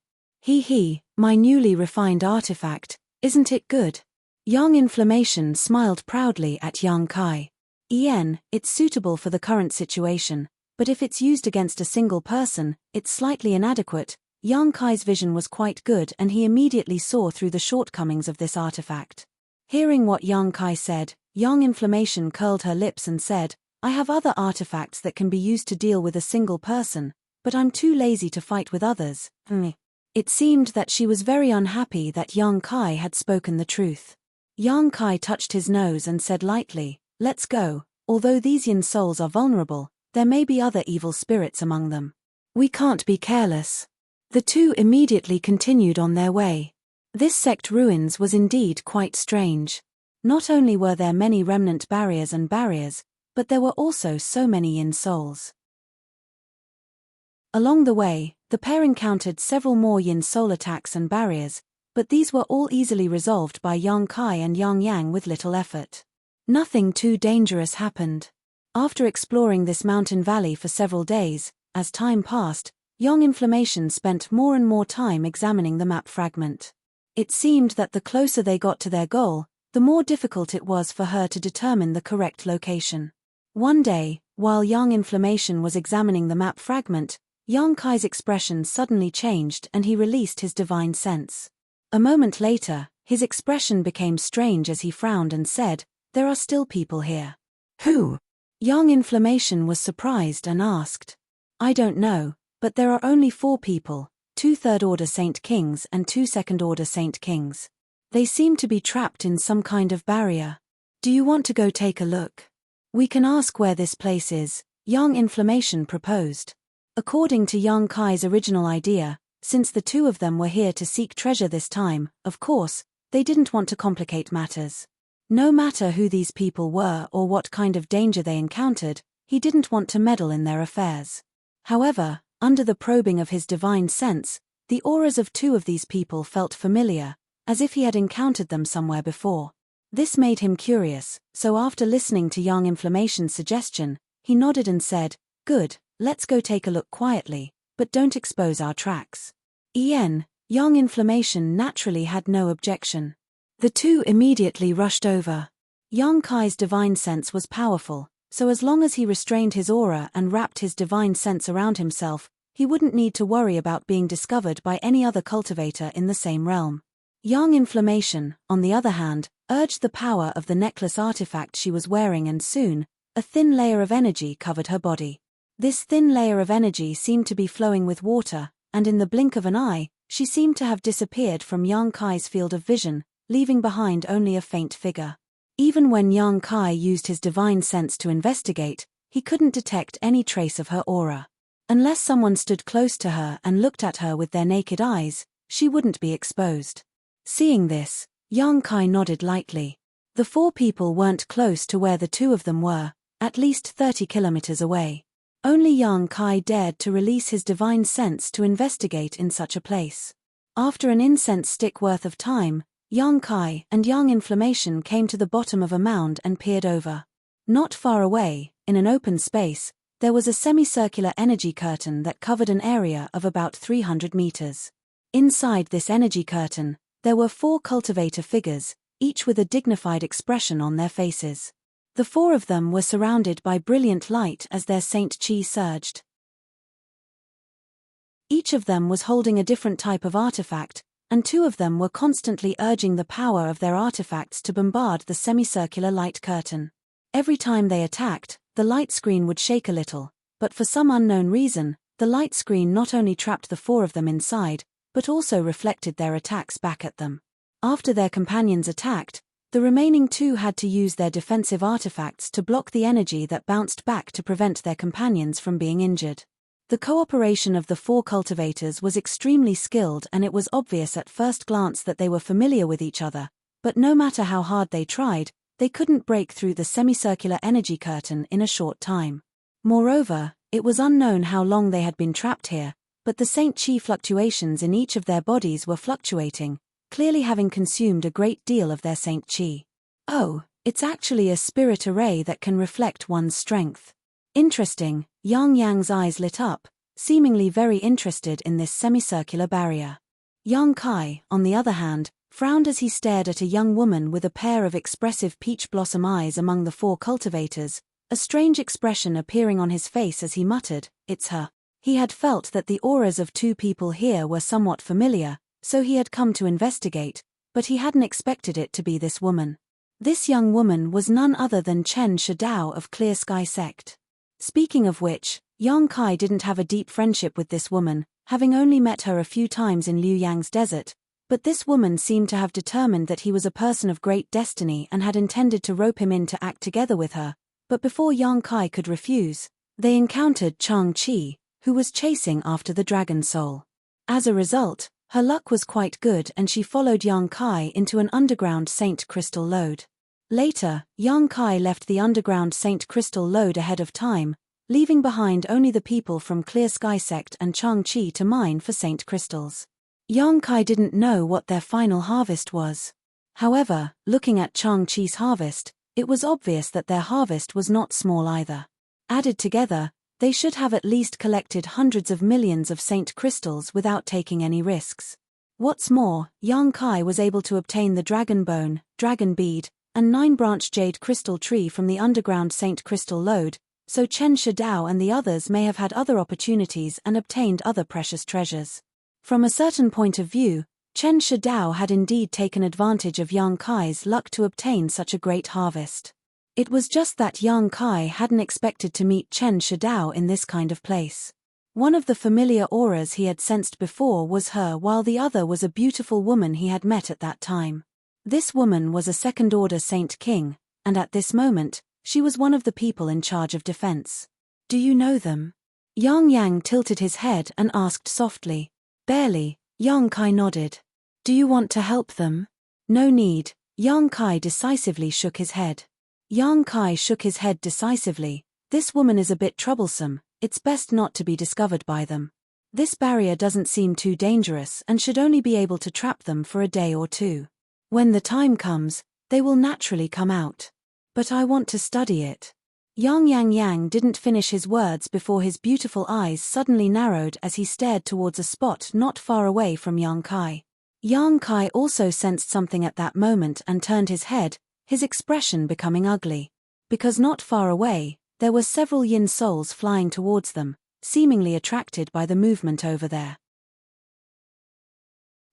My newly refined artifact, isn't it good? Yang Inflammation smiled proudly at Yang Kai. It's suitable for the current situation, but if it's used against a single person, it's slightly inadequate. Yang Kai's vision was quite good and he immediately saw through the shortcomings of this artifact. Hearing what Yang Kai said, Yang Inflammation curled her lips and said, I have other artifacts that can be used to deal with a single person, but I'm too lazy to fight with others. It seemed that she was very unhappy that Yang Kai had spoken the truth. Yang Kai touched his nose and said lightly, let's go. Although these yin souls are vulnerable, there may be other evil spirits among them. We can't be careless. The two immediately continued on their way. This sect ruins was indeed quite strange. Not only were there many remnant barriers, but there were also so many yin souls. Along the way, the pair encountered several more yin soul attacks and barriers, but these were all easily resolved by Yang Kai and Yang Yang with little effort. Nothing too dangerous happened. After exploring this mountain valley for several days, as time passed, Yang Inflammation spent more and more time examining the map fragment. It seemed that the closer they got to their goal, the more difficult it was for her to determine the correct location. One day, while Yang Inflammation was examining the map fragment, Yang Kai's expression suddenly changed and he released his divine sense. A moment later, his expression became strange as he frowned and said, there are still people here. Who? Yang Inflammation was surprised and asked. I don't know, but there are only 4 people, 2 third-order Saint Kings and 2 second-order Saint Kings. They seem to be trapped in some kind of barrier. Do you want to go take a look? We can ask where this place is, Yang Inflammation proposed. According to Yang Kai's original idea, since the two of them were here to seek treasure this time, of course, they didn't want to complicate matters. No matter who these people were or what kind of danger they encountered, he didn't want to meddle in their affairs. However, under the probing of his divine sense, the auras of two of these people felt familiar, as if he had encountered them somewhere before. This made him curious, so after listening to Yang Inflammation's suggestion, he nodded and said, "Good, let's go take a look quietly, but don't expose our tracks." Yang Inflammation naturally had no objection. The two immediately rushed over. Yang Kai's divine sense was powerful, so as long as he restrained his aura and wrapped his divine sense around himself, he wouldn't need to worry about being discovered by any other cultivator in the same realm. Yang Inflammation, on the other hand, urged the power of the necklace artifact she was wearing, and soon, a thin layer of energy covered her body. This thin layer of energy seemed to be flowing with water, and in the blink of an eye, she seemed to have disappeared from Yang Kai's field of vision, leaving behind only a faint figure. Even when Yang Kai used his divine sense to investigate, he couldn't detect any trace of her aura. Unless someone stood close to her and looked at her with their naked eyes, she wouldn't be exposed. Seeing this, Yang Kai nodded lightly. The four people weren't close to where the two of them were, at least 30 kilometers away. Only Yang Kai dared to release his divine sense to investigate in such a place. After an incense stick worth of time, Yang Kai and Yang Inflammation came to the bottom of a mound and peered over. Not far away, in an open space, there was a semicircular energy curtain that covered an area of about 300 meters. Inside this energy curtain, there were four cultivator figures, each with a dignified expression on their faces. The four of them were surrounded by brilliant light as their Saint Chi surged. Each of them was holding a different type of artifact, and two of them were constantly urging the power of their artifacts to bombard the semicircular light curtain. Every time they attacked, the light screen would shake a little, but for some unknown reason, the light screen not only trapped the four of them inside, but also reflected their attacks back at them. After their companions attacked, the remaining two had to use their defensive artifacts to block the energy that bounced back to prevent their companions from being injured. The cooperation of the four cultivators was extremely skilled, and it was obvious at first glance that they were familiar with each other, but no matter how hard they tried, they couldn't break through the semicircular energy curtain in a short time. Moreover, it was unknown how long they had been trapped here, but the Saint Chi fluctuations in each of their bodies were fluctuating, clearly having consumed a great deal of their Saint Chi. Oh, it's actually a spirit array that can reflect one's strength. Interesting. Yang's eyes lit up, seemingly very interested in this semicircular barrier. Yang Kai, on the other hand, frowned as he stared at a young woman with a pair of expressive peach blossom eyes among the four cultivators, a strange expression appearing on his face as he muttered, "It's her." He had felt that the auras of two people here were somewhat familiar, so he had come to investigate, but he hadn't expected it to be this woman. This young woman was none other than Chen Shidao of Clear Sky Sect. Speaking of which, Yang Kai didn't have a deep friendship with this woman, having only met her a few times in Liu Yang's desert, but this woman seemed to have determined that he was a person of great destiny and had intended to rope him in to act together with her, but before Yang Kai could refuse, they encountered Chang Chi, who was chasing after the dragon soul. As a result, her luck was quite good and she followed Yang Kai into an underground Saint Crystal lode. Later, Yang Kai left the underground Saint Crystal lode ahead of time, leaving behind only the people from Clear Sky Sect and Chang Chi to mine for Saint Crystals. Yang Kai didn't know what their final harvest was. However, looking at Chang Chi's harvest, it was obvious that their harvest was not small either. Added together, they should have at least collected hundreds of millions of Saint Crystals without taking any risks. What's more, Yang Kai was able to obtain the dragon bone, dragon bead, and 9-branch jade crystal tree from the underground Saint Crystal lode, so Chen Shidao and the others may have had other opportunities and obtained other precious treasures. From a certain point of view, Chen Shidao had indeed taken advantage of Yang Kai's luck to obtain such a great harvest. It was just that Yang Kai hadn't expected to meet Chen Shidao in this kind of place. One of the familiar auras he had sensed before was her, while the other was a beautiful woman he had met at that time. This woman was a second-order Saint King, and at this moment, she was one of the people in charge of defense. "Do you know them?" Yang Yang tilted his head and asked softly. Barely. Yang Kai nodded. Do you want to help them? No need. Yang Kai decisively shook his head. Yang Kai shook his head decisively. This woman is a bit troublesome, it's best not to be discovered by them. This barrier doesn't seem too dangerous and should only be able to trap them for a day or two. When the time comes, they will naturally come out. But I want to study it. Yang didn't finish his words before his beautiful eyes suddenly narrowed as he stared towards a spot not far away from Yang Kai. Yang Kai also sensed something at that moment and turned his head, his expression becoming ugly. Because not far away, there were several yin souls flying towards them, seemingly attracted by the movement over there.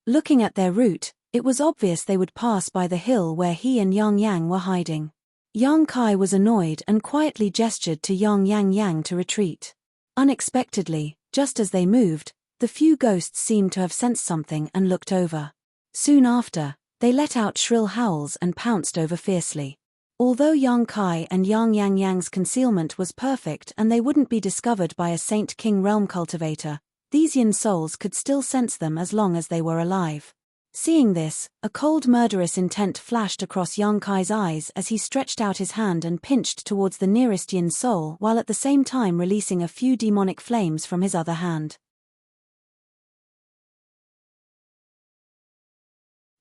Looking at their route, it was obvious they would pass by the hill where he and Yang Yang were hiding. Yang Kai was annoyed and quietly gestured to Yang to retreat. Unexpectedly, just as they moved, the few ghosts seemed to have sensed something and looked over. Soon after, they let out shrill howls and pounced over fiercely. Although Yang Kai and Yang's concealment was perfect and they wouldn't be discovered by a Saint King realm cultivator, these yin souls could still sense them as long as they were alive. Seeing this, a cold murderous intent flashed across Yang Kai's eyes as he stretched out his hand and pinched towards the nearest yin soul while at the same time releasing a few demonic flames from his other hand.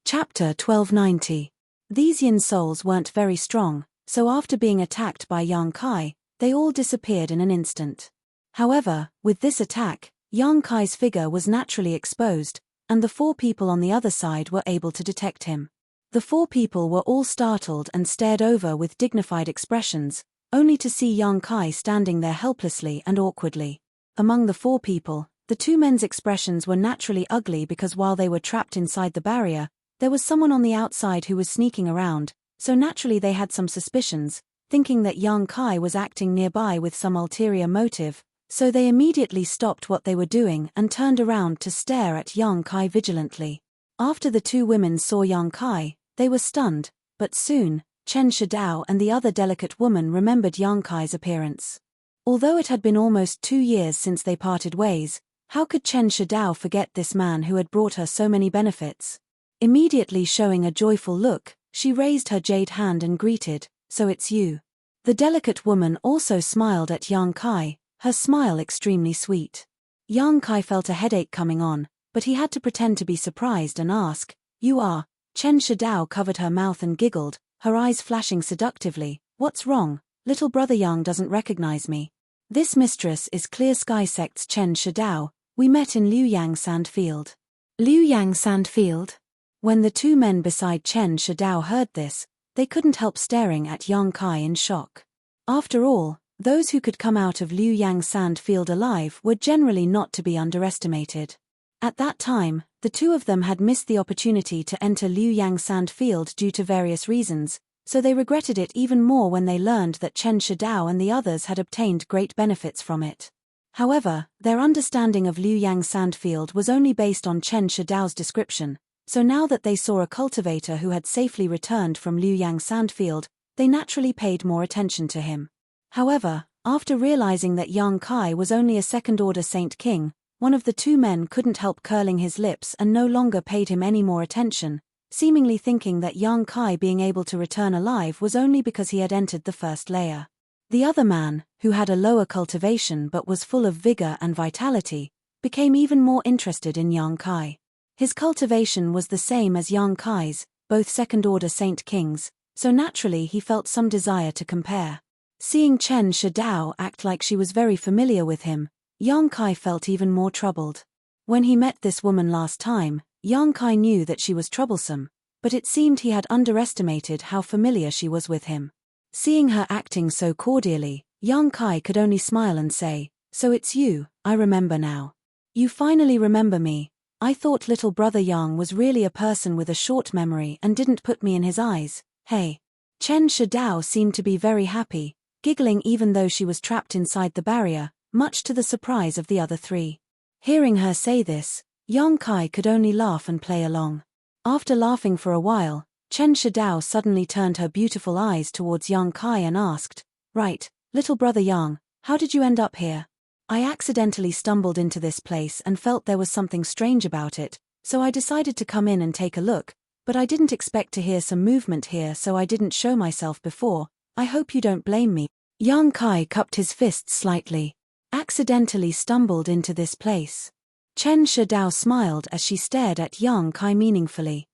Chapter 1290. These yin souls weren't very strong, so after being attacked by Yang Kai, they all disappeared in an instant. However, with this attack, Yang Kai's figure was naturally exposed, and the four people on the other side were able to detect him. The four people were all startled and stared over with dignified expressions, only to see Yang Kai standing there helplessly and awkwardly. Among the four people, the two men's expressions were naturally ugly because while they were trapped inside the barrier, there was someone on the outside who was sneaking around, so naturally they had some suspicions, thinking that Yang Kai was acting nearby with some ulterior motive, so they immediately stopped what they were doing and turned around to stare at Yang Kai vigilantly. After the two women saw Yang Kai, they were stunned, but soon, Chen Shidao and the other delicate woman remembered Yang Kai's appearance. Although it had been almost 2 years since they parted ways, how could Chen Shidao forget this man who had brought her so many benefits? Immediately showing a joyful look, she raised her jade hand and greeted, "So it's you." The delicate woman also smiled at Yang Kai, her smile extremely sweet. Yang Kai felt a headache coming on, but he had to pretend to be surprised and ask, "You are?" Chen Shidao covered her mouth and giggled, her eyes flashing seductively. "What's wrong? Little brother Yang doesn't recognize me." "This mistress is Clear Sky Sect's Chen Shidao. We met in Liuyang Sandfield." Liuyang Sandfield? When the two men beside Chen Shidao heard this, they couldn't help staring at Yang Kai in shock. After all, those who could come out of Liuyang Sandfield alive were generally not to be underestimated. At that time, the two of them had missed the opportunity to enter Liuyang Sandfield due to various reasons, so they regretted it even more when they learned that Chen Shidao and the others had obtained great benefits from it. However, their understanding of Liuyang Sandfield was only based on Chen Shidao's description, so now that they saw a cultivator who had safely returned from Liuyang Sandfield, they naturally paid more attention to him. However, after realizing that Yang Kai was only a second-order Saint King, one of the two men couldn't help curling his lips and no longer paid him any more attention, seemingly thinking that Yang Kai being able to return alive was only because he had entered the first layer. The other man, who had a lower cultivation but was full of vigor and vitality, became even more interested in Yang Kai. His cultivation was the same as Yang Kai's, both second-order Saint Kings, so naturally he felt some desire to compare. Seeing Chen Shidao act like she was very familiar with him, Yang Kai felt even more troubled. When he met this woman last time, Yang Kai knew that she was troublesome, but it seemed he had underestimated how familiar she was with him. Seeing her acting so cordially, Yang Kai could only smile and say, "So it's you, I remember now. You finally remember me. I thought little brother Yang was really a person with a short memory and didn't put me in his eyes, hey." Chen Shidao seemed to be very happy, giggling even though she was trapped inside the barrier, much to the surprise of the other three. Hearing her say this, Yang Kai could only laugh and play along. After laughing for a while, Chen Shidao suddenly turned her beautiful eyes towards Yang Kai and asked, "Right, little brother Yang, how did you end up here?" I accidentally stumbled into this place and felt there was something strange about it, so I decided to come in and take a look, but I didn't expect to hear some movement here, so I didn't show myself before. I hope you don't blame me. Yang Kai cupped his fists slightly. Accidentally stumbled into this place. Chen Shidao smiled as she stared at Yang Kai meaningfully.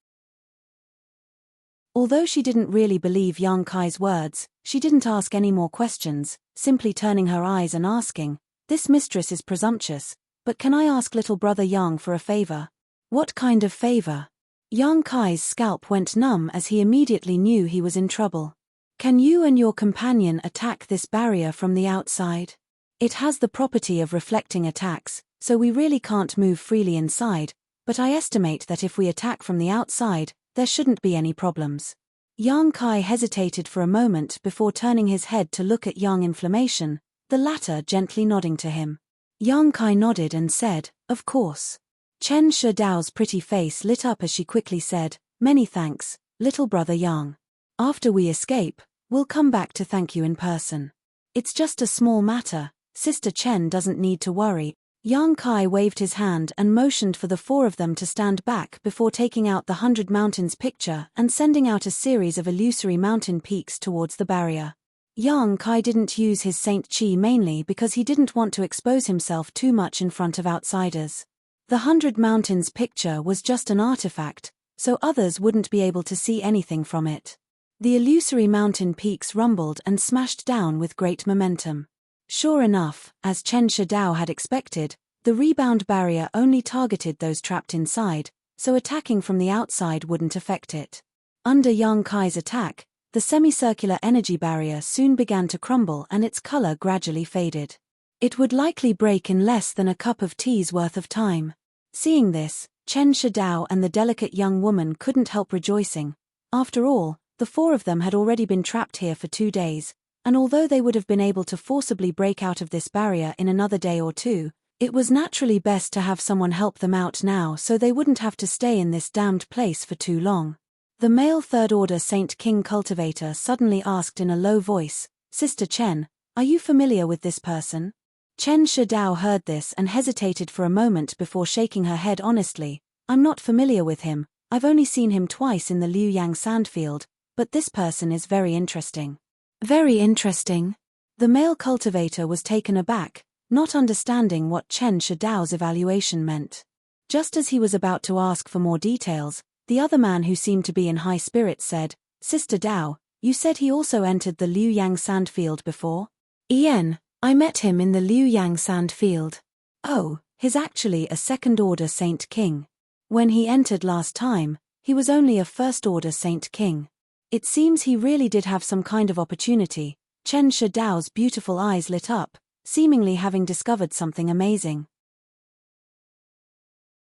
Although she didn't really believe Yang Kai's words, she didn't ask any more questions, simply turning her eyes and asking, "This mistress is presumptuous, but can I ask little brother Yang for a favor?" "What kind of favor?" Yang Kai's scalp went numb as he immediately knew he was in trouble. "Can you and your companion attack this barrier from the outside? It has the property of reflecting attacks, so we really can't move freely inside, but I estimate that if we attack from the outside, there shouldn't be any problems." Yang Kai hesitated for a moment before turning his head to look at Yang Inflammation, the latter gently nodding to him. Yang Kai nodded and said, "Of course." Chen Shidao's pretty face lit up as she quickly said, "Many thanks, little brother Yang. After we escape, we'll come back to thank you in person. It's just a small matter, Sister Chen doesn't need to worry." Yang Kai waved his hand and motioned for the four of them to stand back before taking out the 100 Mountains picture and sending out a series of illusory mountain peaks towards the barrier. Yang Kai didn't use his Saint Chi mainly because he didn't want to expose himself too much in front of outsiders. The 100 Mountains picture was just an artifact, so others wouldn't be able to see anything from it. The illusory mountain peaks rumbled and smashed down with great momentum. Sure enough, as Chen Shidao had expected, the rebound barrier only targeted those trapped inside, so attacking from the outside wouldn't affect it. Under Yang Kai's attack, the semicircular energy barrier soon began to crumble and its color gradually faded. It would likely break in less than a cup of tea's worth of time. Seeing this, Chen Shidao and the delicate young woman couldn't help rejoicing. After all, the four of them had already been trapped here for 2 days, and although they would have been able to forcibly break out of this barrier in another day or two, it was naturally best to have someone help them out now so they wouldn't have to stay in this damned place for too long. The male third-order Saint King cultivator suddenly asked in a low voice, "Sister Chen, are you familiar with this person?" Chen Shidao heard this and hesitated for a moment before shaking her head honestly. "I'm not familiar with him, I've only seen him twice in the Liuyang sandfield, but this person is very interesting." "Very interesting?" The male cultivator was taken aback, not understanding what Chen Shidao's evaluation meant. Just as he was about to ask for more details, the other man who seemed to be in high spirits said, "Sister Dao, you said he also entered the Liuyang sandfield before?" "Ian, I met him in the Liuyang sandfield." "Oh, he's actually a second-order Saint King. When he entered last time, he was only a first-order Saint King. It seems he really did have some kind of opportunity." Chen Shidao's beautiful eyes lit up, seemingly having discovered something amazing.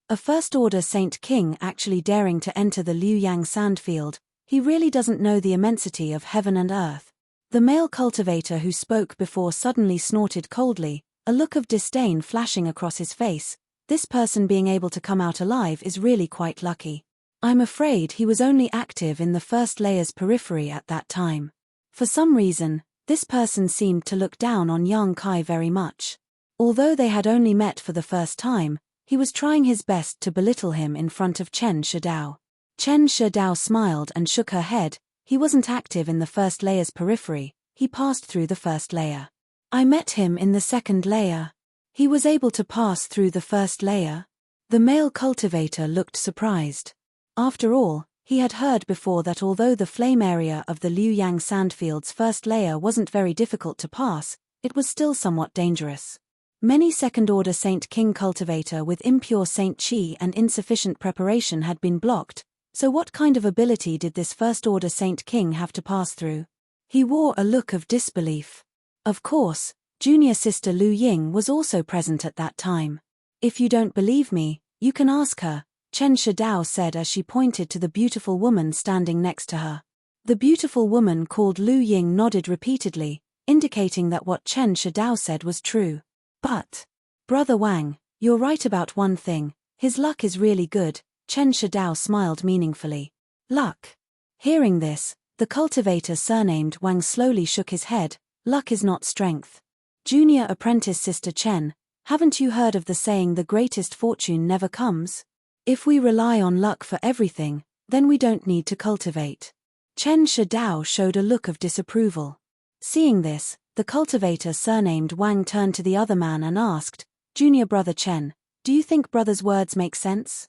A first-order Saint King actually daring to enter the Liuyang sandfield, he really doesn't know the immensity of heaven and earth. The male cultivator who spoke before suddenly snorted coldly, a look of disdain flashing across his face. This person being able to come out alive is really quite lucky. I'm afraid he was only active in the first layer's periphery at that time. For some reason, this person seemed to look down on Yang Kai very much. Although they had only met for the first time, he was trying his best to belittle him in front of Chen Shidao. Chen Shidao smiled and shook her head. He wasn't active in the first layer's periphery, he passed through the first layer. "I met him in the second layer." "He was able to pass through the first layer?" The male cultivator looked surprised. After all, he had heard before that although the flame area of the Liuyang sandfield's first layer wasn't very difficult to pass, it was still somewhat dangerous. Many second-order Saint King cultivator with impure Saint Chi and insufficient preparation had been blocked, so what kind of ability did this first-order Saint King have to pass through? He wore a look of disbelief. Of course, junior sister Lu Ying was also present at that time. "If you don't believe me, you can ask her," Chen Shidao said as she pointed to the beautiful woman standing next to her. The beautiful woman called Lu Ying nodded repeatedly, indicating that what Chen Shidao said was true. "But, Brother Wang, you're right about one thing, his luck is really good," Chen Shidao smiled meaningfully. "Luck?" Hearing this, the cultivator surnamed Wang slowly shook his head. "Luck is not strength. Junior apprentice Sister Chen, haven't you heard of the saying the greatest fortune never comes? If we rely on luck for everything, then we don't need to cultivate. Chen Shidao showed a look of disapproval. Seeing this, the cultivator surnamed Wang turned to the other man and asked, Junior brother Chen, do you think brother's words make sense?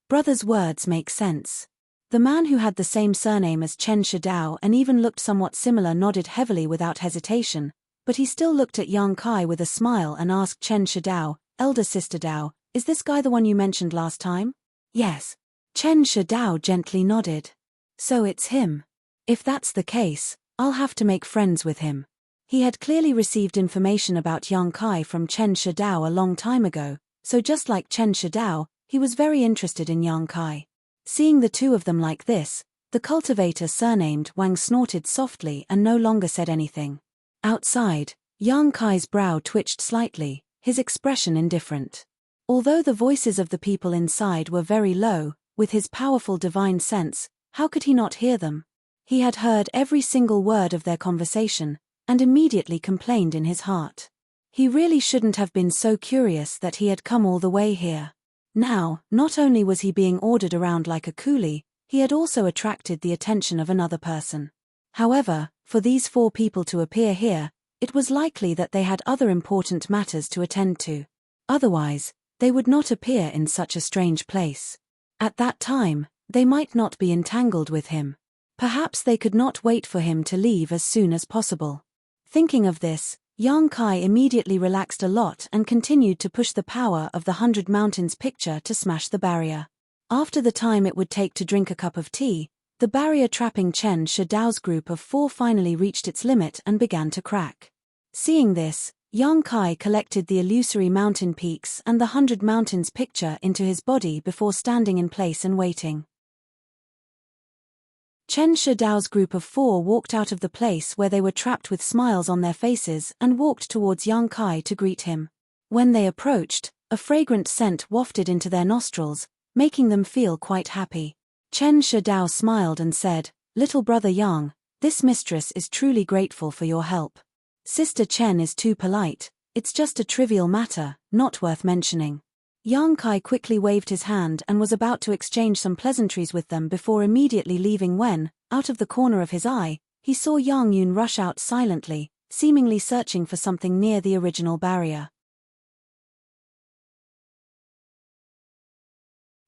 Brother's words make sense. The man who had the same surname as Chen Shidao and even looked somewhat similar nodded heavily without hesitation, but he still looked at Yang Kai with a smile and asked Chen Shidao, elder sister Dao, is this guy the one you mentioned last time? Yes. Chen Shidao gently nodded. So it's him. If that's the case, I'll have to make friends with him. He had clearly received information about Yang Kai from Chen Shidao a long time ago, so just like Chen Shidao, he was very interested in Yang Kai. Seeing the two of them like this, the cultivator surnamed Wang snorted softly and no longer said anything. Outside, Yang Kai's brow twitched slightly, his expression indifferent. Although the voices of the people inside were very low, with his powerful divine sense, how could he not hear them? He had heard every single word of their conversation, and immediately complained in his heart. He really shouldn't have been so curious that he had come all the way here. Now, not only was he being ordered around like a coolie, he had also attracted the attention of another person. However, for these four people to appear here, it was likely that they had other important matters to attend to. Otherwise, they would not appear in such a strange place. At that time, they might not be entangled with him. Perhaps they could not wait for him to leave as soon as possible. Thinking of this, Yang Kai immediately relaxed a lot and continued to push the power of the 100 Mountains picture to smash the barrier. After the time it would take to drink a cup of tea, the barrier trapping Chen Shidao's group of four finally reached its limit and began to crack. Seeing this, Yang Kai collected the illusory mountain peaks and the 100 Mountains picture into his body before standing in place and waiting. Chen Shidao's group of four walked out of the place where they were trapped with smiles on their faces and walked towards Yang Kai to greet him. When they approached, a fragrant scent wafted into their nostrils, making them feel quite happy. Chen Shidao smiled and said, Little brother Yang, this mistress is truly grateful for your help. Sister Chen is too polite, it's just a trivial matter, not worth mentioning. Yang Kai quickly waved his hand and was about to exchange some pleasantries with them before immediately leaving when, out of the corner of his eye, he saw Yang Yun rush out silently, seemingly searching for something near the original barrier.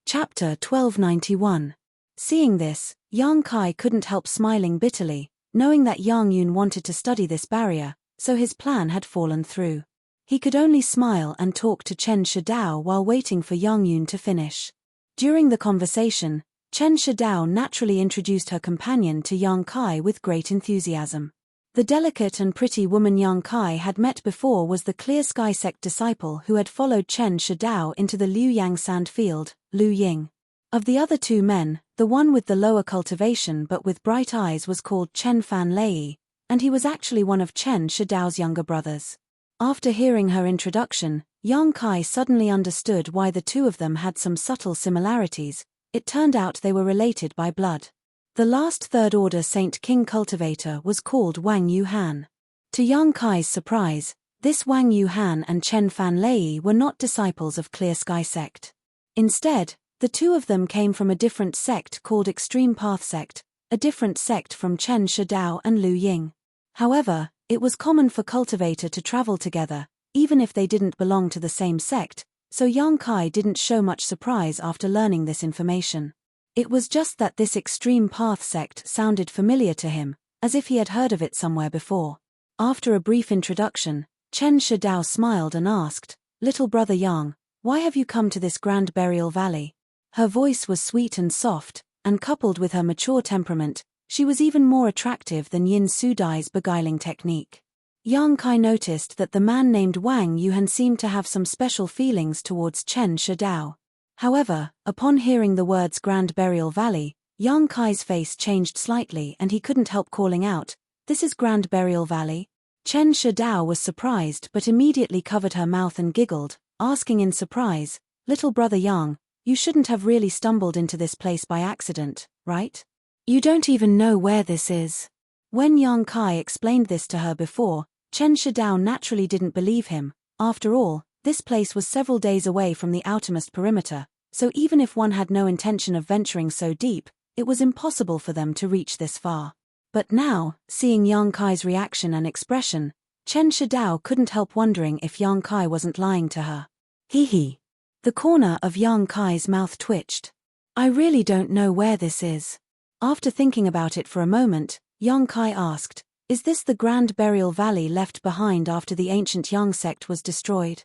Chapter 1291. Seeing this, Yang Kai couldn't help smiling bitterly, knowing that Yang Yun wanted to study this barrier, so his plan had fallen through. He could only smile and talk to Chen Shidao while waiting for Yang Yun to finish. During the conversation, Chen Shidao naturally introduced her companion to Yang Kai with great enthusiasm. The delicate and pretty woman Yang Kai had met before was the Clear Sky sect disciple who had followed Chen Shidao into the Liu Yang sand field, Lu Ying. Of the other two men, the one with the lower cultivation but with bright eyes was called Chen Fan Lei, and he was actually one of Chen Shidao's younger brothers. After hearing her introduction, Yang Kai suddenly understood why the two of them had some subtle similarities. It turned out they were related by blood. The last Third Order Saint King cultivator was called Wang Yuhan. To Yang Kai's surprise, this Wang Yuhan and Chen Fan Lei were not disciples of Clear Sky sect. Instead, the two of them came from a different sect called Extreme Path sect, a different sect from Chen Shidao and Lu Ying. However, it was common for cultivator to travel together, even if they didn't belong to the same sect, so Yang Kai didn't show much surprise after learning this information. It was just that this Extreme Path sect sounded familiar to him, as if he had heard of it somewhere before. After a brief introduction, Chen Shidao smiled and asked, Little brother Yang, why have you come to this grand burial valley? Her voice was sweet and soft, and coupled with her mature temperament, she was even more attractive than Yin Sudai's beguiling technique. Yang Kai noticed that the man named Wang Yuhan seemed to have some special feelings towards Chen Shidao. However, upon hearing the words Grand Burial Valley, Yang Kai's face changed slightly and he couldn't help calling out, This is Grand Burial Valley? Chen Shidao was surprised but immediately covered her mouth and giggled, asking in surprise, Little brother Yang, you shouldn't have really stumbled into this place by accident, right? You don't even know where this is. When Yang Kai explained this to her before, Chen Shidao naturally didn't believe him. After all, this place was several days away from the outermost perimeter, so even if one had no intention of venturing so deep, it was impossible for them to reach this far. But now, seeing Yang Kai's reaction and expression, Chen Shidao couldn't help wondering if Yang Kai wasn't lying to her. Hee. The corner of Yang Kai's mouth twitched. I really don't know where this is. After thinking about it for a moment, Yang Kai asked, is this the Grand Burial Valley left behind after the ancient Yang sect was destroyed?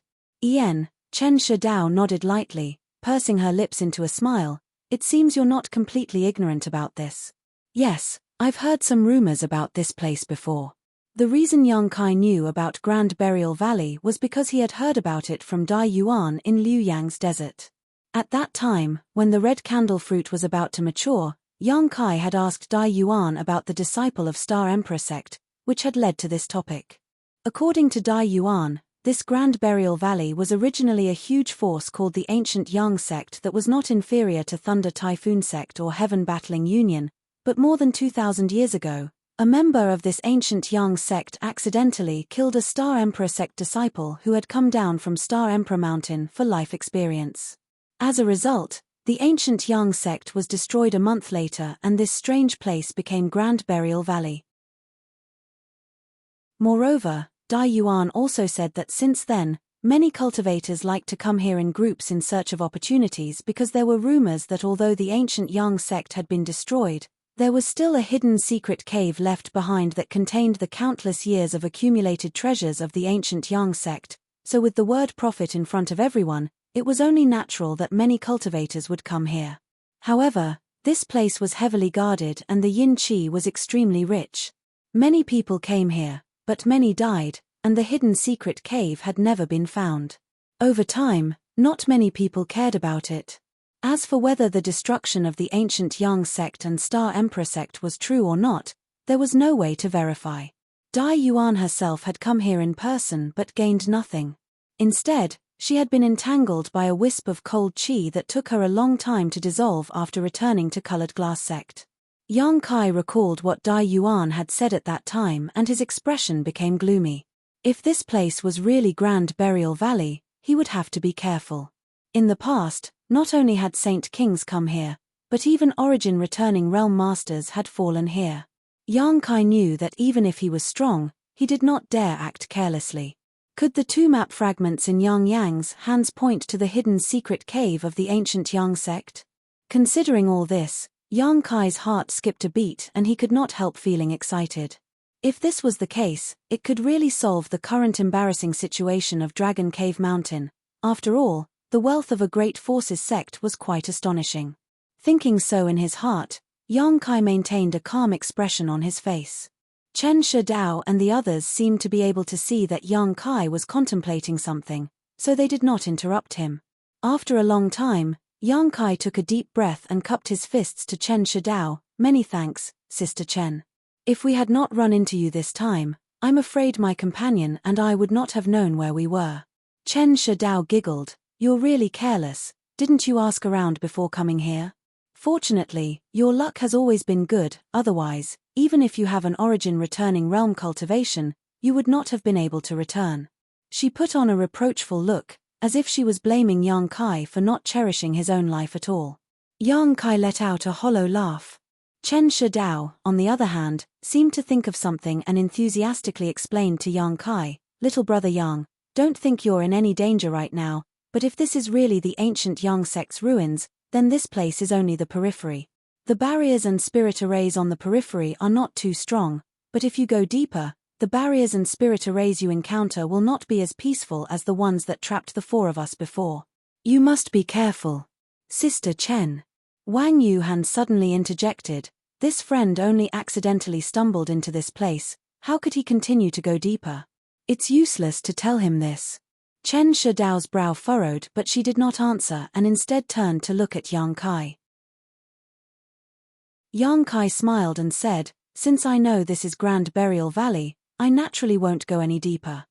Chen Shidao nodded lightly, pursing her lips into a smile. It seems you're not completely ignorant about this. Yes, I've heard some rumors about this place before. The reason Yang Kai knew about Grand Burial Valley was because he had heard about it from Dai Yuan in Liu Yang's desert. At that time, when the red candle fruit was about to mature, Yang Kai had asked Dai Yuan about the disciple of Star Emperor sect, which had led to this topic. According to Dai Yuan, this Grand Burial Valley was originally a huge force called the ancient Yang sect that was not inferior to Thunder Typhoon sect or Heaven Battling Union, but more than 2,000 years ago, a member of this ancient Yang sect accidentally killed a Star Emperor sect disciple who had come down from Star Emperor Mountain for life experience. As a result, the ancient Yang sect was destroyed a month later and this strange place became Grand Burial Valley. Moreover, Dai Yuan also said that since then, many cultivators liked to come here in groups in search of opportunities because there were rumors that although the ancient Yang sect had been destroyed, there was still a hidden secret cave left behind that contained the countless years of accumulated treasures of the ancient Yang sect, so with the word profit in front of everyone, it was only natural that many cultivators would come here. However, this place was heavily guarded and the yin qi was extremely rich. Many people came here, but many died, and the hidden secret cave had never been found. Over time, not many people cared about it. As for whether the destruction of the ancient Yang sect and Star Emperor sect was true or not, there was no way to verify. Dai Yuan herself had come here in person but gained nothing. Instead, she had been entangled by a wisp of cold qi that took her a long time to dissolve after returning to Colored Glass sect. Yang Kai recalled what Dai Yuan had said at that time and his expression became gloomy. If this place was really Grand Burial Valley, he would have to be careful. In the past, not only had Saint Kings come here, but even Origin returning realm masters had fallen here. Yang Kai knew that even if he was strong, he did not dare act carelessly. Could the two map fragments in Yang Yang's hands point to the hidden secret cave of the ancient Yang sect? Considering all this, Yang Kai's heart skipped a beat and he could not help feeling excited. If this was the case, it could really solve the current embarrassing situation of Dragon Cave Mountain. After all, the wealth of a great forces sect was quite astonishing. Thinking so in his heart, Yang Kai maintained a calm expression on his face. Chen Shidao and the others seemed to be able to see that Yang Kai was contemplating something, so they did not interrupt him. After a long time, Yang Kai took a deep breath and cupped his fists to Chen Shidao. Many thanks, Sister Chen. If we had not run into you this time, I'm afraid my companion and I would not have known where we were. Chen Shidao giggled. You're really careless, didn't you ask around before coming here? Fortunately, your luck has always been good, otherwise, even if you have an origin returning realm cultivation, you would not have been able to return. She put on a reproachful look, as if she was blaming Yang Kai for not cherishing his own life at all. Yang Kai let out a hollow laugh. Chen Shidao, on the other hand, seemed to think of something and enthusiastically explained to Yang Kai, Little brother Yang, don't think you're in any danger right now, but if this is really the ancient Yang sect's ruins, then this place is only the periphery. The barriers and spirit arrays on the periphery are not too strong, but if you go deeper, the barriers and spirit arrays you encounter will not be as peaceful as the ones that trapped the four of us before. You must be careful. Sister Chen. Wang Yuhan suddenly interjected, this friend only accidentally stumbled into this place, how could he continue to go deeper? It's useless to tell him this. Chen Shidao's brow furrowed but she did not answer and instead turned to look at Yang Kai. Yang Kai smiled and said, since I know this is Grand Burial Valley, I naturally won't go any deeper.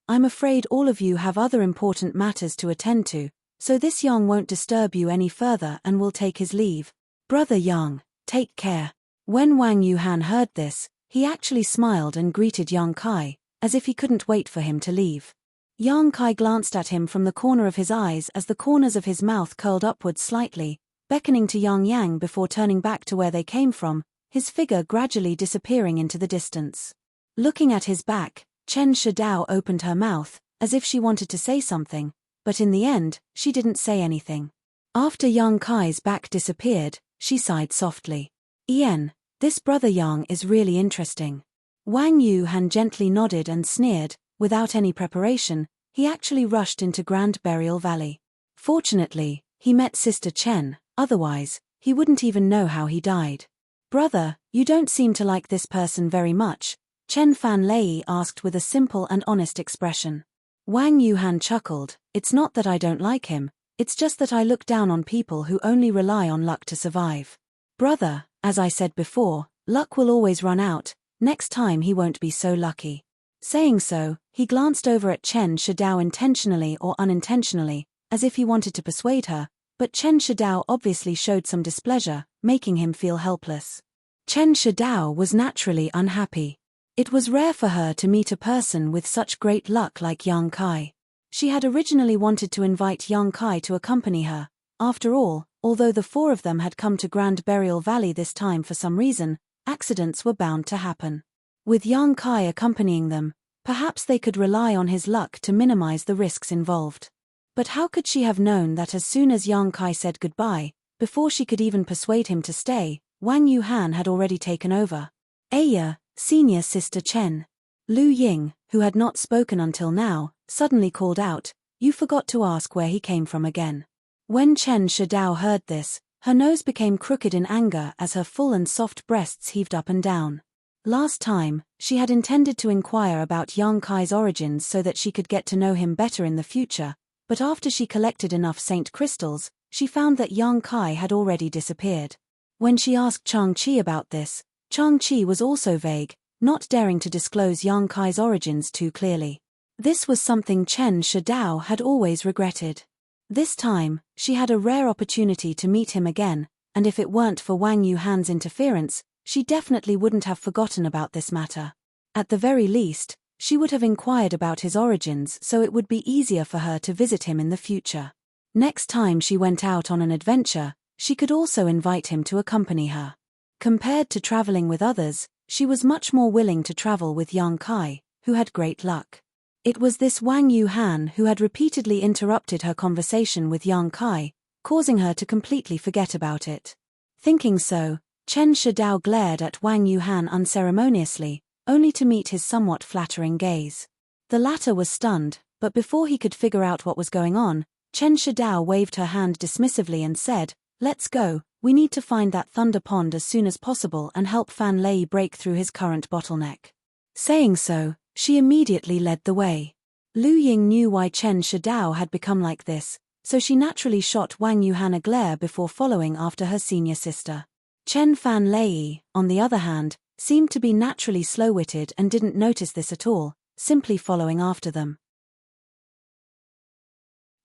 I'm afraid all of you have other important matters to attend to, so this Yang won't disturb you any further and will take his leave. Brother Yang, take care. When Wang Yuhan heard this, he actually smiled and greeted Yang Kai, as if he couldn't wait for him to leave. Yang Kai glanced at him from the corner of his eyes as the corners of his mouth curled upwards slightly, beckoning to Yang Yang before turning back to where they came from, his figure gradually disappearing into the distance. Looking at his back, Chen Shidao opened her mouth, as if she wanted to say something, but in the end, she didn't say anything. After Yang Kai's back disappeared, she sighed softly. Ian, this brother Yang is really interesting. Wang Yuhan gently nodded and sneered. Without any preparation, he actually rushed into Grand Burial Valley. Fortunately, he met Sister Chen, otherwise, he wouldn't even know how he died. Brother, you don't seem to like this person very much, Chen Fanlei asked with a simple and honest expression. Wang Yuhan chuckled, it's not that I don't like him, it's just that I look down on people who only rely on luck to survive. Brother, as I said before, luck will always run out, next time he won't be so lucky. Saying so, he glanced over at Chen Shidao intentionally or unintentionally, as if he wanted to persuade her, but Chen Shidao obviously showed some displeasure, making him feel helpless. Chen Shidao was naturally unhappy. It was rare for her to meet a person with such great luck like Yang Kai. She had originally wanted to invite Yang Kai to accompany her. After all, although the four of them had come to Grand Burial Valley this time for some reason, accidents were bound to happen. With Yang Kai accompanying them, perhaps they could rely on his luck to minimize the risks involved. But how could she have known that as soon as Yang Kai said goodbye, before she could even persuade him to stay, Wang Yuhan had already taken over? Aya, senior sister Chen. Lu Ying, who had not spoken until now, suddenly called out, you forgot to ask where he came from again. When Chen Shidao heard this, her nose became crooked in anger as her full and soft breasts heaved up and down. Last time, she had intended to inquire about Yang Kai's origins so that she could get to know him better in the future, but after she collected enough saint crystals, she found that Yang Kai had already disappeared. When she asked Chang Chi about this, Chang Chi was also vague, not daring to disclose Yang Kai's origins too clearly. This was something Chen Shidao had always regretted. This time, she had a rare opportunity to meet him again, and if it weren't for Wang Yuhan's interference, she definitely wouldn't have forgotten about this matter. At the very least, she would have inquired about his origins so it would be easier for her to visit him in the future. Next time she went out on an adventure, she could also invite him to accompany her. Compared to traveling with others, she was much more willing to travel with Yang Kai, who had great luck. It was this Wang Yuhan who had repeatedly interrupted her conversation with Yang Kai, causing her to completely forget about it. Thinking so, Chen Shidao glared at Wang Yuhan unceremoniously, only to meet his somewhat flattering gaze. The latter was stunned, but before he could figure out what was going on, Chen Shidao waved her hand dismissively and said, let's go, we need to find that thunder pond as soon as possible and help Fan Lei break through his current bottleneck. Saying so, she immediately led the way. Lu Ying knew why Chen Shidao had become like this, so she naturally shot Wang Yuhan a glare before following after her senior sister. Chen Fan Lei, on the other hand, seemed to be naturally slow-witted and didn't notice this at all, simply following after them.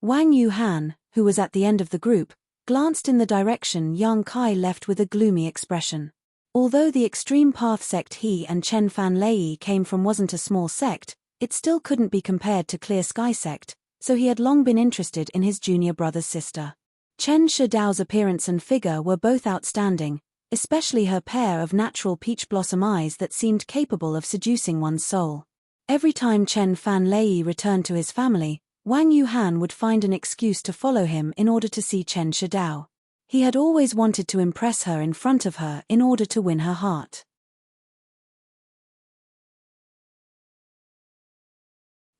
Wang Yuhan, who was at the end of the group, glanced in the direction Yang Kai left with a gloomy expression. Although the extreme path sect he and Chen Fan Lei came from wasn't a small sect, it still couldn't be compared to Clear Sky sect, so he had long been interested in his junior brother's sister. Chen Shidao's appearance and figure were both outstanding, especially her pair of natural peach blossom eyes that seemed capable of seducing one's soul. Every time Chen Fan Lei returned to his family, Wang Yuhan would find an excuse to follow him in order to see Chen Shidao. He had always wanted to impress her in front of her in order to win her heart.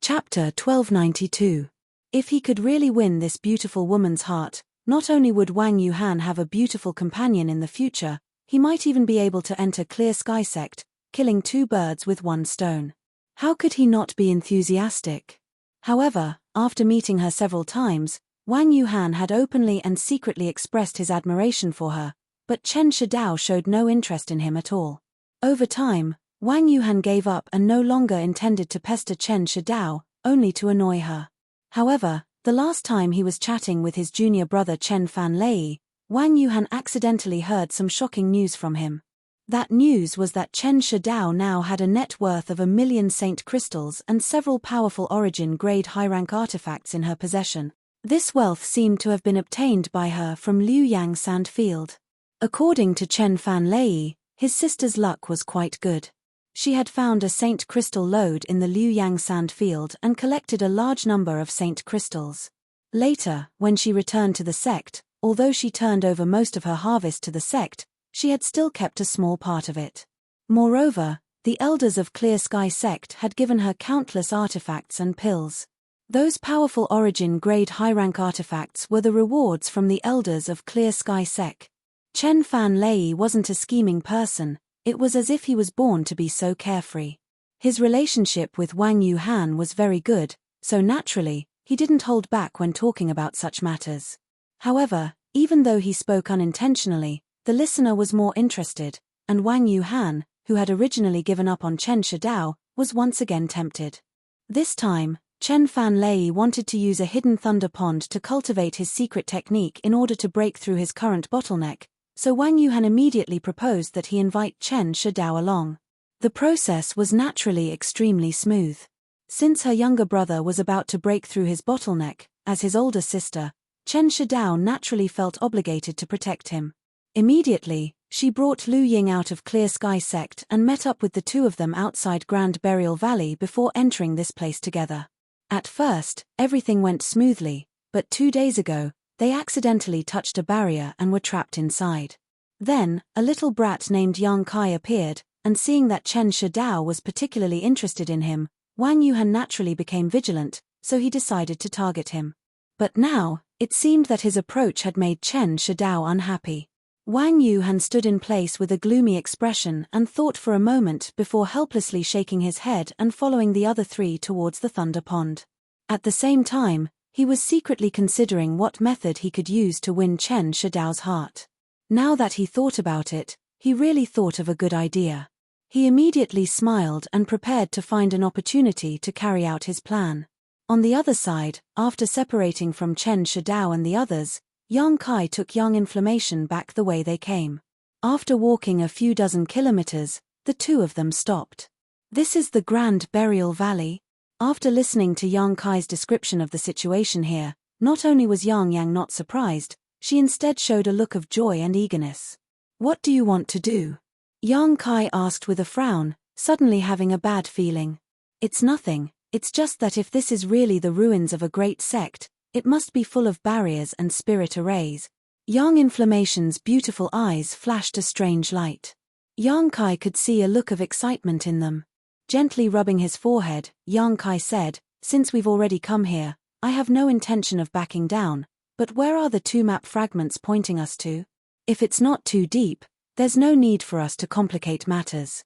Chapter 1292. If he could really win this beautiful woman's heart, not only would Wang Yuhan have a beautiful companion in the future, he might even be able to enter Clear Sky sect, killing two birds with one stone. How could he not be enthusiastic? However, after meeting her several times, Wang Yuhan had openly and secretly expressed his admiration for her, but Chen Shidao showed no interest in him at all. Over time, Wang Yuhan gave up and no longer intended to pester Chen Shidao, only to annoy her. However, the last time he was chatting with his junior brother Chen Fan Lei, Wang Yuhan accidentally heard some shocking news from him. That news was that Chen Shidao now had a net worth of 1,000,000 saint crystals and several powerful origin-grade high-rank artifacts in her possession. This wealth seemed to have been obtained by her from Liu Yang Sandfield. According to Chen Fanlei, his sister's luck was quite good. She had found a saint crystal lode in the Liu Yang Sandfield and collected a large number of saint crystals. Later, when she returned to the sect, although she turned over most of her harvest to the sect, she had still kept a small part of it. Moreover, the elders of Clear Sky Sect had given her countless artifacts and pills. Those powerful origin-grade high-rank artifacts were the rewards from the elders of Clear Sky Sect. Chen Fanlei wasn't a scheming person, it was as if he was born to be so carefree. His relationship with Wang Yuhan was very good, so naturally, he didn't hold back when talking about such matters. However, even though he spoke unintentionally, the listener was more interested, and Wang Yuhan, who had originally given up on Chen Shidao, was once again tempted. This time, Chen Fanlei wanted to use a hidden thunder pond to cultivate his secret technique in order to break through his current bottleneck, so Wang Yuhan immediately proposed that he invite Chen Shidao along. The process was naturally extremely smooth. Since her younger brother was about to break through his bottleneck, as his older sister, Chen Shidao naturally felt obligated to protect him. Immediately, she brought Lu Ying out of Clear Sky Sect and met up with the two of them outside Grand Burial Valley before entering this place together. At first, everything went smoothly, but 2 days ago, they accidentally touched a barrier and were trapped inside. Then, a little brat named Yang Kai appeared, and seeing that Chen Shidao was particularly interested in him, Wang Yuhan naturally became vigilant, so he decided to target him. But now, it seemed that his approach had made Chen Shidao unhappy. Wang Yuhan stood in place with a gloomy expression and thought for a moment before helplessly shaking his head and following the other three towards the thunder pond. At the same time, he was secretly considering what method he could use to win Chen Shidao's heart. Now that he thought about it, he really thought of a good idea. He immediately smiled and prepared to find an opportunity to carry out his plan. On the other side, after separating from Chen Shidao and the others, Yang Kai took Yang Inflammation back the way they came. After walking a few dozen kilometers, the two of them stopped. This is the Grand Burial Valley? After listening to Yang Kai's description of the situation here, not only was Yang not surprised, she instead showed a look of joy and eagerness. What do you want to do? Yang Kai asked with a frown, suddenly having a bad feeling. It's nothing, it's just that if this is really the ruins of a great sect, it must be full of barriers and spirit arrays. Yang Inflammation's beautiful eyes flashed a strange light. Yang Kai could see a look of excitement in them. Gently rubbing his forehead, Yang Kai said, "Since we've already come here, I have no intention of backing down, but where are the two map fragments pointing us to? If it's not too deep, there's no need for us to complicate matters."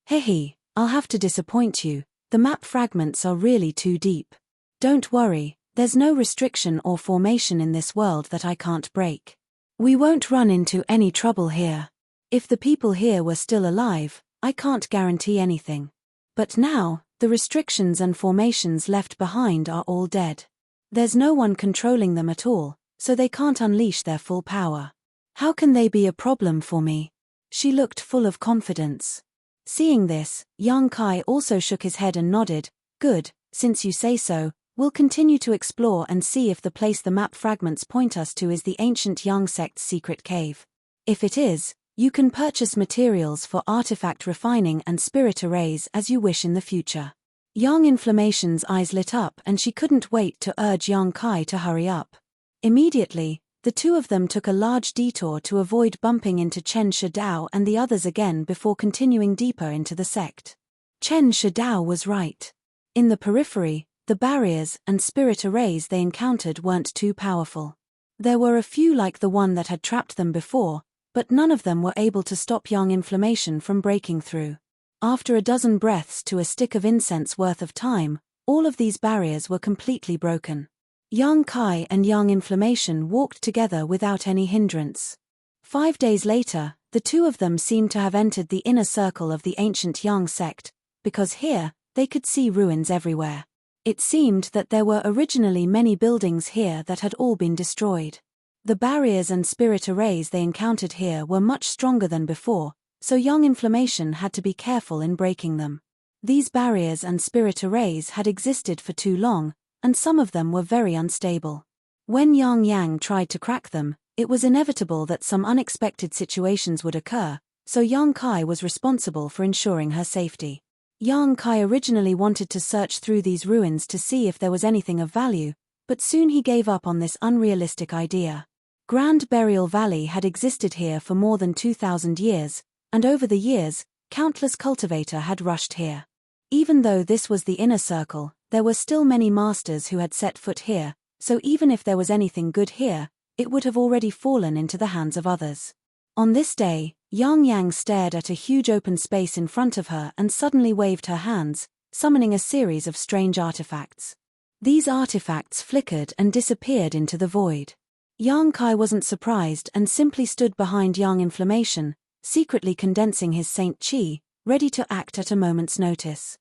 Hehe, I'll have to disappoint you, the map fragments are really too deep. Don't worry, there's no restriction or formation in this world that I can't break. We won't run into any trouble here. If the people here were still alive, I can't guarantee anything. But now, the restrictions and formations left behind are all dead. There's no one controlling them at all, so they can't unleash their full power. How can they be a problem for me? She looked full of confidence. Seeing this, Yang Kai also shook his head and nodded. Good, since you say so, we'll continue to explore and see if the place the map fragments point us to is the ancient Yang sect's secret cave. If it is, you can purchase materials for artifact refining and spirit arrays as you wish in the future. Yang Inflammation's eyes lit up and she couldn't wait to urge Yang Kai to hurry up. Immediately, the two of them took a large detour to avoid bumping into Chen Shidao and the others again before continuing deeper into the sect. Chen Shidao was right. In the periphery, the barriers and spirit arrays they encountered weren't too powerful. There were a few like the one that had trapped them before, but none of them were able to stop Yang Inflammation from breaking through. After a dozen breaths to a stick of incense worth of time, all of these barriers were completely broken. Yang Kai and Yang Inflammation walked together without any hindrance. 5 days later, the two of them seemed to have entered the inner circle of the ancient Yang sect, because here, they could see ruins everywhere. It seemed that there were originally many buildings here that had all been destroyed. The barriers and spirit arrays they encountered here were much stronger than before, so young inflammation had to be careful in breaking them. These barriers and spirit arrays had existed for too long, and some of them were very unstable. When Yang Yang tried to crack them, it was inevitable that some unexpected situations would occur, so Yang Kai was responsible for ensuring her safety. Yang Kai originally wanted to search through these ruins to see if there was anything of value, but soon he gave up on this unrealistic idea. Grand Burial Valley had existed here for more than 2,000 years, and over the years, countless cultivators had rushed here. Even though this was the inner circle, there were still many masters who had set foot here, so even if there was anything good here, it would have already fallen into the hands of others. On this day, Yang Yang stared at a huge open space in front of her and suddenly waved her hands, summoning a series of strange artifacts. These artifacts flickered and disappeared into the void. Yang Kai wasn't surprised and simply stood behind Yang Inflammation, secretly condensing his Saint Qi, ready to act at a moment's notice.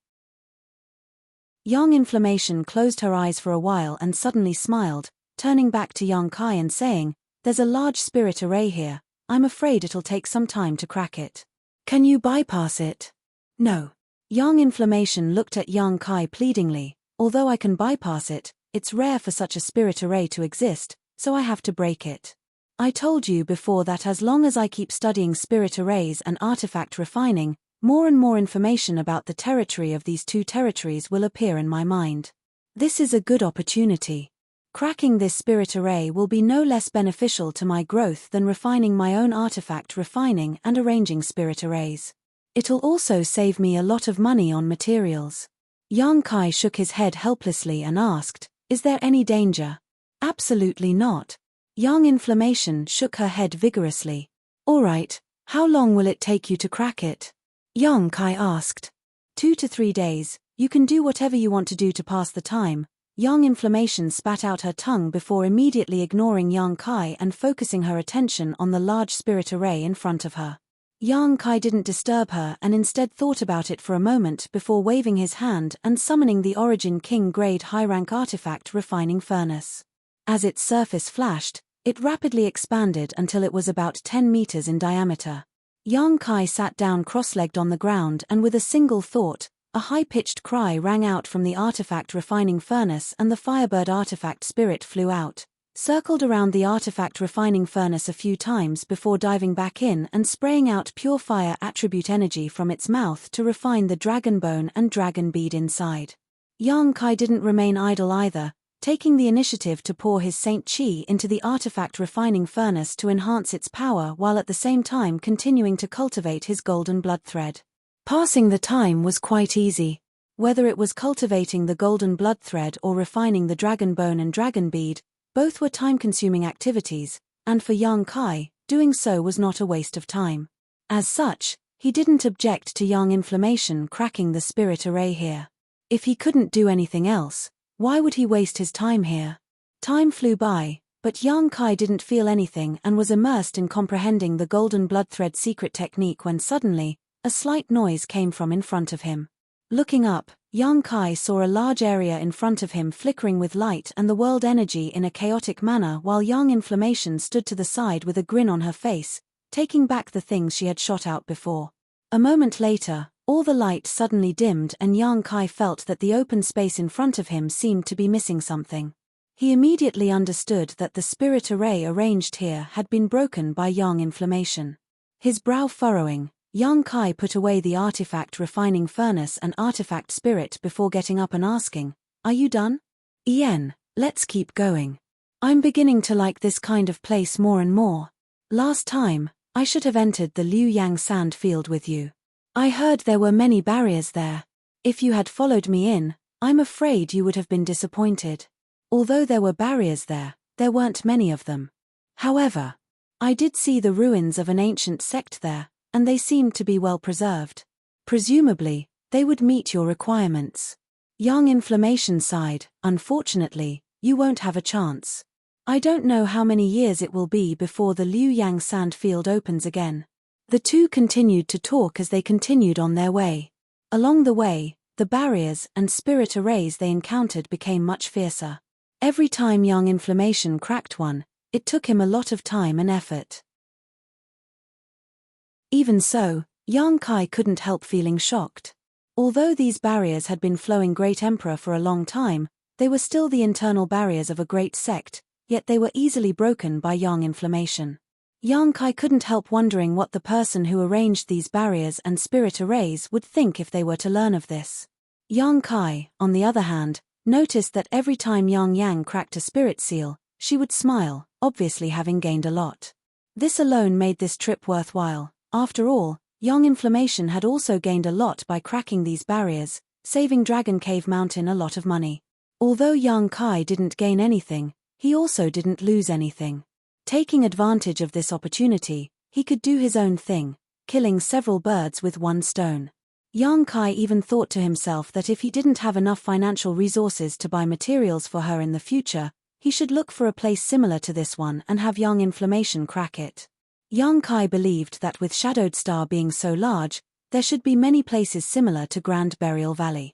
Yang Inflammation closed her eyes for a while and suddenly smiled, turning back to Yang Kai and saying, "There's a large spirit array here. I'm afraid it'll take some time to crack it. Can you bypass it?" "No." Yang Inflammation looked at Yang Kai pleadingly. "Although I can bypass it, it's rare for such a spirit array to exist, so I have to break it. I told you before that as long as I keep studying spirit arrays and artifact refining, more and more information about the territory of these two territories will appear in my mind. This is a good opportunity. Cracking this spirit array will be no less beneficial to my growth than refining my own artifact refining and arranging spirit arrays. It'll also save me a lot of money on materials." Yang Kai shook his head helplessly and asked, "Is there any danger?" "Absolutely not." Yang Inflammation shook her head vigorously. "All right, how long will it take you to crack it?" Yang Kai asked. 2 to 3 days, you can do whatever you want to do to pass the time." Yang Inflammation spat out her tongue before immediately ignoring Yang Kai and focusing her attention on the large spirit array in front of her. Yang Kai didn't disturb her and instead thought about it for a moment before waving his hand and summoning the Origin King grade high-rank artifact refining furnace. As its surface flashed, it rapidly expanded until it was about 10 meters in diameter. Yang Kai sat down cross-legged on the ground and with a single thought, a high-pitched cry rang out from the artifact refining furnace and the Firebird artifact spirit flew out, circled around the artifact refining furnace a few times before diving back in and spraying out pure fire attribute energy from its mouth to refine the dragon bone and dragon bead inside. Yang Kai didn't remain idle either, taking the initiative to pour his Saint Qi into the artifact refining furnace to enhance its power while at the same time continuing to cultivate his golden blood thread. Passing the time was quite easy. Whether it was cultivating the golden blood thread or refining the dragon bone and dragon bead, both were time-consuming activities, and for Yang Kai, doing so was not a waste of time. As such, he didn't object to Yang Inflammation cracking the spirit array here. If he couldn't do anything else, why would he waste his time here? Time flew by, but Yang Kai didn't feel anything and was immersed in comprehending the golden blood thread secret technique when suddenly, a slight noise came from in front of him. Looking up, Yang Kai saw a large area in front of him flickering with light and the world energy in a chaotic manner while Yang Inflammation stood to the side with a grin on her face, taking back the things she had shot out before. A moment later, all the light suddenly dimmed and Yang Kai felt that the open space in front of him seemed to be missing something. He immediately understood that the spirit array arranged here had been broken by Yang Inflammation. His brow furrowing, Yang Kai put away the artifact refining furnace and artifact spirit before getting up and asking, "Are you done?" "Ien, let's keep going. I'm beginning to like this kind of place more and more. Last time, I should have entered the Liu Yang sand field with you. I heard there were many barriers there. If you had followed me in, I'm afraid you would have been disappointed. Although there were barriers there weren't many of them. However, I did see the ruins of an ancient sect there, and they seemed to be well preserved. Presumably, they would meet your requirements." Yang Inflammation sighed, "Unfortunately, you won't have a chance. I don't know how many years it will be before the Liu Yang sand field opens again." The two continued to talk as they continued on their way. Along the way, the barriers and spirit arrays they encountered became much fiercer. Every time Yang Inflammation cracked one, It took him a lot of time and effort. Even so, Yang Kai couldn't help feeling shocked. Although these barriers had been flowing Great Emperor for a long time, they were still the internal barriers of a great sect, yet they were easily broken by yang inflammation. Yang Kai couldn't help wondering what the person who arranged these barriers and spirit arrays would think if they were to learn of this. Yang Kai, on the other hand, noticed that every time Yang Yang cracked a spirit seal, she would smile, obviously having gained a lot. This alone made this trip worthwhile. After all, Yang inflammation had also gained a lot by cracking these barriers, saving Dragon Cave Mountain a lot of money. Although Yang Kai didn't gain anything, he also didn't lose anything. Taking advantage of this opportunity, he could do his own thing, killing several birds with one stone. Yang Kai even thought to himself that if he didn't have enough financial resources to buy materials for her in the future, he should look for a place similar to this one and have Yang inflammation crack it. Yang Kai believed that with Shadowed Star being so large, there should be many places similar to Grand Burial Valley.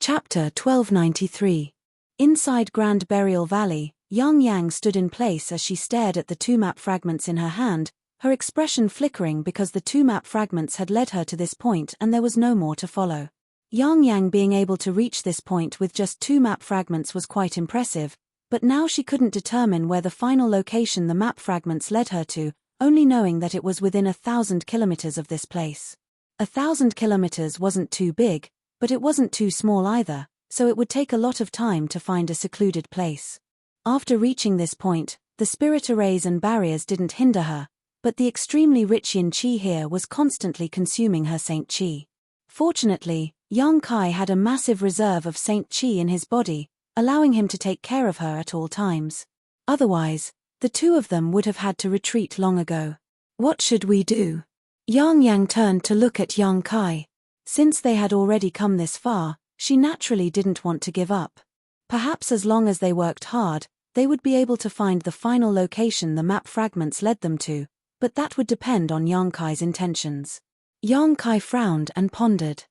Chapter 1293. Inside Grand Burial Valley, Yang Yang stood in place as she stared at the two map fragments in her hand, her expression flickering because the two map fragments had led her to this point and there was no more to follow. Yang Yang being able to reach this point with just two map fragments was quite impressive, but now she couldn't determine where the final location the map fragments led her to, only knowing that it was within 1,000 kilometers of this place. 1,000 kilometers wasn't too big, but it wasn't too small either, so it would take a lot of time to find a secluded place. After reaching this point, the spirit arrays and barriers didn't hinder her, but the extremely rich yin qi here was constantly consuming her saint qi. Fortunately, Yang Kai had a massive reserve of saint qi in his body, allowing him to take care of her at all times. Otherwise, the two of them would have had to retreat long ago. What should we do? Yang Yang turned to look at Yang Kai. Since they had already come this far, she naturally didn't want to give up. Perhaps as long as they worked hard, they would be able to find the final location the map fragments led them to, but that would depend on Yang Kai's intentions. Yang Kai frowned and pondered.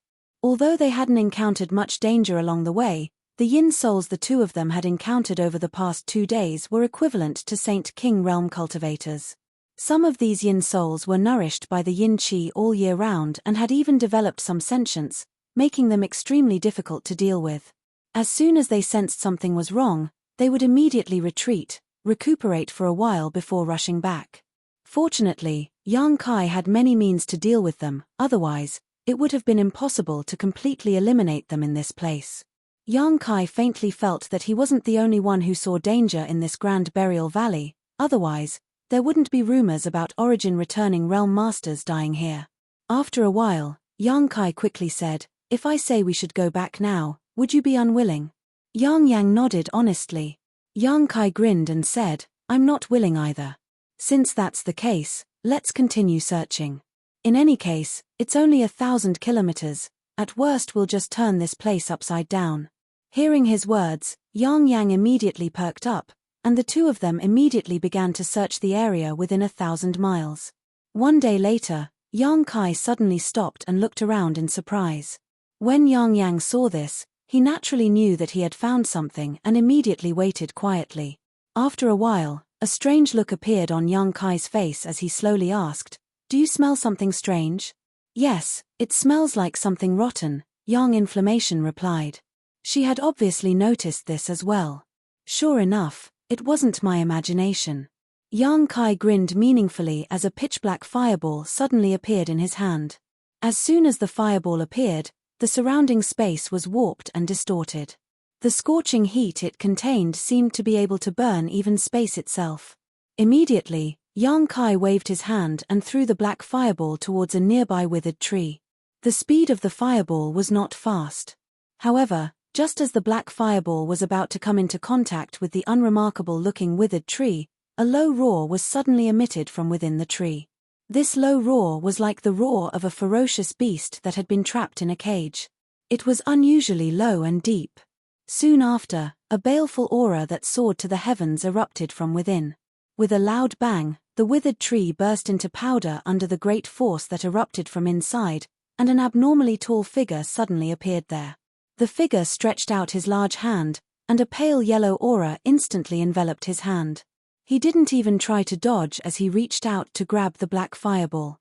Although they hadn't encountered much danger along the way, the yin souls the two of them had encountered over the past 2 days were equivalent to Saint King realm cultivators. Some of these yin souls were nourished by the yin qi all year round and had even developed some sentience, making them extremely difficult to deal with. As soon as they sensed something was wrong, they would immediately retreat, recuperate for a while before rushing back. Fortunately, Yang Kai had many means to deal with them, otherwise, it would have been impossible to completely eliminate them in this place. Yang Kai faintly felt that he wasn't the only one who saw danger in this Grand Burial Valley, otherwise, there wouldn't be rumors about Origin returning realm masters dying here. After a while, Yang Kai quickly said, "If I say we should go back now, would you be unwilling?" Yang Yang nodded honestly. Yang Kai grinned and said, "I'm not willing either. Since that's the case, let's continue searching. In any case, it's only 1,000 kilometers, at worst we'll just turn this place upside down." Hearing his words, Yang Yang immediately perked up, and the two of them immediately began to search the area within 1,000 miles. One day later, Yang Kai suddenly stopped and looked around in surprise. When Yang Yang saw this, he naturally knew that he had found something and immediately waited quietly. After a while, a strange look appeared on Yang Kai's face as he slowly asked, "Do you smell something strange?" "Yes, it smells like something rotten," Yang Inflammation replied. She had obviously noticed this as well. Sure enough, it wasn't my imagination. Yang Kai grinned meaningfully as a pitch-black fireball suddenly appeared in his hand. As soon as the fireball appeared, the surrounding space was warped and distorted. The scorching heat it contained seemed to be able to burn even space itself. Immediately, Yang Kai waved his hand and threw the black fireball towards a nearby withered tree. The speed of the fireball was not fast. However, just as the black fireball was about to come into contact with the unremarkable-looking withered tree, a low roar was suddenly emitted from within the tree. This low roar was like the roar of a ferocious beast that had been trapped in a cage. It was unusually low and deep. Soon after, a baleful aura that soared to the heavens erupted from within. With a loud bang, the withered tree burst into powder under the great force that erupted from inside, and an abnormally tall figure suddenly appeared there. The figure stretched out his large hand, and a pale yellow aura instantly enveloped his hand. He didn't even try to dodge as he reached out to grab the black fireball.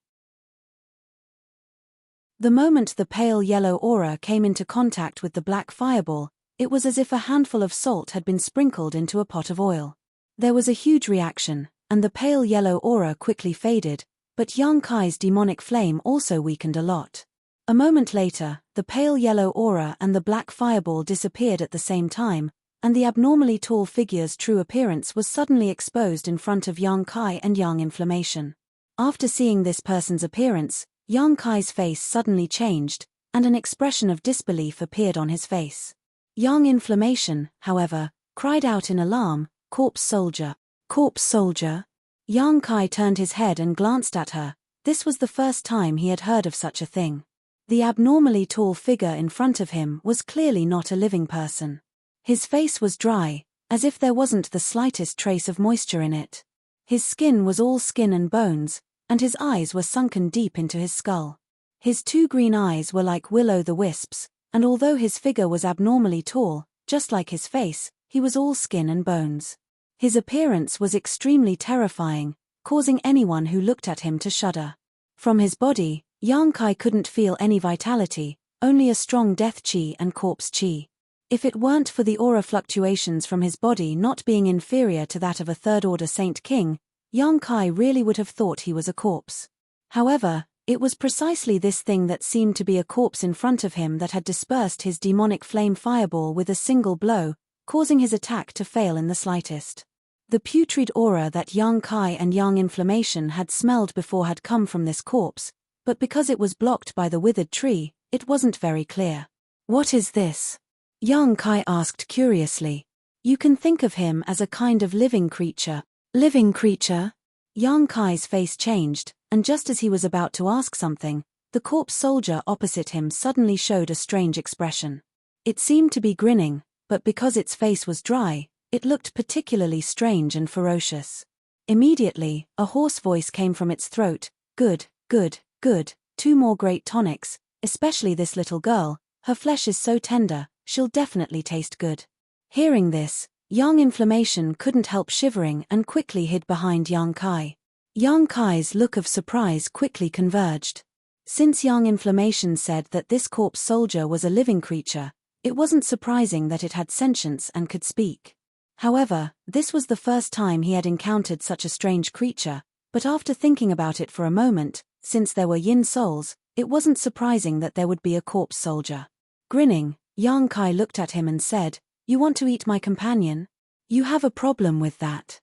The moment the pale yellow aura came into contact with the black fireball, it was as if a handful of salt had been sprinkled into a pot of oil. There was a huge reaction, and the pale yellow aura quickly faded, but Yang Kai's demonic flame also weakened a lot. A moment later, the pale yellow aura and the black fireball disappeared at the same time, and the abnormally tall figure's true appearance was suddenly exposed in front of Yang Kai and Yang Inflammation. After seeing this person's appearance, Yang Kai's face suddenly changed, and an expression of disbelief appeared on his face. Yang Inflammation, however, cried out in alarm, "Corpse soldier! Corpse soldier!" Yang Kai turned his head and glanced at her. This was the first time he had heard of such a thing. The abnormally tall figure in front of him was clearly not a living person. His face was dry, as if there wasn't the slightest trace of moisture in it. His skin was all skin and bones, and his eyes were sunken deep into his skull. His two green eyes were like will-o'-the-wisps, and although his figure was abnormally tall, just like his face, he was all skin and bones. His appearance was extremely terrifying, causing anyone who looked at him to shudder. From his body, Yang Kai couldn't feel any vitality, only a strong death chi and corpse chi. If it weren't for the aura fluctuations from his body not being inferior to that of a third-order Saint King, Yang Kai really would have thought he was a corpse. However, it was precisely this thing that seemed to be a corpse in front of him that had dispersed his demonic flame fireball with a single blow, causing his attack to fail in the slightest. The putrid aura that Yang Kai and Yang Inflammation had smelled before had come from this corpse, but because it was blocked by the withered tree, it wasn't very clear. "What is this?" Yang Kai asked curiously. "You can think of him as a kind of living creature." "Living creature?" Yang Kai's face changed, and just as he was about to ask something, the corpse soldier opposite him suddenly showed a strange expression. It seemed to be grinning, but because its face was dry, it looked particularly strange and ferocious. Immediately, a hoarse voice came from its throat, "Good, good, good, 2 more great tonics, especially this little girl, her flesh is so tender, she'll definitely taste good." Hearing this, Yang Inflammation couldn't help shivering and quickly hid behind Yang Kai. Yang Kai's look of surprise quickly converged. Since Yang Inflammation said that this corpse soldier was a living creature, it wasn't surprising that it had sentience and could speak. However, this was the first time he had encountered such a strange creature, but after thinking about it for a moment, since there were yin souls, it wasn't surprising that there would be a corpse soldier. Grinning, Yang Kai looked at him and said, "You want to eat my companion? You have a problem with that."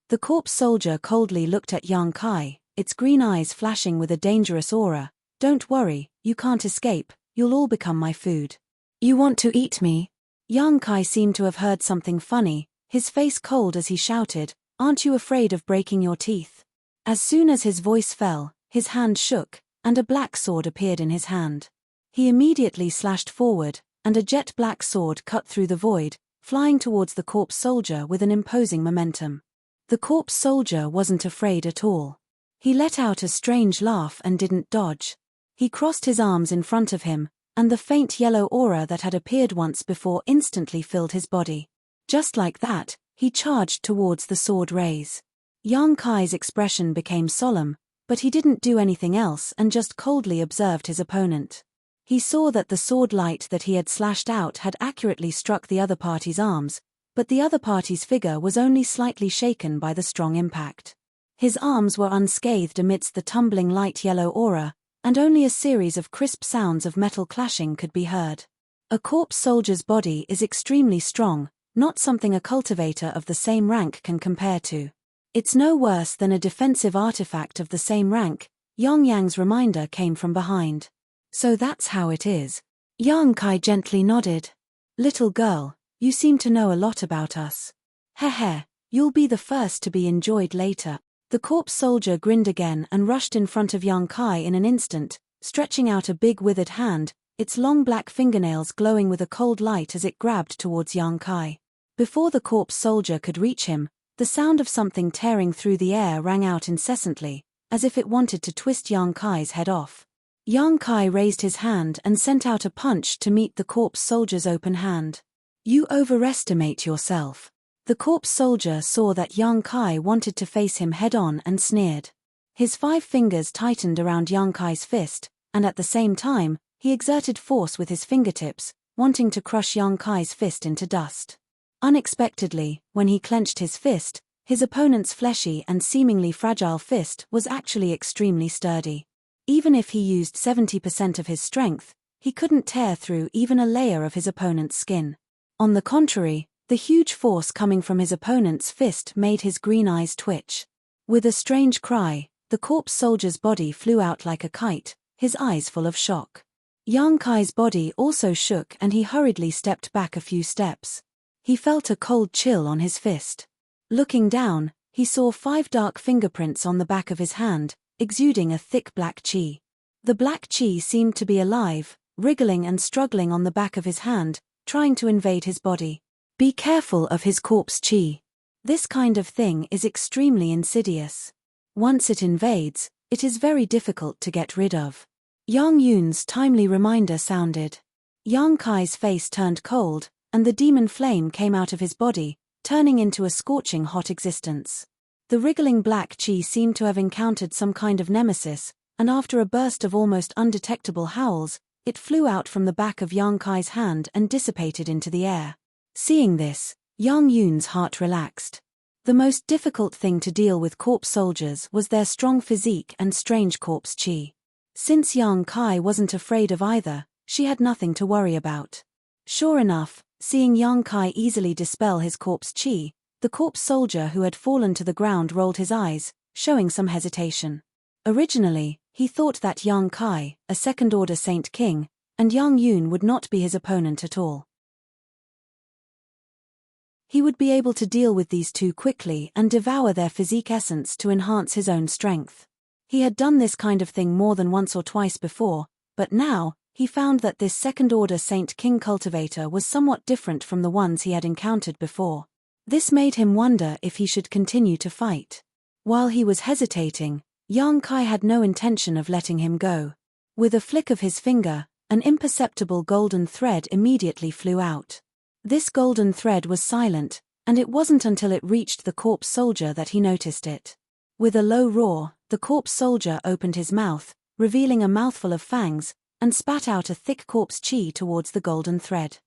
The corpse soldier coldly looked at Yang Kai, its green eyes flashing with a dangerous aura. "Don't worry, you can't escape, you'll all become my food." "You want to eat me?" Yang Kai seemed to have heard something funny, his face cold as he shouted, "Aren't you afraid of breaking your teeth?" As soon as his voice fell, his hand shook, and a black sword appeared in his hand. He immediately slashed forward, and a jet-black sword cut through the void, flying towards the corpse soldier with an imposing momentum. The corpse soldier wasn't afraid at all. He let out a strange laugh and didn't dodge. He crossed his arms in front of him, and the faint yellow aura that had appeared once before instantly filled his body. Just like that, he charged towards the sword rays. Yang Kai's expression became solemn, but he didn't do anything else and just coldly observed his opponent. He saw that the sword light that he had slashed out had accurately struck the other party's arms, but the other party's figure was only slightly shaken by the strong impact. His arms were unscathed amidst the tumbling light yellow aura, and only a series of crisp sounds of metal clashing could be heard. A corpse soldier's body is extremely strong, not something a cultivator of the same rank can compare to. It's no worse than a defensive artifact of the same rank. Yang Yang's reminder came from behind. "So that's how it is." Yang Kai gently nodded. "Little girl, you seem to know a lot about us. Heh, you'll be the first to be enjoyed later." The corpse soldier grinned again and rushed in front of Yang Kai in an instant, stretching out a big withered hand, its long black fingernails glowing with a cold light as it grabbed towards Yang Kai. Before the corpse soldier could reach him, the sound of something tearing through the air rang out incessantly, as if it wanted to twist Yang Kai's head off. Yang Kai raised his hand and sent out a punch to meet the corpse soldier's open hand. You overestimate yourself. The corpse soldier saw that Yang Kai wanted to face him head-on and sneered. His 5 fingers tightened around Yang Kai's fist, and at the same time, he exerted force with his fingertips, wanting to crush Yang Kai's fist into dust. Unexpectedly, when he clenched his fist, his opponent's fleshy and seemingly fragile fist was actually extremely sturdy. Even if he used 70% of his strength, he couldn't tear through even a layer of his opponent's skin. On the contrary, the huge force coming from his opponent's fist made his green eyes twitch. With a strange cry, the corpse soldier's body flew out like a kite, his eyes full of shock. Yang Kai's body also shook and he hurriedly stepped back a few steps. He felt a cold chill on his fist. Looking down, he saw 5 dark fingerprints on the back of his hand, exuding a thick black chi. The black chi seemed to be alive, wriggling and struggling on the back of his hand, trying to invade his body. Be careful of his corpse chi. This kind of thing is extremely insidious. Once it invades, it is very difficult to get rid of. Yang Yun's timely reminder sounded. Yang Kai's face turned cold, and the demon flame came out of his body, turning into a scorching hot existence. The wriggling black chi seemed to have encountered some kind of nemesis, and after a burst of almost undetectable howls, it flew out from the back of Yang Kai's hand and dissipated into the air. Seeing this, Yang Yun's heart relaxed. The most difficult thing to deal with corpse soldiers was their strong physique and strange corpse chi. Since Yang Kai wasn't afraid of either, she had nothing to worry about. Sure enough, seeing Yang Kai easily dispel his corpse chi, the corpse soldier who had fallen to the ground rolled his eyes, showing some hesitation. Originally, he thought that Yang Kai, a second-order Saint King, and Yang Yun would not be his opponent at all. He would be able to deal with these two quickly and devour their physique essence to enhance his own strength. He had done this kind of thing more than once or twice before, but now, he found that this second-order Saint King cultivator was somewhat different from the ones he had encountered before. This made him wonder if he should continue to fight. While he was hesitating, Yang Kai had no intention of letting him go. With a flick of his finger, an imperceptible golden thread immediately flew out. This golden thread was silent, and it wasn't until it reached the corpse soldier that he noticed it. With a low roar, the corpse soldier opened his mouth, revealing a mouthful of fangs, and spat out a thick corpse chi towards the golden thread.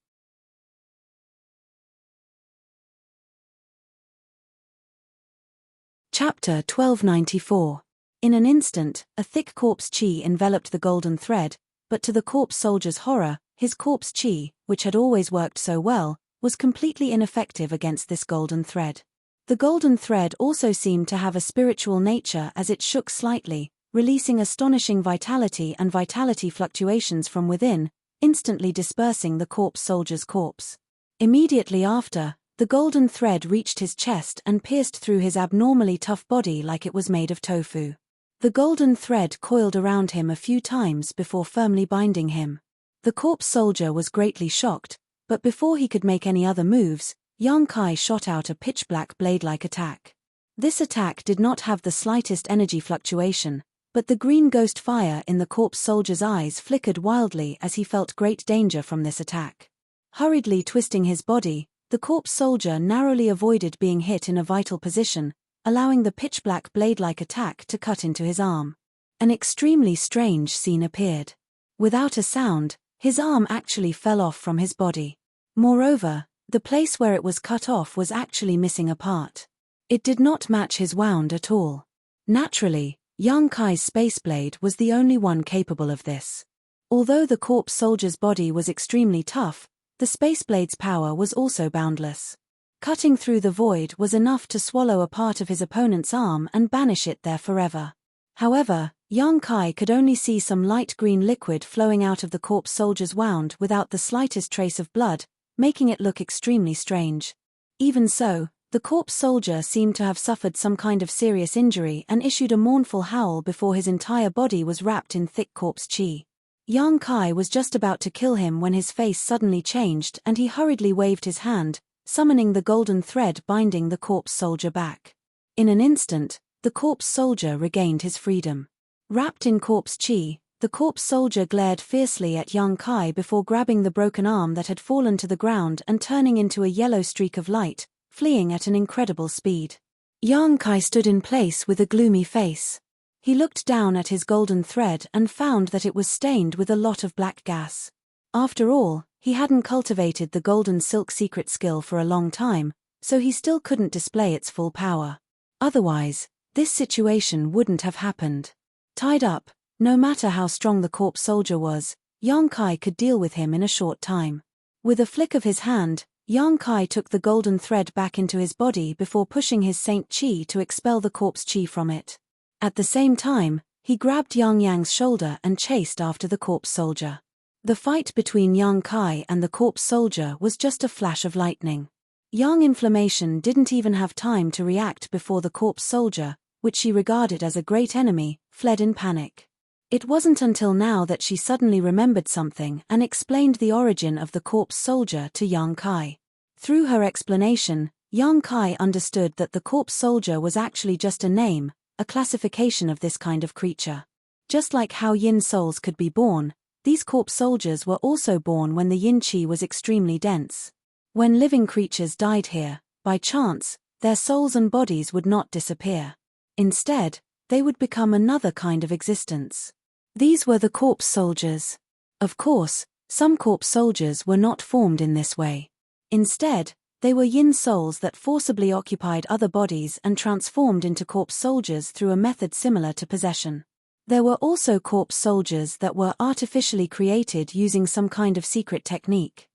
Chapter 1294. In an instant, a thick corpse chi enveloped the golden thread, but to the corpse soldier's horror, his corpse chi, which had always worked so well, was completely ineffective against this golden thread. The golden thread also seemed to have a spiritual nature as it shook slightly, releasing astonishing vitality and vitality fluctuations from within, instantly dispersing the corpse soldier's corpse. Immediately after, the golden thread reached his chest and pierced through his abnormally tough body like it was made of tofu. The golden thread coiled around him a few times before firmly binding him. The corpse soldier was greatly shocked, but before he could make any other moves, Yang Kai shot out a pitch-black blade-like attack. This attack did not have the slightest energy fluctuation, but the green ghost fire in the corpse soldier's eyes flickered wildly as he felt great danger from this attack. Hurriedly twisting his body, the corpse soldier narrowly avoided being hit in a vital position, allowing the pitch-black blade-like attack to cut into his arm. An extremely strange scene appeared. Without a sound, his arm actually fell off from his body. Moreover, the place where it was cut off was actually missing a part. It did not match his wound at all. Naturally, Yang Kai's space blade was the only one capable of this. Although the corpse soldier's body was extremely tough, the space blade's power was also boundless. Cutting through the void was enough to swallow a part of his opponent's arm and banish it there forever. However, Yang Kai could only see some light green liquid flowing out of the corpse soldier's wound without the slightest trace of blood, making it look extremely strange. Even so, the corpse soldier seemed to have suffered some kind of serious injury and issued a mournful howl before his entire body was wrapped in thick corpse chi. Yang Kai was just about to kill him when his face suddenly changed and he hurriedly waved his hand, summoning the golden thread binding the corpse soldier back. In an instant, the corpse soldier regained his freedom. Wrapped in corpse chi, The corpse soldier glared fiercely at Yang Kai before grabbing the broken arm that had fallen to the ground and turning into a yellow streak of light, fleeing at an incredible speed. Yang Kai stood in place with a gloomy face. He looked down at his golden thread and found that it was stained with a lot of black gas. After all, he hadn't cultivated the golden silk secret skill for a long time, so he still couldn't display its full power. Otherwise, this situation wouldn't have happened. Tied up, no matter how strong the corpse soldier was, Yang Kai could deal with him in a short time. With a flick of his hand, Yang Kai took the golden thread back into his body before pushing his Saint Qi to expel the corpse Qi from it. At the same time, he grabbed Yang Yang's shoulder and chased after the corpse soldier. The fight between Yang Kai and the corpse soldier was just a flash of lightning. Yang Inflammation didn't even have time to react before the corpse soldier, which she regarded as a great enemy, fled in panic. It wasn't until now that she suddenly remembered something and explained the origin of the corpse soldier to Yang Kai. Through her explanation, Yang Kai understood that the corpse soldier was actually just a name, a classification of this kind of creature. Just like how yin souls could be born, these corpse soldiers were also born when the yin qi was extremely dense. When living creatures died here, by chance, their souls and bodies would not disappear. Instead, they would become another kind of existence. These were the corpse soldiers. Of course, some corpse soldiers were not formed in this way. Instead, they were yin souls that forcibly occupied other bodies and transformed into corpse soldiers through a method similar to possession. There were also corpse soldiers that were artificially created using some kind of secret technique.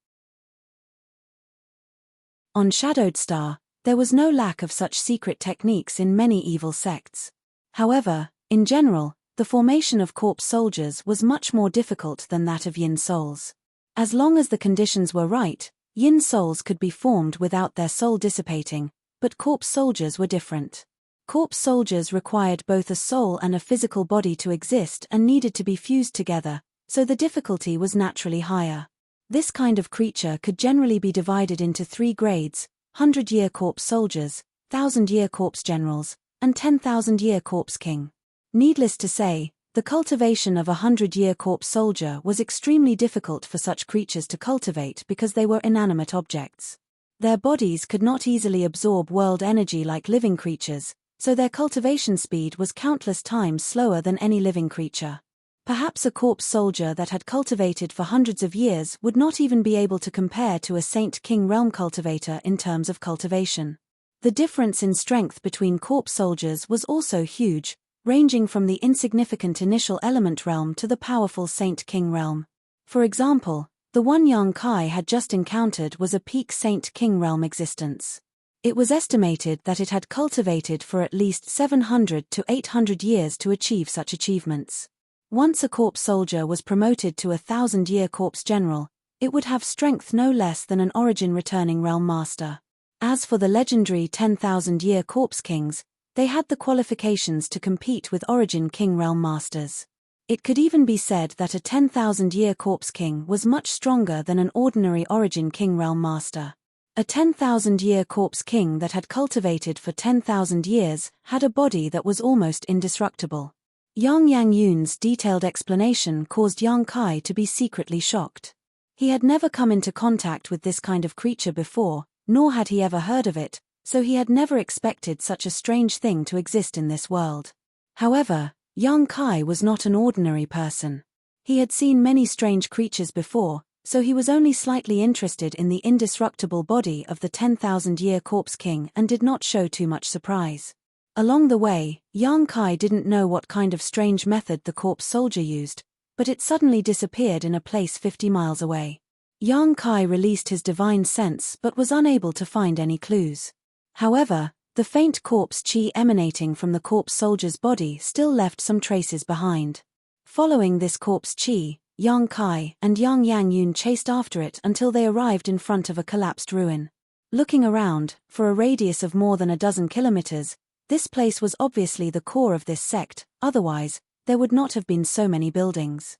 On Shadowed Star, there was no lack of such secret techniques in many evil sects. However, in general, the formation of corpse soldiers was much more difficult than that of yin souls. As long as the conditions were right, yin souls could be formed without their soul dissipating, but corpse soldiers were different. Corpse soldiers required both a soul and a physical body to exist and needed to be fused together, so the difficulty was naturally higher. This kind of creature could generally be divided into 3 grades: 100-year corpse soldiers, 1000-year corpse generals, and 10,000-year corpse king. Needless to say, the cultivation of a 100-year corpse soldier was extremely difficult for such creatures to cultivate because they were inanimate objects. Their bodies could not easily absorb world energy like living creatures, so their cultivation speed was countless times slower than any living creature. Perhaps a corpse soldier that had cultivated for hundreds of years would not even be able to compare to a Saint King realm cultivator in terms of cultivation. The difference in strength between corpse soldiers was also huge, ranging from the insignificant initial element realm to the powerful Saint King realm. For example, the one Yang Kai had just encountered was a peak Saint King realm existence. It was estimated that it had cultivated for at least 700 to 800 years to achieve such achievements. Once a corpse soldier was promoted to a 1000-year corpse general, it would have strength no less than an origin returning realm master. As for the legendary 10,000-year corpse kings, they had the qualifications to compete with origin king realm masters. It could even be said that a 10,000-year corpse king was much stronger than an ordinary origin king realm master. A 10,000-year corpse king that had cultivated for 10,000 years had a body that was almost indestructible. Yang Yun's detailed explanation caused Yang Kai to be secretly shocked. He had never come into contact with this kind of creature before, nor had he ever heard of it, so he had never expected such a strange thing to exist in this world. However, Yang Kai was not an ordinary person. He had seen many strange creatures before, so he was only slightly interested in the indestructible body of the 10,000-year corpse king and did not show too much surprise. Along the way, Yang Kai didn't know what kind of strange method the corpse soldier used, but it suddenly disappeared in a place 50 miles away. Yang Kai released his divine sense but was unable to find any clues. However, the faint corpse qi emanating from the corpse soldier's body still left some traces behind. Following this corpse qi, Yang Kai and Yang Yun chased after it until they arrived in front of a collapsed ruin. Looking around, for a radius of more than a dozen kilometers, this place was obviously the core of this sect, otherwise, there would not have been so many buildings.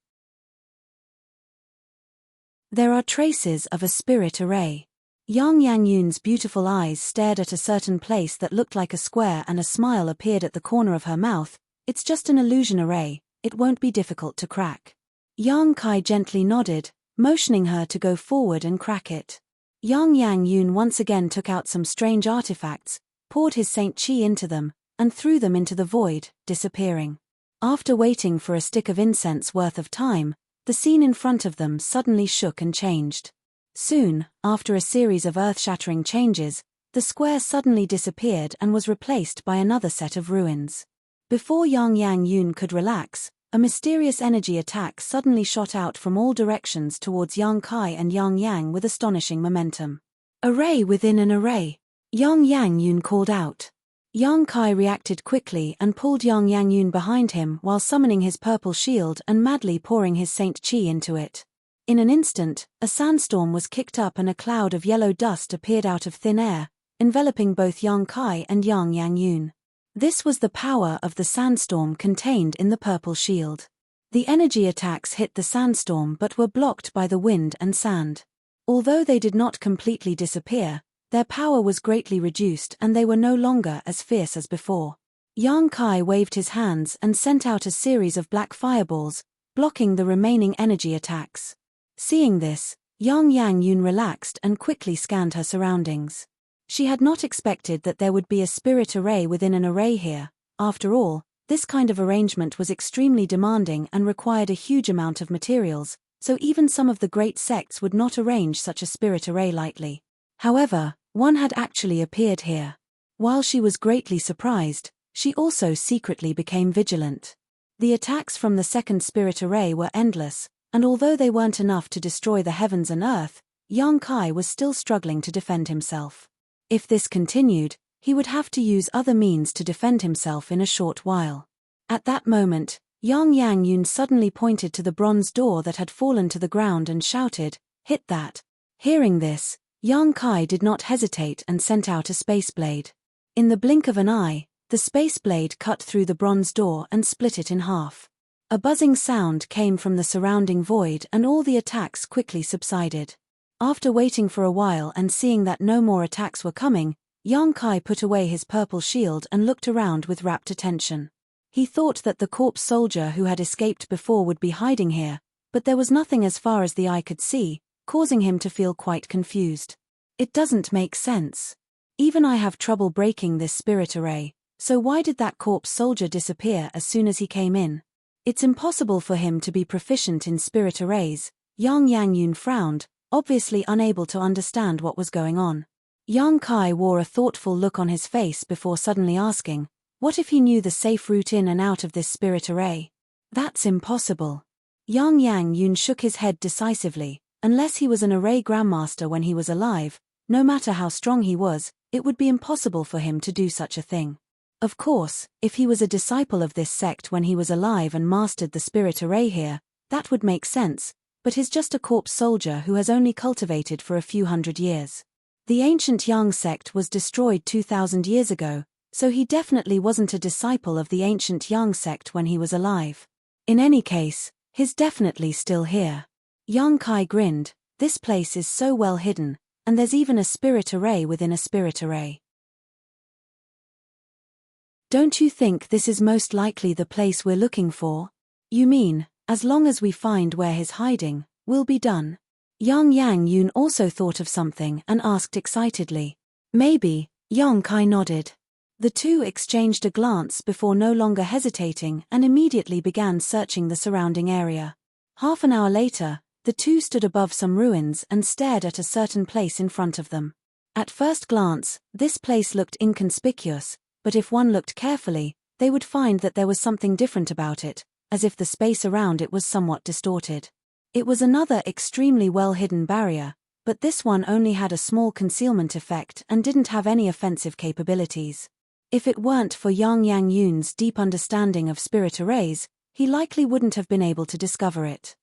There are traces of a spirit array. Yang Yun's beautiful eyes stared at a certain place that looked like a square and a smile appeared at the corner of her mouth. It's just an illusion array, it won't be difficult to crack. Yang Kai gently nodded, motioning her to go forward and crack it. Yang Yun once again took out some strange artifacts, poured his Saint Qi into them, and threw them into the void, disappearing. After waiting for a stick of incense worth of time, the scene in front of them suddenly shook and changed. Soon, after a series of earth-shattering changes, the square suddenly disappeared and was replaced by another set of ruins. Before Yang Yun could relax, a mysterious energy attack suddenly shot out from all directions towards Yang Kai and Yang Yang with astonishing momentum. Array within an array, Yang Yun called out. Yang Kai reacted quickly and pulled Yang Yun behind him while summoning his purple shield and madly pouring his Saint Qi into it. In an instant, a sandstorm was kicked up and a cloud of yellow dust appeared out of thin air, enveloping both Yang Kai and Yang Yun. This was the power of the sandstorm contained in the purple shield. The energy attacks hit the sandstorm but were blocked by the wind and sand. Although they did not completely disappear, their power was greatly reduced and they were no longer as fierce as before. Yang Kai waved his hands and sent out a series of black fireballs, blocking the remaining energy attacks. Seeing this, Yang Yun relaxed and quickly scanned her surroundings. She had not expected that there would be a spirit array within an array here. After all, this kind of arrangement was extremely demanding and required a huge amount of materials, so even some of the great sects would not arrange such a spirit array lightly. However, one had actually appeared here. While she was greatly surprised, she also secretly became vigilant. The attacks from the second spirit array were endless, and although they weren't enough to destroy the heavens and earth, Yang Kai was still struggling to defend himself. If this continued, he would have to use other means to defend himself in a short while. At that moment, Yang Yun suddenly pointed to the bronze door that had fallen to the ground and shouted, "Hit that!" Hearing this, Yang Kai did not hesitate and sent out a space blade. In the blink of an eye, the space blade cut through the bronze door and split it in half. A buzzing sound came from the surrounding void and all the attacks quickly subsided. After waiting for a while and seeing that no more attacks were coming, Yang Kai put away his purple shield and looked around with rapt attention. He thought that the corpse soldier who had escaped before would be hiding here, but there was nothing as far as the eye could see, causing him to feel quite confused. It doesn't make sense. Even I have trouble breaking this spirit array, so why did that corpse soldier disappear as soon as he came in? It's impossible for him to be proficient in spirit arrays. Yang Yun frowned, obviously unable to understand what was going on. Yang Kai wore a thoughtful look on his face before suddenly asking, what if he knew the safe route in and out of this spirit array? That's impossible. Yang Yun shook his head decisively. Unless he was an array grandmaster when he was alive, no matter how strong he was, it would be impossible for him to do such a thing. Of course, if he was a disciple of this sect when he was alive and mastered the spirit array here, that would make sense, but he's just a corpse soldier who has only cultivated for a few hundred years. The ancient Yang sect was destroyed 2,000 years ago, so he definitely wasn't a disciple of the ancient Yang sect when he was alive. In any case, he's definitely still here. Yang Kai grinned, this place is so well hidden, and there's even a spirit array within a spirit array. Don't you think this is most likely the place we're looking for? You mean, as long as we find where he's hiding, we'll be done? Yang Yun also thought of something and asked excitedly. Maybe, Yang Kai nodded. The two exchanged a glance before no longer hesitating and immediately began searching the surrounding area. Half an hour later, the two stood above some ruins and stared at a certain place in front of them. At first glance, this place looked inconspicuous, but if one looked carefully, they would find that there was something different about it, as if the space around it was somewhat distorted. It was another extremely well-hidden barrier, but this one only had a small concealment effect and didn't have any offensive capabilities. If it weren't for Yang Yun's deep understanding of spirit arrays, he likely wouldn't have been able to discover it.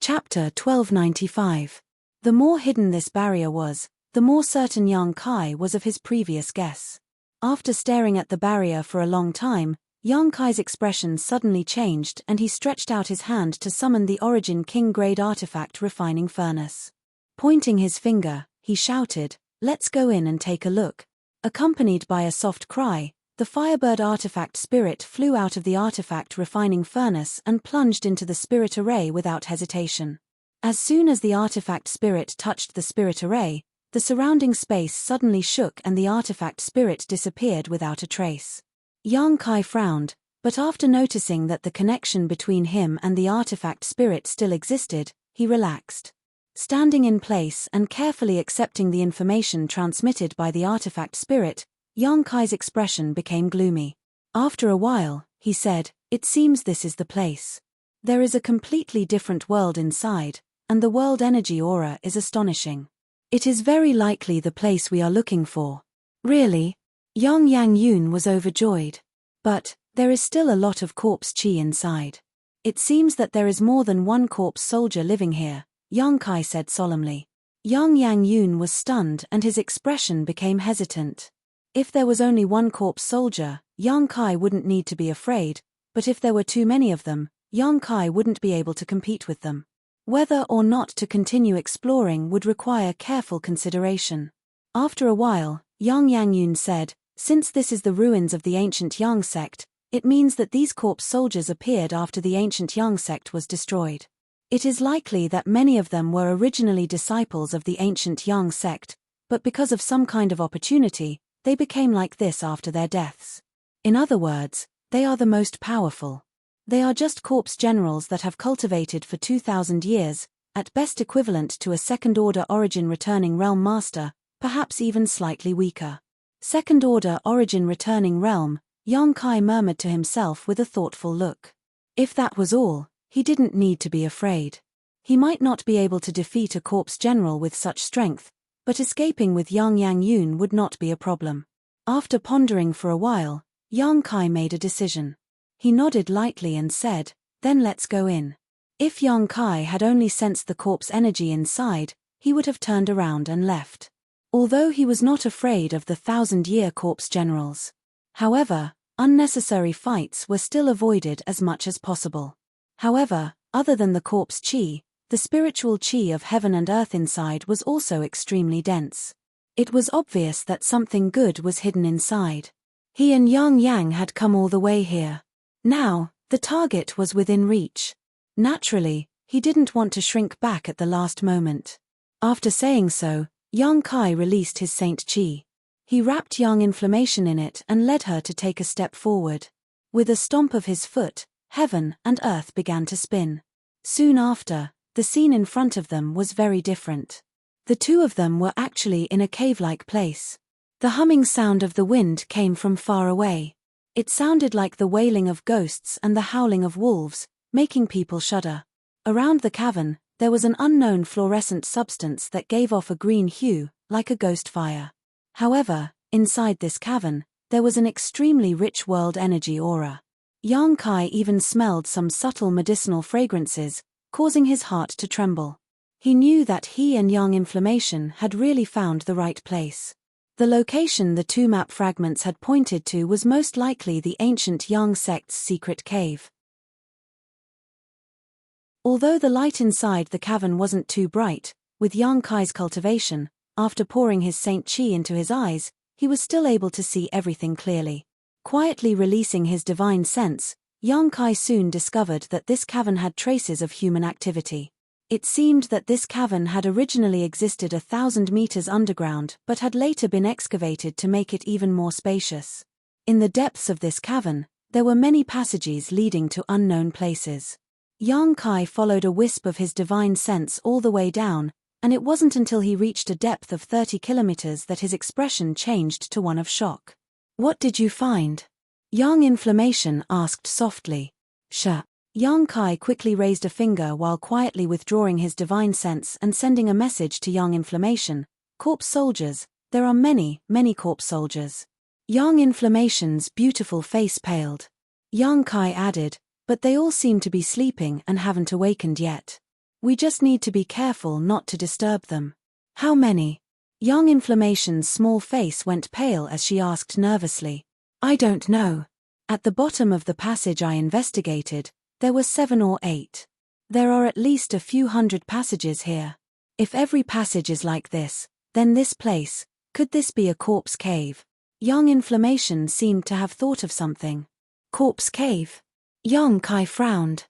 Chapter 1295. The more hidden this barrier was, the more certain Yang Kai was of his previous guess. After staring at the barrier for a long time, Yang Kai's expression suddenly changed and he stretched out his hand to summon the Origin King-grade artifact refining furnace. Pointing his finger, he shouted, "Let's go in and take a look." Accompanied by a soft cry, the Firebird artifact spirit flew out of the artifact refining furnace and plunged into the spirit array without hesitation. As soon as the artifact spirit touched the spirit array, the surrounding space suddenly shook and the artifact spirit disappeared without a trace. Yang Kai frowned, but after noticing that the connection between him and the artifact spirit still existed, he relaxed. Standing in place and carefully accepting the information transmitted by the artifact spirit, Yang Kai's expression became gloomy. After a while, he said, "It seems this is the place. There is a completely different world inside, and the world energy aura is astonishing. It is very likely the place we are looking for." "Really?" Yang Yun was overjoyed. "But there is still a lot of corpse chi inside. It seems that there is more than one corpse soldier living here," Yang Kai said solemnly. Yang Yun was stunned and his expression became hesitant. If there was only one corpse soldier, Yang Kai wouldn't need to be afraid, but if there were too many of them, Yang Kai wouldn't be able to compete with them. Whether or not to continue exploring would require careful consideration. After a while, Yang Yun said, "Since this is the ruins of the ancient Yang sect, it means that these corpse soldiers appeared after the ancient Yang sect was destroyed. It is likely that many of them were originally disciples of the ancient Yang sect, but because of some kind of opportunity, they became like this after their deaths. In other words, they are the most powerful. They are just corpse generals that have cultivated for 2,000 years, at best equivalent to a second-order origin returning realm master, perhaps even slightly weaker." Second-order origin returning realm, Yang Kai murmured to himself with a thoughtful look. If that was all, he didn't need to be afraid. He might not be able to defeat a corpse general with such strength, but escaping with Yang Yun would not be a problem. After pondering for a while, Yang Kai made a decision. He nodded lightly and said, "Then let's go in." If Yang Kai had only sensed the corpse energy inside, he would have turned around and left. Although he was not afraid of the 1,000-year corpse generals. However, unnecessary fights were still avoided as much as possible. However, other than the corpse chi, the spiritual chi of heaven and earth inside was also extremely dense. It was obvious that something good was hidden inside. He and Yang had come all the way here. Now, the target was within reach. Naturally, he didn't want to shrink back at the last moment. After saying so, Yang Kai released his Saint Chi. He wrapped Yang Inflammation in it and led her to take a step forward. With a stomp of his foot, heaven and earth began to spin. Soon after, the scene in front of them was very different. The two of them were actually in a cave-like place. The humming sound of the wind came from far away. It sounded like the wailing of ghosts and the howling of wolves, making people shudder. Around the cavern, there was an unknown fluorescent substance that gave off a green hue, like a ghost fire. However, inside this cavern, there was an extremely rich world energy aura. Yang Kai even smelled some subtle medicinal fragrances, causing his heart to tremble. He knew that he and Yang Inflammation had really found the right place. The location the two map fragments had pointed to was most likely the ancient Yang sect's secret cave. Although the light inside the cavern wasn't too bright, with Yang Kai's cultivation, after pouring his Saint Chi into his eyes, he was still able to see everything clearly. Quietly releasing his divine sense, Yang Kai soon discovered that this cavern had traces of human activity. It seemed that this cavern had originally existed 1,000 meters underground but had later been excavated to make it even more spacious. In the depths of this cavern, there were many passages leading to unknown places. Yang Kai followed a wisp of his divine sense all the way down, and it wasn't until he reached a depth of 30 kilometers that his expression changed to one of shock. "What did you find?" Yang Inflammation asked softly. Yang Kai quickly raised a finger while quietly withdrawing his divine sense and sending a message to Yang Inflammation. "Corpse soldiers, there are many, many corpse soldiers." Yang Inflammation's beautiful face paled. Yang Kai added, "But they all seem to be sleeping and haven't awakened yet. We just need to be careful not to disturb them." "How many?" Yang Inflammation's small face went pale as she asked nervously. "I don't know. At the bottom of the passage I investigated, there were 7 or 8. There are at least a few hundred passages here. If every passage is like this, then this place, could this be a corpse cave?" Young Inflammation seemed to have thought of something. Corpse cave. Yang Kai frowned.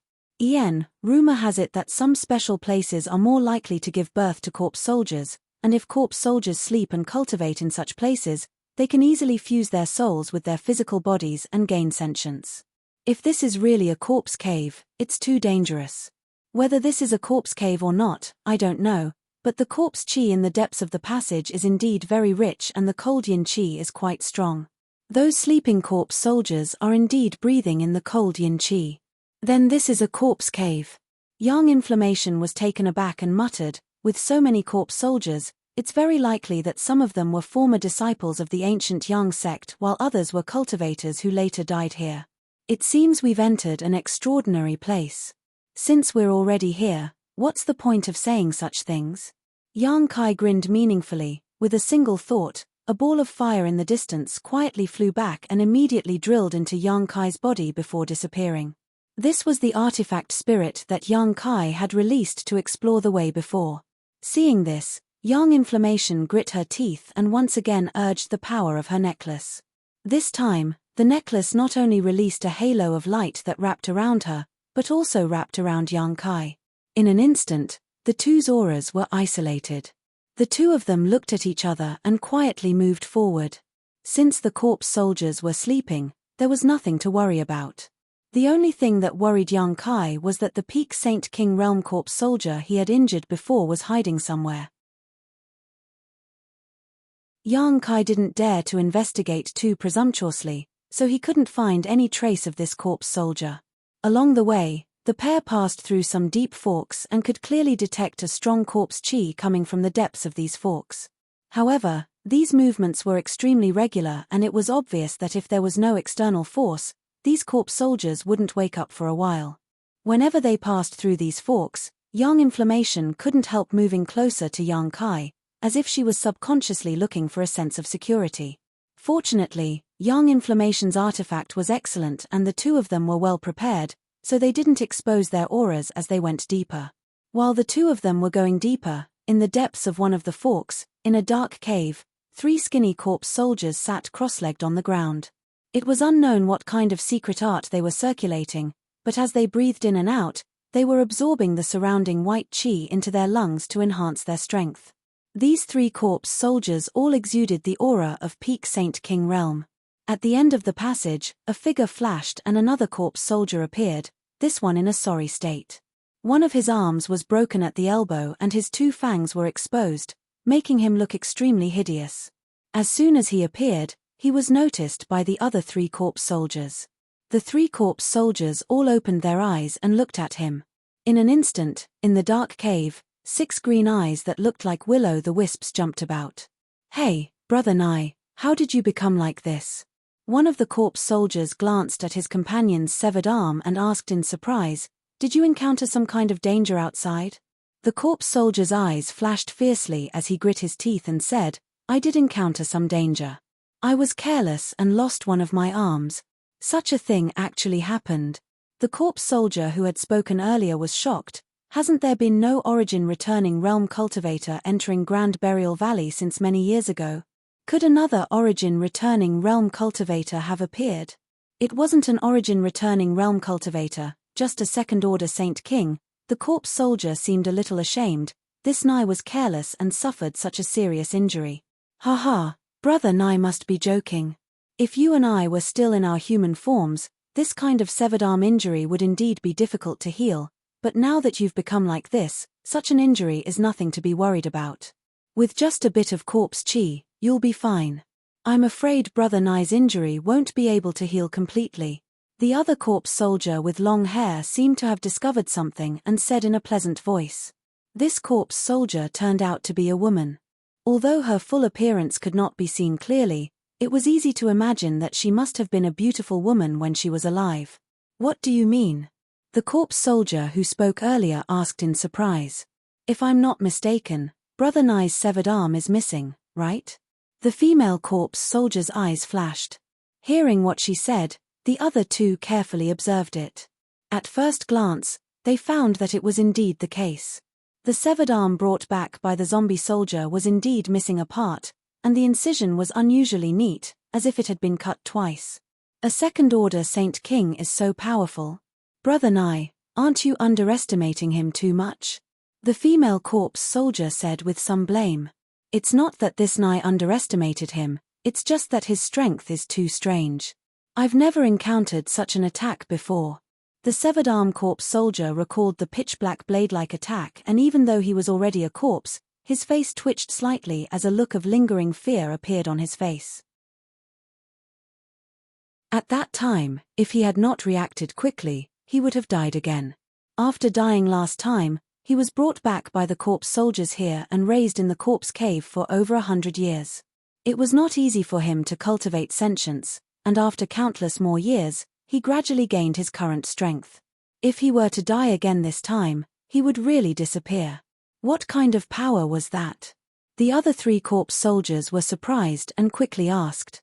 Rumor has it that some special places are more likely to give birth to corpse soldiers, and if corpse soldiers sleep and cultivate in such places, they can easily fuse their souls with their physical bodies and gain sentience. If this is really a corpse cave, it's too dangerous. Whether this is a corpse cave or not, I don't know, but the corpse qi in the depths of the passage is indeed very rich and the cold yin qi is quite strong. Those sleeping corpse soldiers are indeed breathing in the cold yin qi. Then this is a corpse cave. Young Inflammation was taken aback and muttered, with so many corpse soldiers, it's very likely that some of them were former disciples of the ancient Yang sect while others were cultivators who later died here. It seems we've entered an extraordinary place. Since we're already here, what's the point of saying such things? Yang Kai grinned meaningfully, with a single thought. A ball of fire in the distance quietly flew back and immediately drilled into Yang Kai's body before disappearing. This was the artifact spirit that Yang Kai had released to explore the way before. Seeing this, Young Inflammation grit her teeth and once again urged the power of her necklace. This time, the necklace not only released a halo of light that wrapped around her, but also wrapped around Yang Kai. In an instant, the two's auras were isolated. The two of them looked at each other and quietly moved forward. Since the corpse soldiers were sleeping, there was nothing to worry about. The only thing that worried Yang Kai was that the Peak Saint King Realm corpse soldier he had injured before was hiding somewhere. Yang Kai didn't dare to investigate too presumptuously, so he couldn't find any trace of this corpse soldier. Along the way, the pair passed through some deep forks and could clearly detect a strong corpse qi coming from the depths of these forks. However, these movements were extremely regular and it was obvious that if there was no external force, these corpse soldiers wouldn't wake up for a while. Whenever they passed through these forks, Young Inflammation couldn't help moving closer to Yang Kai, as if she was subconsciously looking for a sense of security. Fortunately, Young Inflammation's artifact was excellent and the two of them were well prepared, so they didn't expose their auras as they went deeper. While the two of them were going deeper, in the depths of one of the forks, in a dark cave, 3 skinny corpse soldiers sat cross-legged on the ground. It was unknown what kind of secret art they were circulating, but as they breathed in and out, they were absorbing the surrounding white qi into their lungs to enhance their strength. These 3 corpse soldiers all exuded the aura of Peak Saint King Realm. At the end of the passage, a figure flashed and another corpse soldier appeared, this one in a sorry state. One of his arms was broken at the elbow and his 2 fangs were exposed, making him look extremely hideous. As soon as he appeared, he was noticed by the other 3 corpse soldiers. The 3 corpse soldiers all opened their eyes and looked at him. In an instant, in the dark cave, 6 green eyes that looked like will-o'-the-wisps jumped about. "Hey, Brother Nai, how did you become like this?" One of the corpse soldiers glanced at his companion's severed arm and asked in surprise, "Did you encounter some kind of danger outside?" The corpse soldier's eyes flashed fiercely as he grit his teeth and said, "I did encounter some danger. I was careless and lost one of my arms. Such a thing actually happened." The corpse soldier who had spoken earlier was shocked. Hasn't there been no origin returning realm cultivator entering Grand Burial Valley since many years ago? Could another origin returning realm cultivator have appeared? It wasn't an origin returning realm cultivator, just a second-order Saint King. The corpse soldier seemed a little ashamed. This Nai was careless and suffered such a serious injury. "Ha ha, Brother Nai must be joking. If you and I were still in our human forms, this kind of severed arm injury would indeed be difficult to heal, but now that you've become like this, such an injury is nothing to be worried about. With just a bit of corpse qi, you'll be fine. I'm afraid Brother Nai's injury won't be able to heal completely." The other corpse soldier with long hair seemed to have discovered something and said in a pleasant voice. This corpse soldier turned out to be a woman. Although her full appearance could not be seen clearly, it was easy to imagine that she must have been a beautiful woman when she was alive. "What do you mean?" The corpse soldier who spoke earlier asked in surprise. "If I'm not mistaken, Brother Nai's severed arm is missing, right?" The female corpse soldier's eyes flashed. Hearing what she said, the other 2 carefully observed it. At first glance, they found that it was indeed the case. The severed arm brought back by the zombie soldier was indeed missing a part, and the incision was unusually neat, as if it had been cut twice. A second-order Saint King is so powerful. Brother Nye, aren't you underestimating him too much? The female corpse soldier said with some blame. It's not that this Nye underestimated him, it's just that his strength is too strange. I've never encountered such an attack before. The severed arm corpse soldier recalled the pitch-black blade-like attack, and even though he was already a corpse, his face twitched slightly as a look of lingering fear appeared on his face. At that time, if he had not reacted quickly, he would have died again. After dying last time, he was brought back by the corpse soldiers here and raised in the corpse cave for over 100 years. It was not easy for him to cultivate sentience, and after countless more years, he gradually gained his current strength. If he were to die again this time, he would really disappear. What kind of power was that? The other 3 corpse soldiers were surprised and quickly asked.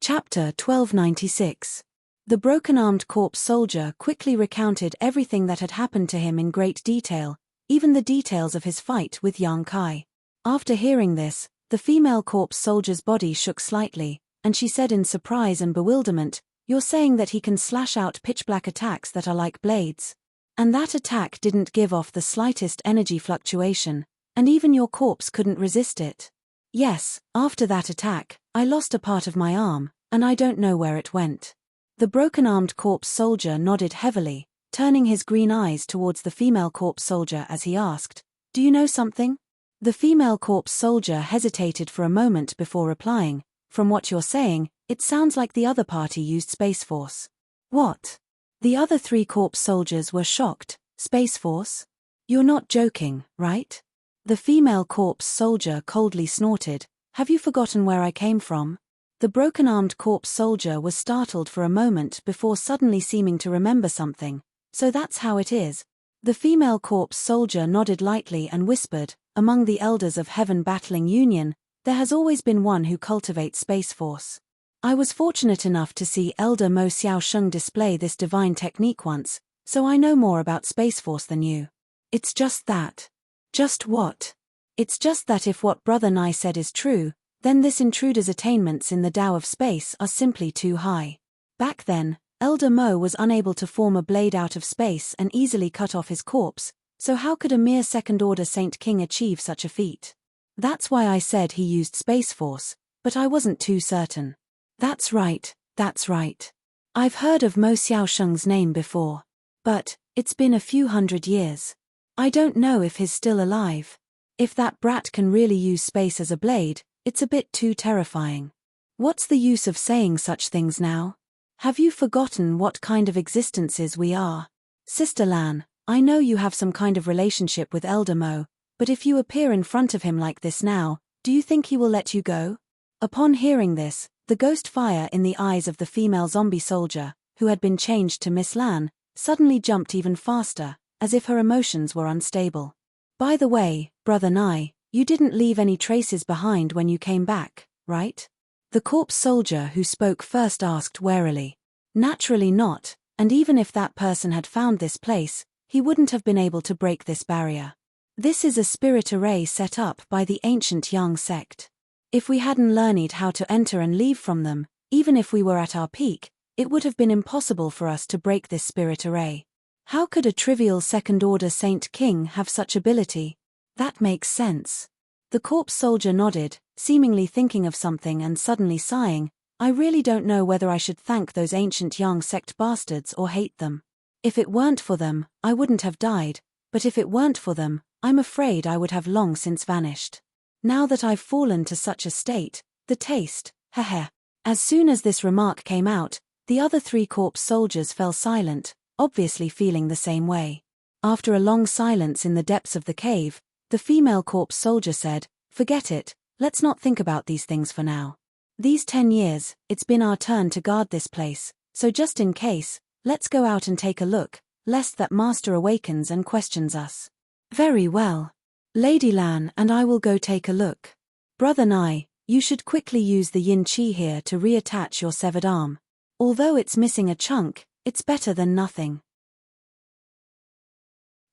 Chapter 1296. The broken-armed corpse soldier quickly recounted everything that had happened to him in great detail, even the details of his fight with Yang Kai. After hearing this, the female corpse soldier's body shook slightly, and she said in surprise and bewilderment, "You're saying that he can slash out pitch-black attacks that are like blades? And that attack didn't give off the slightest energy fluctuation, and even your corpse couldn't resist it?" "Yes, after that attack, I lost a part of my arm, and I don't know where it went." The broken-armed corpse soldier nodded heavily, turning his green eyes towards the female corpse soldier as he asked, "Do you know something?" The female corpse soldier hesitated for a moment before replying, "From what you're saying, it sounds like the other party used Space Force." "What?" The other 3 corpse soldiers were shocked. "Space Force? You're not joking, right?" The female corpse soldier coldly snorted, "Have you forgotten where I came from?" The broken-armed corpse soldier was startled for a moment before suddenly seeming to remember something. "So that's how it is." The female corpse soldier nodded lightly and whispered, "Among the elders of Heaven Battling Union, there has always been one who cultivates Space Force. I was fortunate enough to see Elder Mo Xiaosheng display this divine technique once, so I know more about Space Force than you." "It's just that." "Just what?" "It's just that if what Brother Nye said is true, then this intruder's attainments in the Tao of space are simply too high. Back then, Elder Mo was unable to form a blade out of space and easily cut off his corpse, so how could a mere second-order Saint King achieve such a feat? That's why I said he used Space Force, but I wasn't too certain." That's right, that's right. I've heard of Mo Xiaosheng's name before. But, it's been a few hundred years. I don't know if he's still alive. If that brat can really use space as a blade, it's a bit too terrifying. What's the use of saying such things now? Have you forgotten what kind of existences we are? Sister Lan, I know you have some kind of relationship with Elder Mo, but if you appear in front of him like this now, do you think he will let you go? Upon hearing this, the ghost fire in the eyes of the female zombie soldier, who had been changed to Miss Lan, suddenly jumped even faster, as if her emotions were unstable. By the way, Brother Nye, you didn't leave any traces behind when you came back, right? The corpse soldier who spoke first asked warily. Naturally not, and even if that person had found this place, he wouldn't have been able to break this barrier. This is a spirit array set up by the ancient Yang sect. If we hadn't learned how to enter and leave from them, even if we were at our peak, it would have been impossible for us to break this spirit array. How could a trivial second-order Saint King have such ability? That makes sense. The corpse soldier nodded, seemingly thinking of something and suddenly sighing. I really don't know whether I should thank those ancient Yang sect bastards or hate them. If it weren't for them, I wouldn't have died, but if it weren't for them, I'm afraid I would have long since vanished. Now that I've fallen to such a state, the taste, heh. As soon as this remark came out, the other three corpse soldiers fell silent, obviously feeling the same way. After a long silence in the depths of the cave, the female corpse soldier said, "Forget it, let's not think about these things for now. These 10 years, it's been our turn to guard this place, so just in case, let's go out and take a look, lest that master awakens and questions us." "Very well. Lady Lan and I will go take a look. Brother Nye, you should quickly use the yin qi here to reattach your severed arm. Although it's missing a chunk, it's better than nothing."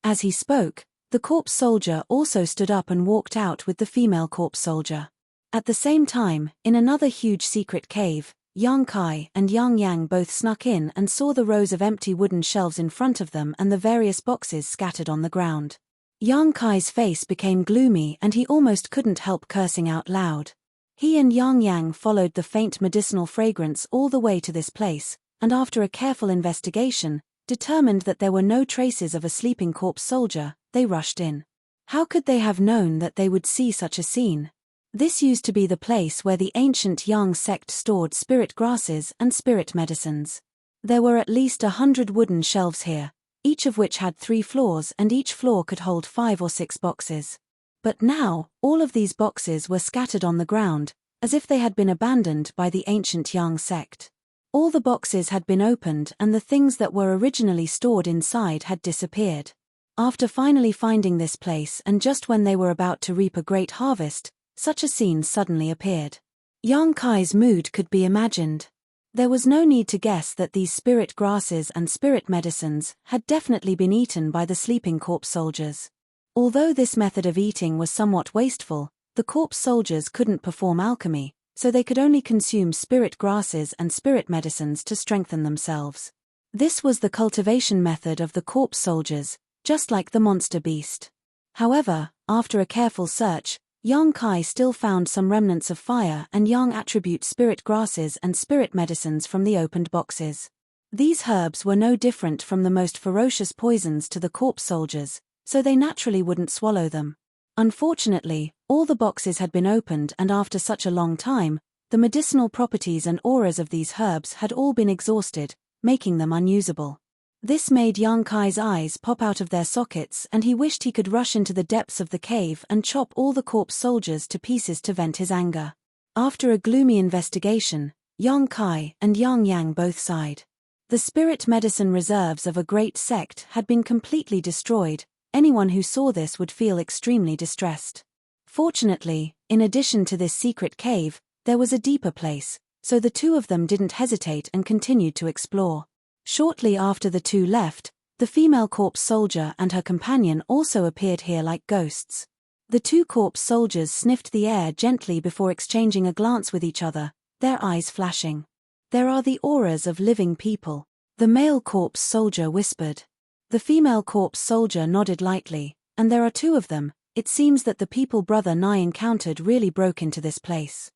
As he spoke, The corpse soldier also stood up and walked out with the female corpse soldier. At the same time, in another huge secret cave, Yang Kai and Yang Yang both snuck in and saw the rows of empty wooden shelves in front of them and the various boxes scattered on the ground. Yang Kai's face became gloomy and he almost couldn't help cursing out loud. He and Yang Yang followed the faint medicinal fragrance all the way to this place, and after a careful investigation, determined that there were no traces of a sleeping corpse soldier, they rushed in. How could they have known that they would see such a scene? This used to be the place where the ancient Yang sect stored spirit grasses and spirit medicines. There were at least 100 wooden shelves here, each of which had 3 floors and each floor could hold 5 or 6 boxes. But now, all of these boxes were scattered on the ground, as if they had been abandoned by the ancient Yang sect. All the boxes had been opened and the things that were originally stored inside had disappeared. After finally finding this place and just when they were about to reap a great harvest, such a scene suddenly appeared. Yang Kai's mood could be imagined. There was no need to guess that these spirit grasses and spirit medicines had definitely been eaten by the sleeping corpse soldiers. Although this method of eating was somewhat wasteful, the corpse soldiers couldn't perform alchemy, so they could only consume spirit grasses and spirit medicines to strengthen themselves. This was the cultivation method of the corpse soldiers, just like the monster beast. However, after a careful search, Yang Kai still found some remnants of fire and Yang attribute spirit grasses and spirit medicines from the opened boxes. These herbs were no different from the most ferocious poisons to the corpse soldiers, so they naturally wouldn't swallow them. Unfortunately, all the boxes had been opened and after such a long time, the medicinal properties and auras of these herbs had all been exhausted, making them unusable. This made Yang Kai's eyes pop out of their sockets and he wished he could rush into the depths of the cave and chop all the corpse soldiers to pieces to vent his anger. After a gloomy investigation, Yang Kai and Yang Yang both sighed. The spirit medicine reserves of a great sect had been completely destroyed. Anyone who saw this would feel extremely distressed. Fortunately, in addition to this secret cave, there was a deeper place, so the two of them didn't hesitate and continued to explore. Shortly after the two left, the female corpse soldier and her companion also appeared here like ghosts. The two corpse soldiers sniffed the air gently before exchanging a glance with each other, their eyes flashing. "There are the auras of living people," the male corpse soldier whispered. The female corpse soldier nodded lightly, "And there are 2 of them. It seems that the people Brother Nye encountered really broke into this place."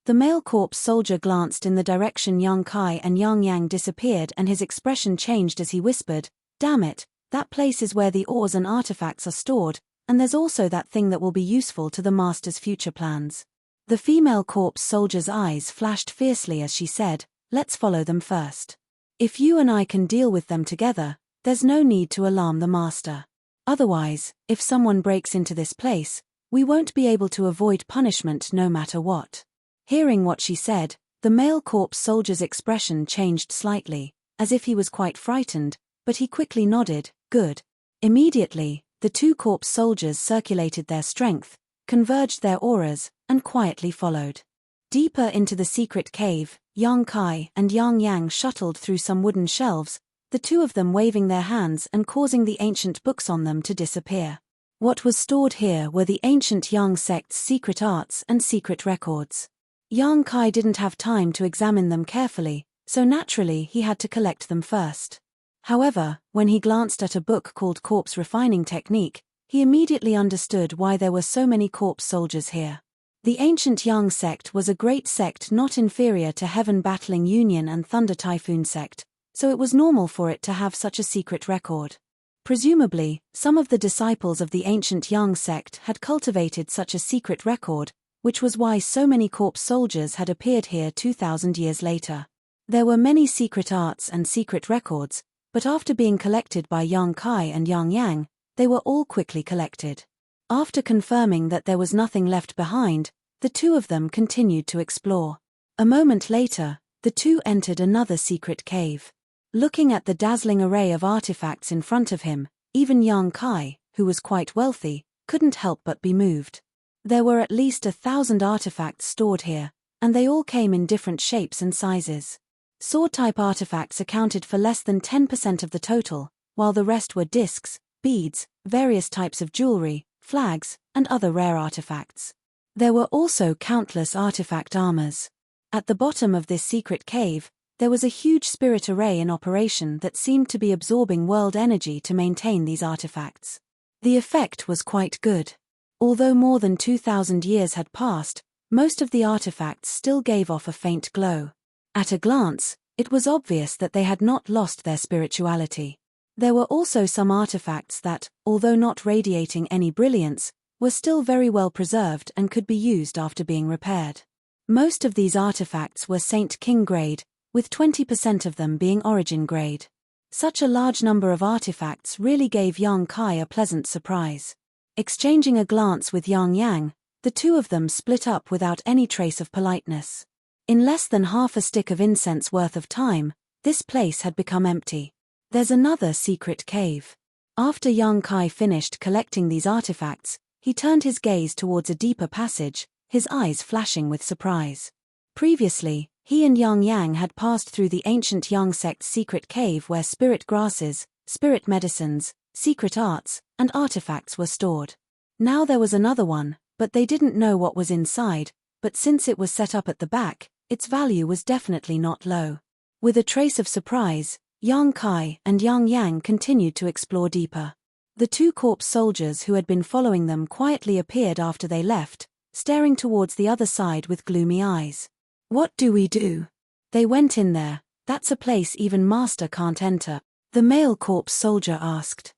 The male corpse soldier glanced in the direction Yang Kai and Yang Yang disappeared and his expression changed as he whispered, "Damn it, that place is where the ores and artifacts are stored, and there's also that thing that will be useful to the master's future plans." The female corpse soldier's eyes flashed fiercely as she said, "Let's follow them first. If you and I can deal with them together, there's no need to alarm the master. Otherwise, if someone breaks into this place, we won't be able to avoid punishment no matter what." Hearing what she said, the male corpse soldier's expression changed slightly, as if he was quite frightened, but he quickly nodded, "Good." Immediately, the 2 corpse soldiers circulated their strength, converged their auras, and quietly followed. Deeper into the secret cave, Yang Kai and Yang Yang shuttled through some wooden shelves, the 2 of them waving their hands and causing the ancient books on them to disappear. What was stored here were the ancient Yang sect's secret arts and secret records. Yang Kai didn't have time to examine them carefully, so naturally he had to collect them first. However, when he glanced at a book called Corpse Refining Technique, he immediately understood why there were so many corpse soldiers here. The ancient Yang sect was a great sect not inferior to Heaven Battling Union and Thunder Typhoon sect, so it was normal for it to have such a secret record. Presumably, some of the disciples of the ancient Yang sect had cultivated such a secret record, which was why so many corpse soldiers had appeared here 2,000 years later. There were many secret arts and secret records, but after being collected by Yang Kai and Yang Yang, they were all quickly collected. After confirming that there was nothing left behind, the 2 of them continued to explore. A moment later, the 2 entered another secret cave. Looking at the dazzling array of artifacts in front of him, even Yang Kai, who was quite wealthy, couldn't help but be moved. There were at least 1,000 artifacts stored here, and they all came in different shapes and sizes. Sword-type artifacts accounted for less than 10% of the total, while the rest were discs, beads, various types of jewelry, flags, and other rare artifacts. There were also countless artifact armors. At the bottom of this secret cave, there was a huge spirit array in operation that seemed to be absorbing world energy to maintain these artifacts. The effect was quite good. Although more than 2,000 years had passed, most of the artifacts still gave off a faint glow. At a glance, it was obvious that they had not lost their spirituality. There were also some artifacts that, although not radiating any brilliance, were still very well preserved and could be used after being repaired. Most of these artifacts were Saint King grade, with 20% of them being origin grade. Such a large number of artifacts really gave Yang Kai a pleasant surprise. Exchanging a glance with Yang Yang, the two of them split up without any trace of politeness. In less than half a stick of incense worth of time, this place had become empty. There's another secret cave. After Yang Kai finished collecting these artifacts, he turned his gaze towards a deeper passage, his eyes flashing with surprise. Previously, he and Yang Yang had passed through the ancient Yang sect's secret cave where spirit grasses, spirit medicines, secret arts, and artifacts were stored. Now there was another one, but they didn't know what was inside, but since it was set up at the back, its value was definitely not low. With a trace of surprise, Yang Kai and Yang Yang continued to explore deeper. The two corpse soldiers who had been following them quietly appeared after they left, staring towards the other side with gloomy eyes. What do we do? They went in there. That's a place even Master can't enter, the male corpse soldier asked.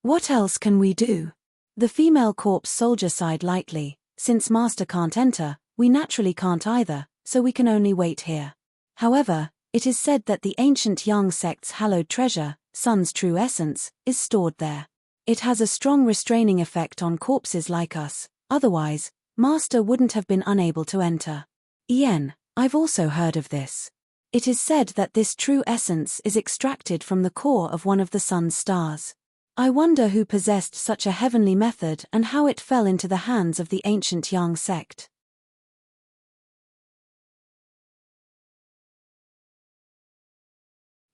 What else can we do? The female corpse soldier sighed lightly. Since Master can't enter, we naturally can't either, so we can only wait here. However, it is said that the ancient Yang sect's hallowed treasure, Sun's true essence, is stored there. It has a strong restraining effect on corpses like us, otherwise, Master wouldn't have been unable to enter. Ien, I've also heard of this. It is said that this true essence is extracted from the core of one of the sun's stars. I wonder who possessed such a heavenly method and how it fell into the hands of the ancient Yang sect.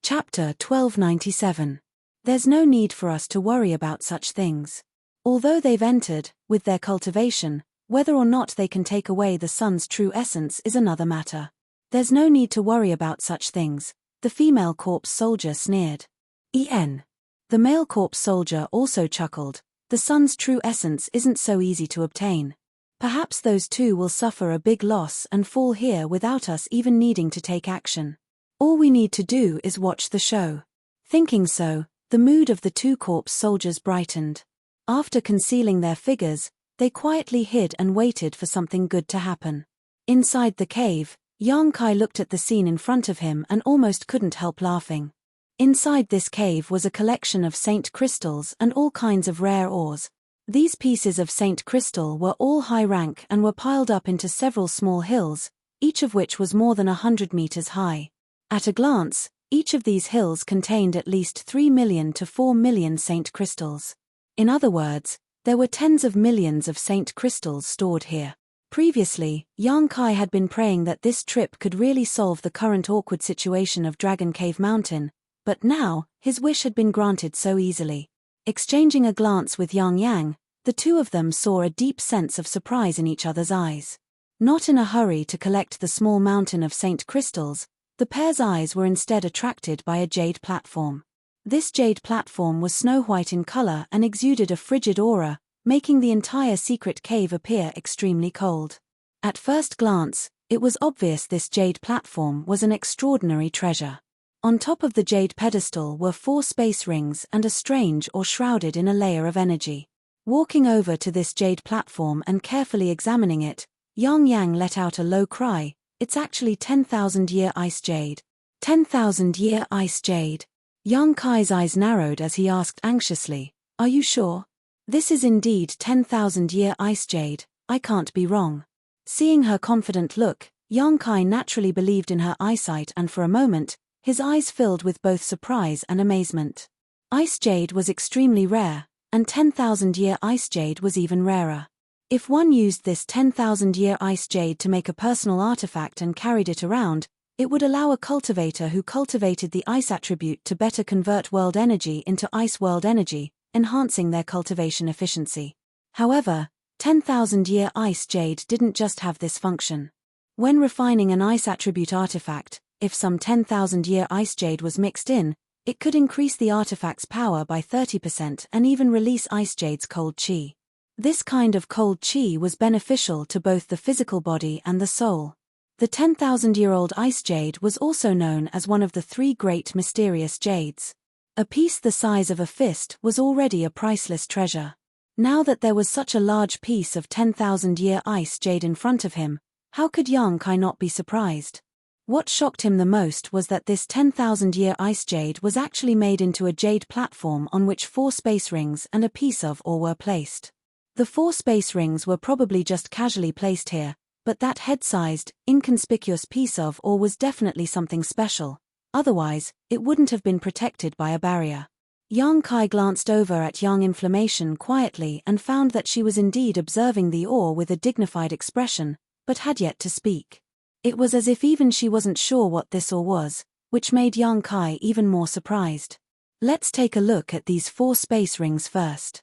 Chapter 1297. There's no need for us to worry about such things. Although they've entered, with their cultivation, whether or not they can take away the sun's true essence is another matter. There's no need to worry about such things, the female corpse soldier sneered. En. The male corpse soldier also chuckled. The sun's true essence isn't so easy to obtain. Perhaps those two will suffer a big loss and fall here without us even needing to take action. All we need to do is watch the show. Thinking so, the mood of the two corpse soldiers brightened. After concealing their figures, they quietly hid and waited for something good to happen. Inside the cave, Yang Kai looked at the scene in front of him and almost couldn't help laughing. Inside this cave was a collection of saint crystals and all kinds of rare ores. These pieces of saint crystal were all high rank and were piled up into several small hills, each of which was more than 100 meters high. At a glance, each of these hills contained at least 3 million to 4 million saint crystals. In other words, there were tens of millions of saint crystals stored here. Previously, Yang Kai had been praying that this trip could really solve the current awkward situation of Dragon Cave Mountain, but now, his wish had been granted so easily. Exchanging a glance with Yang Yang, the two of them saw a deep sense of surprise in each other's eyes. Not in a hurry to collect the small mountain of saint crystals, the pair's eyes were instead attracted by a jade platform. This jade platform was snow-white in color and exuded a frigid aura, making the entire secret cave appear extremely cold. At first glance, it was obvious this jade platform was an extraordinary treasure. On top of the jade pedestal were 4 space rings and a strange or shrouded in a layer of energy. Walking over to this jade platform and carefully examining it, Yang Yang let out a low cry. It's actually 10,000-year ice jade. 10,000-year ice jade. Yang Kai's eyes narrowed as he asked anxiously, "Are you sure? This is indeed 10,000-year ice jade, I can't be wrong." Seeing her confident look, Yang Kai naturally believed in her eyesight and for a moment, his eyes filled with both surprise and amazement. Ice jade was extremely rare, and 10,000-year ice jade was even rarer. If one used this 10,000-year ice jade to make a personal artifact and carried it around, It would allow a cultivator who cultivated the ice attribute to better convert world energy into ice world energy, enhancing their cultivation efficiency. However, 10,000-year ice jade didn't just have this function. When refining an ice attribute artifact, if some 10,000-year ice jade was mixed in, it could increase the artifact's power by 30% and even release ice jade's cold chi. This kind of cold chi was beneficial to both the physical body and the soul. The 10,000-year-old ice jade was also known as one of the three great mysterious jades. A piece the size of a fist was already a priceless treasure. Now that there was such a large piece of 10,000-year ice jade in front of him, how could Yang Kai not be surprised? What shocked him the most was that this 10,000-year ice jade was actually made into a jade platform on which 4 space rings and a piece of ore were placed. The 4 space rings were probably just casually placed here, but that head-sized, inconspicuous piece of ore was definitely something special. Otherwise, it wouldn't have been protected by a barrier. Yang Kai glanced over at Yang Inflammation quietly and found that she was indeed observing the ore with a dignified expression, but had yet to speak. It was as if even she wasn't sure what this ore was, which made Yang Kai even more surprised. Let's take a look at these 4 space rings first.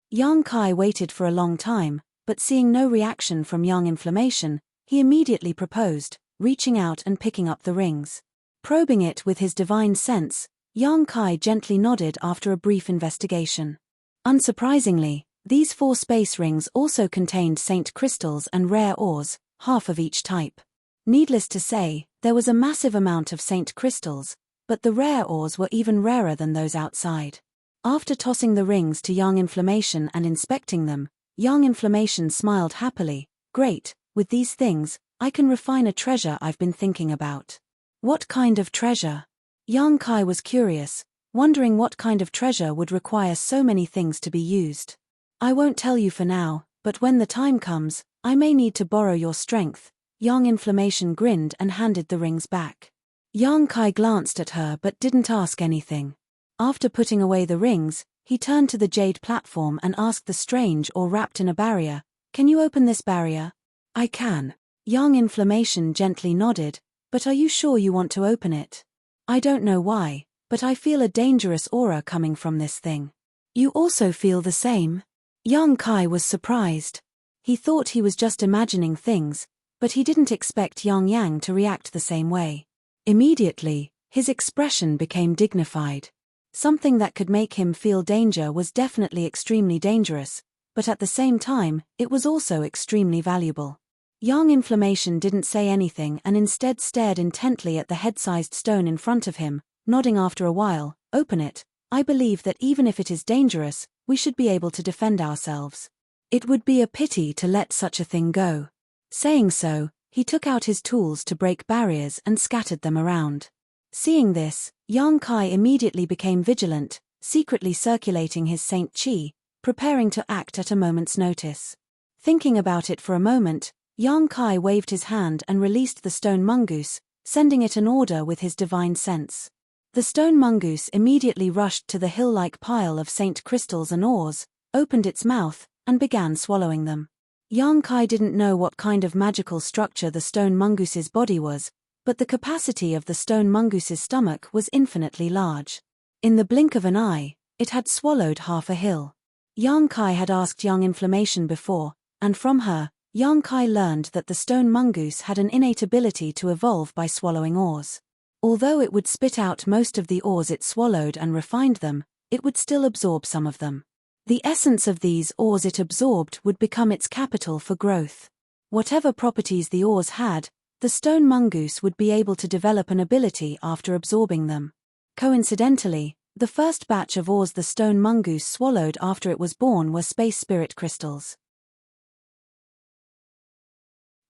Yang Kai waited for a long time, but seeing no reaction from Yang Inflammation, he immediately proposed, reaching out and picking up the rings. Probing it with his divine sense, Yang Kai gently nodded after a brief investigation. Unsurprisingly, these 4 space rings also contained saint crystals and rare ores, half of each type. Needless to say, there was a massive amount of saint crystals, but the rare ores were even rarer than those outside. After tossing the rings to Yang Inflammation and inspecting them, Yang Inflammation smiled happily. Great, with these things, I can refine a treasure I've been thinking about. What kind of treasure? Yang Kai was curious, wondering what kind of treasure would require so many things to be used. I won't tell you for now, but when the time comes, I may need to borrow your strength. Yang Inflammation grinned and handed the rings back. Yang Kai glanced at her but didn't ask anything. After putting away the rings, he turned to the jade platform and asked the strange ore wrapped in a barrier, "Can you open this barrier?" "I can." Yang Inflammation gently nodded, "But are you sure you want to open it?" "I don't know why, but I feel a dangerous aura coming from this thing." "You also feel the same?" Yang Kai was surprised. He thought he was just imagining things, but he didn't expect Yang Yang to react the same way. Immediately, his expression became dignified. Something that could make him feel danger was definitely extremely dangerous, but at the same time, it was also extremely valuable. Yang Inflammation didn't say anything and instead stared intently at the head-sized stone in front of him, nodding after a while. "Open it. I believe that even if it is dangerous, we should be able to defend ourselves. It would be a pity to let such a thing go." Saying so, he took out his tools to break barriers and scattered them around. Seeing this, Yang Kai immediately became vigilant, secretly circulating his Saint Chi, preparing to act at a moment's notice. Thinking about it for a moment, Yang Kai waved his hand and released the stone mongoose, sending it an order with his divine sense. The stone mongoose immediately rushed to the hill-like pile of saint crystals and ores, opened its mouth, and began swallowing them. Yang Kai didn't know what kind of magical structure the stone mongoose's body was, but the capacity of the stone mongoose's stomach was infinitely large. In the blink of an eye, it had swallowed half a hill. Yang Kai had asked Yang Inflammation before, and from her, Yang Kai learned that the stone mongoose had an innate ability to evolve by swallowing ores. Although it would spit out most of the ores it swallowed and refined them, it would still absorb some of them. The essence of these ores it absorbed would become its capital for growth. Whatever properties the ores had, the stone mongoose would be able to develop an ability after absorbing them. Coincidentally, the first batch of ores the stone mongoose swallowed after it was born were space spirit crystals.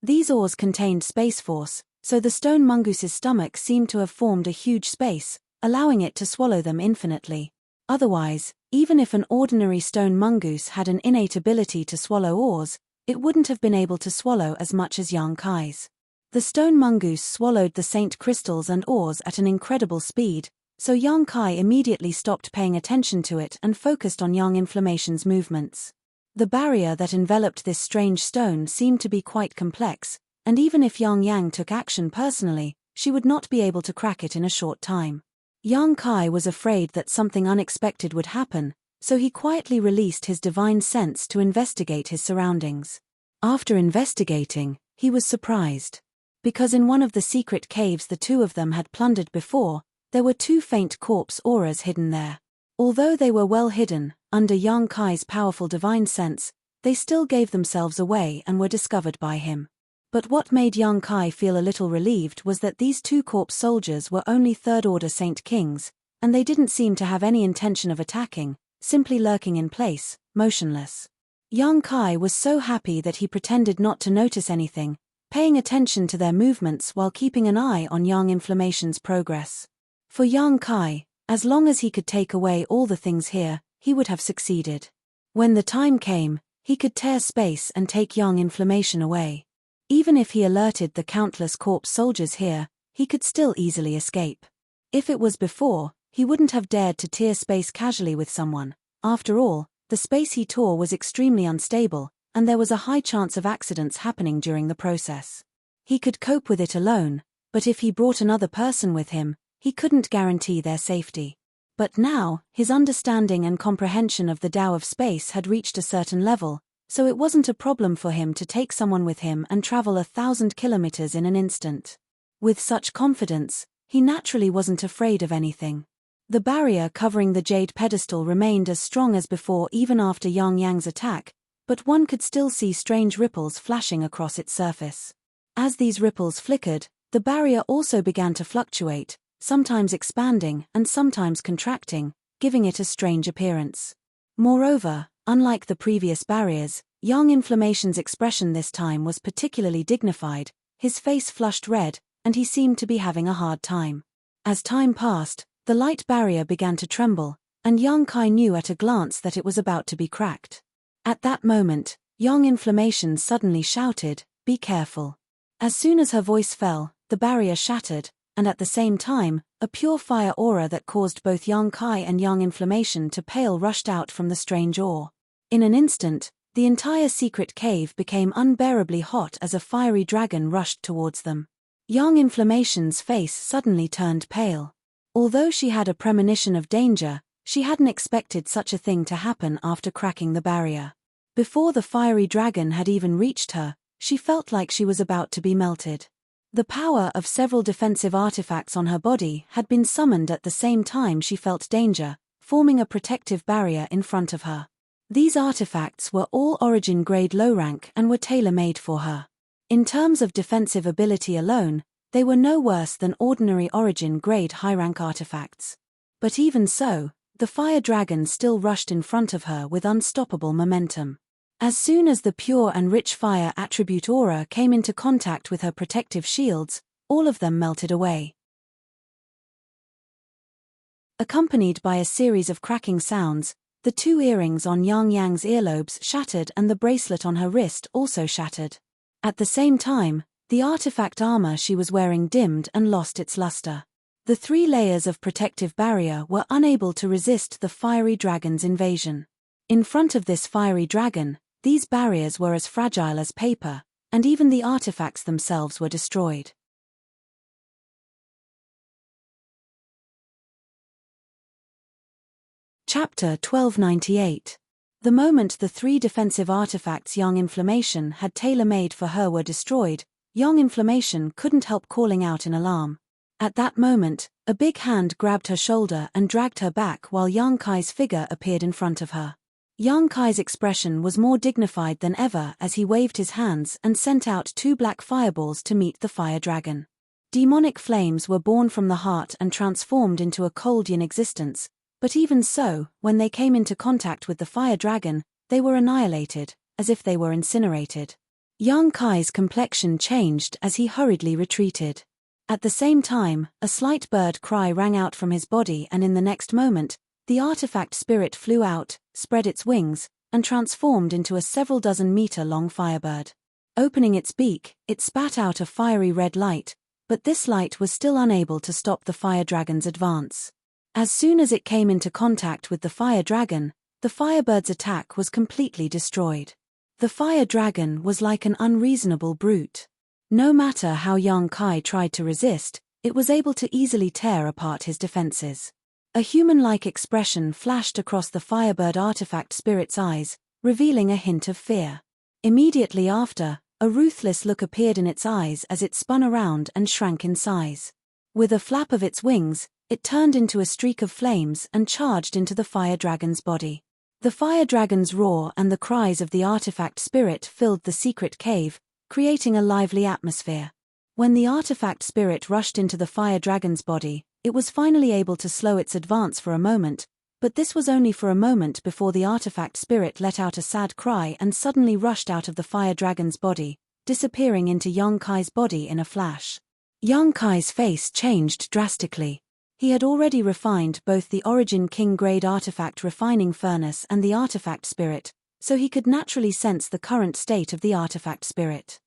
These ores contained space force, so the stone mongoose's stomach seemed to have formed a huge space, allowing it to swallow them infinitely. Otherwise, even if an ordinary stone mongoose had an innate ability to swallow ores, it wouldn't have been able to swallow as much as Yang Kai's. The stone mongoose swallowed the saint crystals and ores at an incredible speed, so Yang Kai immediately stopped paying attention to it and focused on Yang Inflammation's movements. The barrier that enveloped this strange stone seemed to be quite complex, and even if Yang Yang took action personally, she would not be able to crack it in a short time. Yang Kai was afraid that something unexpected would happen, so he quietly released his divine sense to investigate his surroundings. After investigating, he was surprised. Because in one of the secret caves the two of them had plundered before, there were two faint corpse auras hidden there. Although they were well hidden, under Yang Kai's powerful divine sense, they still gave themselves away and were discovered by him. But what made Yang Kai feel a little relieved was that these two corpse soldiers were only third-order Saint Kings, and they didn't seem to have any intention of attacking, simply lurking in place, motionless. Yang Kai was so happy that he pretended not to notice anything, paying attention to their movements while keeping an eye on Yang Inflammation's progress. For Yang Kai, as long as he could take away all the things here, he would have succeeded. When the time came, he could tear space and take Yang Inflammation away. Even if he alerted the countless corpse soldiers here, he could still easily escape. If it was before, he wouldn't have dared to tear space casually with someone. After all, the space he tore was extremely unstable, and there was a high chance of accidents happening during the process. He could cope with it alone, but if he brought another person with him, he couldn't guarantee their safety. But now, his understanding and comprehension of the Tao of space had reached a certain level, so it wasn't a problem for him to take someone with him and travel 1,000 kilometers in an instant. With such confidence, he naturally wasn't afraid of anything. The barrier covering the jade pedestal remained as strong as before even after Yang Yang's attack, but one could still see strange ripples flashing across its surface. As these ripples flickered, the barrier also began to fluctuate, sometimes expanding and sometimes contracting, giving it a strange appearance. Moreover, unlike the previous barriers, Yang Inflammation's expression this time was particularly dignified, his face flushed red, and he seemed to be having a hard time. As time passed, the light barrier began to tremble, and Yang Kai knew at a glance that it was about to be cracked. At that moment, Yang Inflammation suddenly shouted, "Be careful." As soon as her voice fell, the barrier shattered, and at the same time, a pure fire aura that caused both Yang Kai and Yang Inflammation to pale rushed out from the strange ore. In an instant, the entire secret cave became unbearably hot as a fiery dragon rushed towards them. Yang Inflammation's face suddenly turned pale. Although she had a premonition of danger, she hadn't expected such a thing to happen after cracking the barrier. Before the fiery dragon had even reached her, she felt like she was about to be melted. The power of several defensive artifacts on her body had been summoned at the same time she felt danger, forming a protective barrier in front of her. These artifacts were all origin grade low rank and were tailor-made for her. In terms of defensive ability alone, they were no worse than ordinary origin grade high rank artifacts. But even so, the fire dragon still rushed in front of her with unstoppable momentum. As soon as the pure and rich fire attribute aura came into contact with her protective shields, all of them melted away. Accompanied by a series of cracking sounds, the two earrings on Yang Yang's earlobes shattered and the bracelet on her wrist also shattered. At the same time, the artifact armor she was wearing dimmed and lost its luster. The 3 layers of protective barrier were unable to resist the fiery dragon's invasion. In front of this fiery dragon, these barriers were as fragile as paper, and even the artifacts themselves were destroyed. Chapter 1298. The moment the 3 defensive artifacts Yang Inflammation had tailor-made for her were destroyed, Yang Inflammation couldn't help calling out in alarm. At that moment, a big hand grabbed her shoulder and dragged her back while Yang Kai's figure appeared in front of her. Yang Kai's expression was more dignified than ever as he waved his hands and sent out 2 black fireballs to meet the fire dragon. Demonic flames were born from the heart and transformed into a cold yin existence, but even so, when they came into contact with the fire dragon, they were annihilated, as if they were incinerated. Yang Kai's complexion changed as he hurriedly retreated. At the same time, a slight bird cry rang out from his body, and in the next moment, the artifact spirit flew out, spread its wings, and transformed into a several dozen meter-long firebird. Opening its beak, it spat out a fiery red light, but this light was still unable to stop the fire dragon's advance. As soon as it came into contact with the fire dragon, the firebird's attack was completely destroyed. The fire dragon was like an unreasonable brute. No matter how Yang Kai tried to resist, it was able to easily tear apart his defenses. A human-like expression flashed across the Firebird artifact spirit's eyes, revealing a hint of fear. Immediately after, a ruthless look appeared in its eyes as it spun around and shrank in size. With a flap of its wings, it turned into a streak of flames and charged into the fire dragon's body. The fire dragon's roar and the cries of the artifact spirit filled the secret cave, creating a lively atmosphere. When the artifact spirit rushed into the fire dragon's body, it was finally able to slow its advance for a moment, but this was only for a moment before the artifact spirit let out a sad cry and suddenly rushed out of the fire dragon's body, disappearing into Yang Kai's body in a flash. Yang Kai's face changed drastically. He had already refined both the Origin King-grade artifact refining furnace and the artifact spirit, so he could naturally sense the current state of the artifact spirit.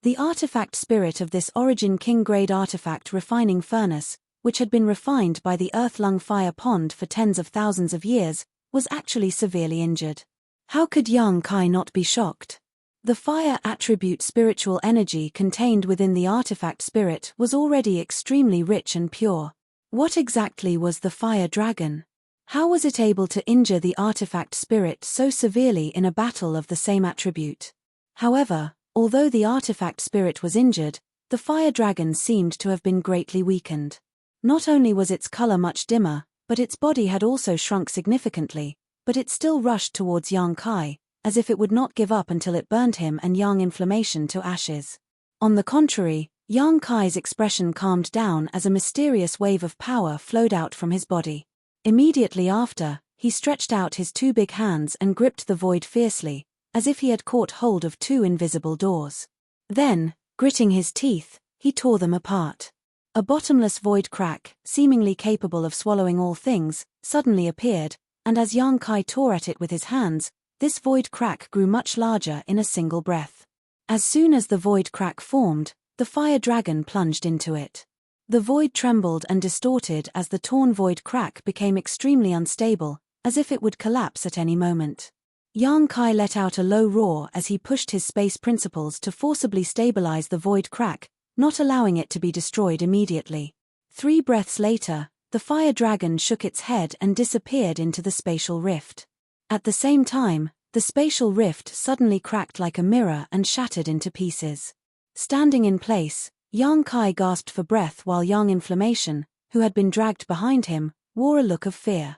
The artifact spirit of this Origin King-grade artifact refining furnace, which had been refined by the Earthlung fire pond for tens of thousands of years, was actually severely injured. How could Yang Kai not be shocked? The fire attribute spiritual energy contained within the artifact spirit was already extremely rich and pure. What exactly was the fire dragon? How was it able to injure the artifact spirit so severely in a battle of the same attribute? However, although the artifact spirit was injured, the fire dragon seemed to have been greatly weakened. Not only was its color much dimmer, but its body had also shrunk significantly, but it still rushed towards Yang Kai, as if it would not give up until it burned him and Yang inflammation to ashes. On the contrary, Yang Kai's expression calmed down as a mysterious wave of power flowed out from his body. Immediately after, he stretched out his two big hands and gripped the void fiercely, as if he had caught hold of two invisible doors. Then, gritting his teeth, he tore them apart. A bottomless void crack, seemingly capable of swallowing all things, suddenly appeared, and as Yang Kai tore at it with his hands, this void crack grew much larger in a single breath. As soon as the void crack formed, the fire dragon plunged into it. The void trembled and distorted as the torn void crack became extremely unstable, as if it would collapse at any moment. Yang Kai let out a low roar as he pushed his space principles to forcibly stabilize the void crack, not allowing it to be destroyed immediately. 3 breaths later, the fire dragon shook its head and disappeared into the spatial rift. At the same time, the spatial rift suddenly cracked like a mirror and shattered into pieces. Standing in place, Yang Kai gasped for breath while Yang Inflammation, who had been dragged behind him, wore a look of fear.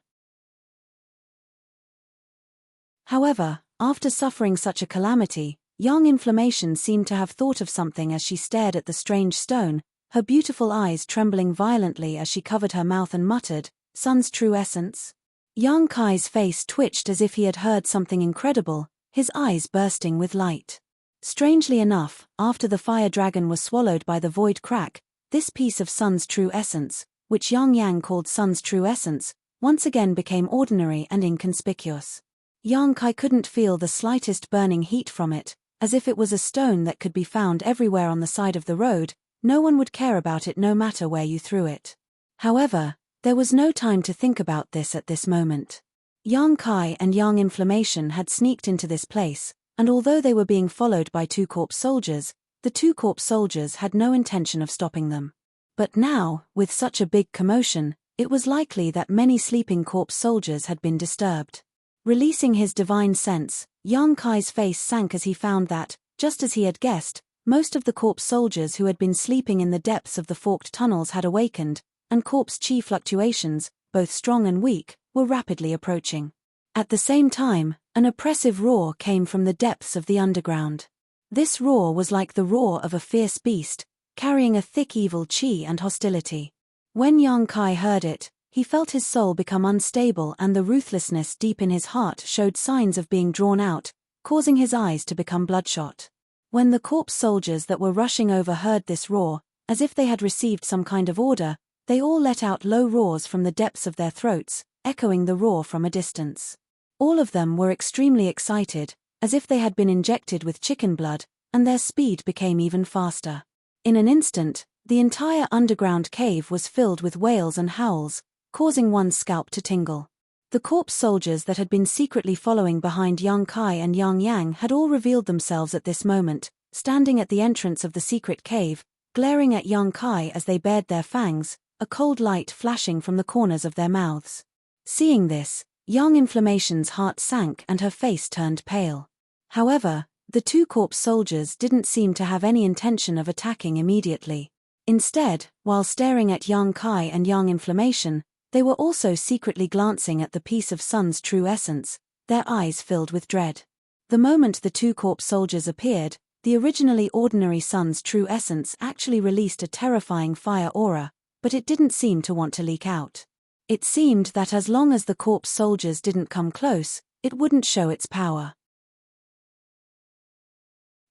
However, after suffering such a calamity, Yang Inflammation seemed to have thought of something as she stared at the strange stone, her beautiful eyes trembling violently as she covered her mouth and muttered, "Sun's true essence?" Yang Kai's face twitched as if he had heard something incredible, his eyes bursting with light. Strangely enough, after the fire dragon was swallowed by the void crack, this piece of Sun's true essence, which Yang called Sun's true essence, once again became ordinary and inconspicuous. Yang Kai couldn't feel the slightest burning heat from it, as if it was a stone that could be found everywhere on the side of the road. No one would care about it no matter where you threw it. However, there was no time to think about this at this moment. Yang Kai and Yang Inflammation had sneaked into this place, and although they were being followed by 2 corpse soldiers, the 2 corpse soldiers had no intention of stopping them. But now, with such a big commotion, it was likely that many sleeping corpse soldiers had been disturbed. Releasing his divine sense, Yang Kai's face sank as he found that, just as he had guessed, most of the corpse soldiers who had been sleeping in the depths of the forked tunnels had awakened, and corpse chi fluctuations, both strong and weak, were rapidly approaching. At the same time, an oppressive roar came from the depths of the underground. This roar was like the roar of a fierce beast, carrying a thick evil chi and hostility. When Yang Kai heard it, he felt his soul become unstable and the ruthlessness deep in his heart showed signs of being drawn out, causing his eyes to become bloodshot. When the corpse soldiers that were rushing over heard this roar, as if they had received some kind of order, they all let out low roars from the depths of their throats, echoing the roar from a distance. All of them were extremely excited, as if they had been injected with chicken blood, and their speed became even faster. In an instant, the entire underground cave was filled with wails and howls, causing one's scalp to tingle. The corpse soldiers that had been secretly following behind Yang Kai and Yang had all revealed themselves at this moment, standing at the entrance of the secret cave, glaring at young Kai as they bared their fangs, a cold light flashing from the corners of their mouths. Seeing this, young Inflammation's heart sank and her face turned pale. However, the two corpse soldiers didn't seem to have any intention of attacking immediately. Instead, while staring at young Kai and young Inflammation, they were also secretly glancing at the piece of Sun's true essence, their eyes filled with dread. The moment the two corpse soldiers appeared, the originally ordinary Sun's true essence actually released a terrifying fire aura, but it didn't seem to want to leak out. It seemed that as long as the corpse soldiers didn't come close, it wouldn't show its power.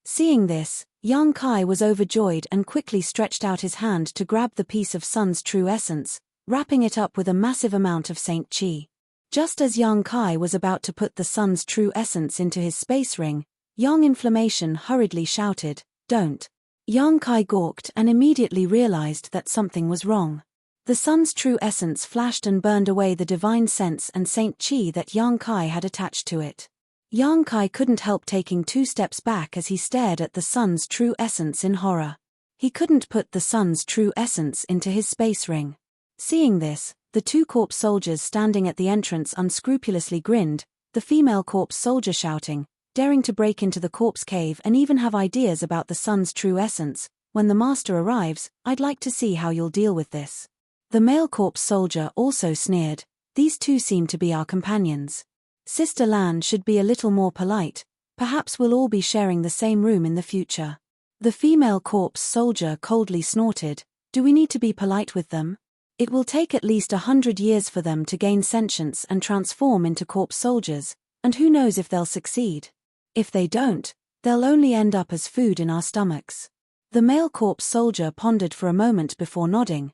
Seeing this, young Kai was overjoyed and quickly stretched out his hand to grab the piece of Sun's true essence, wrapping it up with a massive amount of Saint Chi. Just as young Kai was about to put the Sun's true essence into his space ring, young Inflammation hurriedly shouted, "Don't." Young Kai gawked and immediately realized that something was wrong. The Sun's true essence flashed and burned away the divine sense and Saint Chi that young Kai had attached to it. Young Kai couldn't help taking 2 steps back as he stared at the Sun's true essence in horror. He couldn't put the Sun's true essence into his space ring. Seeing this, the two corpse soldiers standing at the entrance unscrupulously grinned, the female corpse soldier shouting, daring to break into the corpse cave and even have ideas about the Sun's true essence. "When the master arrives, I'd like to see how you'll deal with this." The male corpse soldier also sneered, "These two seem to be our companions. Sister Lan should be a little more polite, perhaps we'll all be sharing the same room in the future." The female corpse soldier coldly snorted, "Do we need to be polite with them? It will take at least 100 years for them to gain sentience and transform into corpse soldiers, and who knows if they'll succeed. If they don't, they'll only end up as food in our stomachs." The male corpse soldier pondered for a moment before nodding,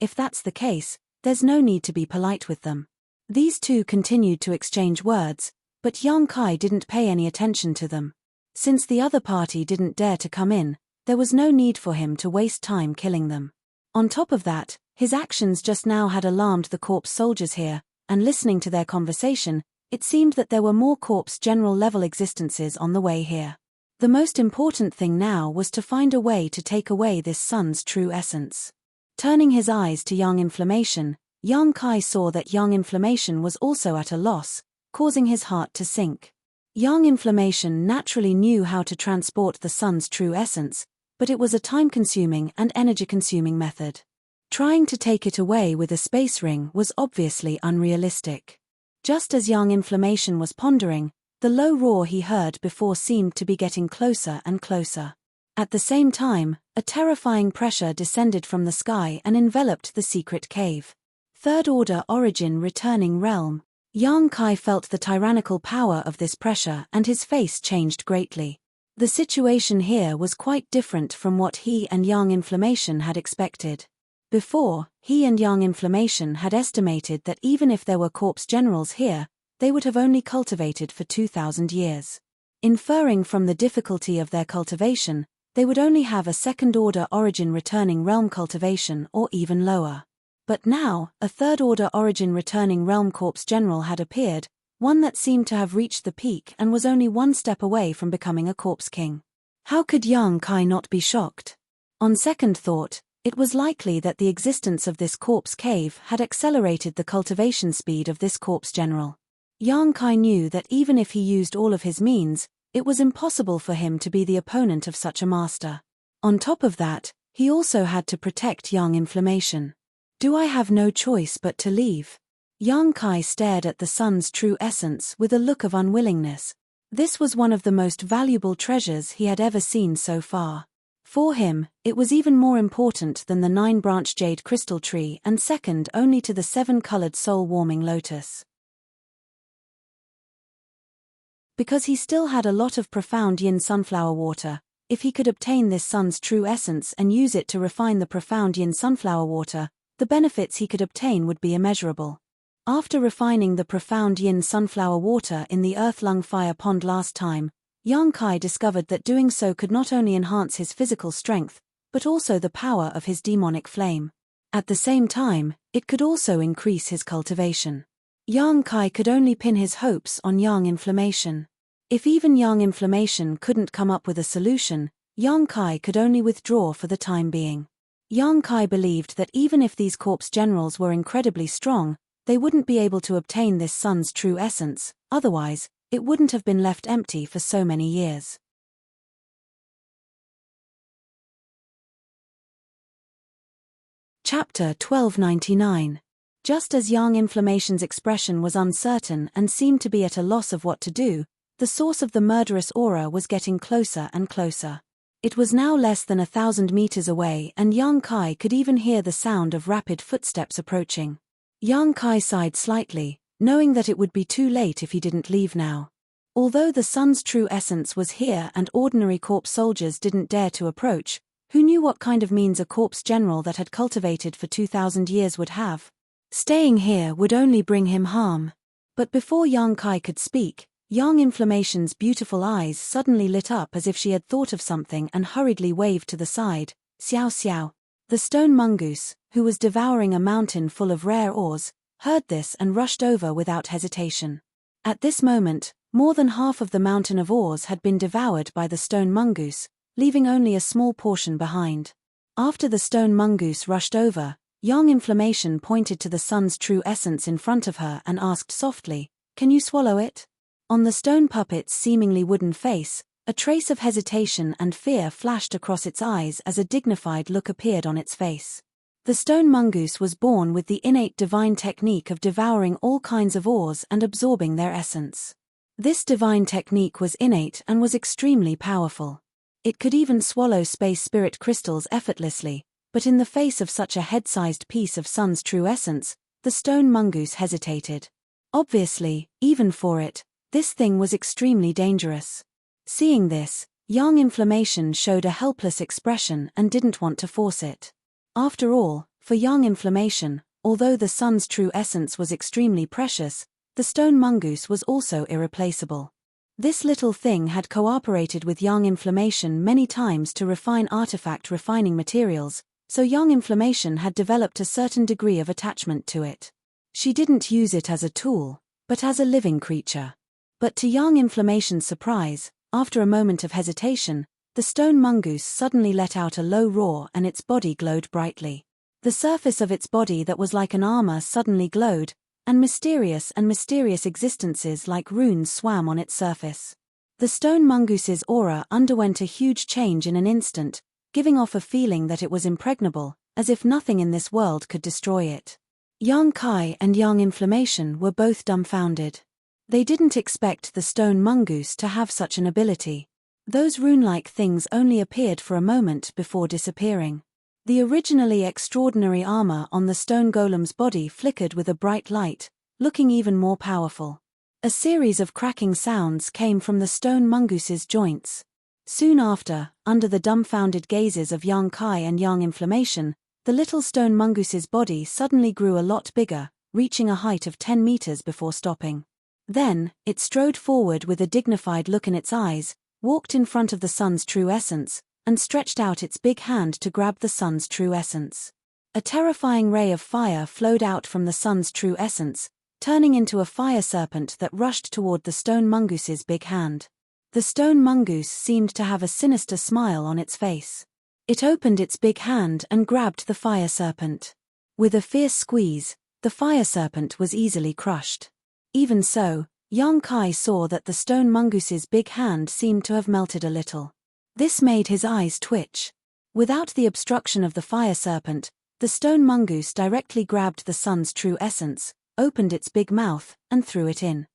If that's the case, there's no need to be polite with them." These two continued to exchange words, but young Kai didn't pay any attention to them. Since the other party didn't dare to come in, there was no need for him to waste time killing them. On top of that, his actions just now had alarmed the corpse soldiers here, and listening to their conversation, it seemed that there were more corpse general level existences on the way here. The most important thing now was to find a way to take away this Sun's true essence. Turning his eyes to young Inflammation, young Kai saw that young Inflammation was also at a loss, causing his heart to sink. Young Inflammation naturally knew how to transport the Sun's true essence, but it was a time-consuming and energy-consuming method. Trying to take it away with a space ring was obviously unrealistic. Just as young Inflammation was pondering, the low roar he heard before seemed to be getting closer and closer. At the same time, a terrifying pressure descended from the sky and enveloped the secret cave. Third-order origin returning realm. Young Kai felt the tyrannical power of this pressure and his face changed greatly. The situation here was quite different from what he and young Inflammation had expected. Before, he and young Inflammation had estimated that even if there were corpse generals here, they would have only cultivated for 2,000 years. Inferring from the difficulty of their cultivation, they would only have a second-order origin returning realm cultivation or even lower. But now, a third-order origin returning realm corpse general had appeared, one that seemed to have reached the peak and was only one step away from becoming a corpse king. How could young Kai not be shocked? On second thought, it was likely that the existence of this corpse cave had accelerated the cultivation speed of this corpse general. Young Kai knew that even if he used all of his means, it was impossible for him to be the opponent of such a master. On top of that, he also had to protect young Inflammation. "Do I have no choice but to leave?" Young Kai stared at the Sun's true essence with a look of unwillingness. This was one of the most valuable treasures he had ever seen so far. For him, it was even more important than the 9-branch jade crystal tree and second only to the 7-colored soul-warming lotus. Because he still had a lot of profound yin sunflower water, if he could obtain this Sun's true essence and use it to refine the profound yin sunflower water, the benefits he could obtain would be immeasurable. After refining the profound yin sunflower water in the earth-lung fire pond last time, young Kai discovered that doing so could not only enhance his physical strength, but also the power of his demonic flame. At the same time, it could also increase his cultivation. Young Kai could only pin his hopes on young Inflammation. If even Yang Inflammation couldn't come up with a solution, Yang Kai could only withdraw for the time being. Yang Kai believed that even if these corpse generals were incredibly strong, they wouldn't be able to obtain this sun's true essence, otherwise, it wouldn't have been left empty for so many years. Chapter 1299. Just as Yang Inflammation's expression was uncertain and seemed to be at a loss of what to do, the source of the murderous aura was getting closer and closer. It was now less than 1,000 meters away, and Yang Kai could even hear the sound of rapid footsteps approaching. Yang Kai sighed slightly, knowing that it would be too late if he didn't leave now. Although the sun's true essence was here and ordinary corpse soldiers didn't dare to approach, who knew what kind of means a corpse general that had cultivated for 2,000 years would have? Staying here would only bring him harm. But before Yang Kai could speak, Yang Inflammation's beautiful eyes suddenly lit up as if she had thought of something and hurriedly waved to the side. Xiao Xiao. The stone mongoose, who was devouring a mountain full of rare ores, heard this and rushed over without hesitation. At this moment, more than half of the mountain of ores had been devoured by the stone mongoose, leaving only a small portion behind. After the stone mongoose rushed over, Yang Inflammation pointed to the sun's true essence in front of her and asked softly, "Can you swallow it?" On the stone puppet's seemingly wooden face, a trace of hesitation and fear flashed across its eyes as a dignified look appeared on its face. The stone mongoose was born with the innate divine technique of devouring all kinds of ores and absorbing their essence. This divine technique was innate and was extremely powerful. It could even swallow space spirit crystals effortlessly, but in the face of such a head-sized piece of sun's true essence, the stone mongoose hesitated. Obviously, even for it, this thing was extremely dangerous. Seeing this, Yang Inflammation showed a helpless expression and didn't want to force it. After all, for Yang Inflammation, although the sun's true essence was extremely precious, the stone mongoose was also irreplaceable. This little thing had cooperated with Yang Inflammation many times to refine artifact refining materials, so Yang Inflammation had developed a certain degree of attachment to it. She didn't use it as a tool, but as a living creature. But to Yang Inflammation's surprise, after a moment of hesitation, the stone mongoose suddenly let out a low roar and its body glowed brightly. The surface of its body that was like an armor suddenly glowed, and mysterious existences like runes swam on its surface. The stone mongoose's aura underwent a huge change in an instant, giving off a feeling that it was impregnable, as if nothing in this world could destroy it. Yang Kai and Yang Inflammation were both dumbfounded. They didn't expect the stone mongoose to have such an ability. Those rune-like things only appeared for a moment before disappearing. The originally extraordinary armor on the stone golem's body flickered with a bright light, looking even more powerful. A series of cracking sounds came from the stone mongoose's joints. Soon after, under the dumbfounded gazes of Yang Kai and Yang Inflammation, the little stone mongoose's body suddenly grew a lot bigger, reaching a height of 10 meters before stopping. Then, it strode forward with a dignified look in its eyes, walked in front of the sun's true essence, and stretched out its big hand to grab the sun's true essence. A terrifying ray of fire flowed out from the sun's true essence, turning into a fire serpent that rushed toward the stone mongoose's big hand. The stone mongoose seemed to have a sinister smile on its face. It opened its big hand and grabbed the fire serpent. With a fierce squeeze, the fire serpent was easily crushed. Even so, Yang Kai saw that the stone mongoose's big hand seemed to have melted a little. This made his eyes twitch. Without the obstruction of the fire serpent, the stone mongoose directly grabbed the sun's true essence, opened its big mouth, and threw it in.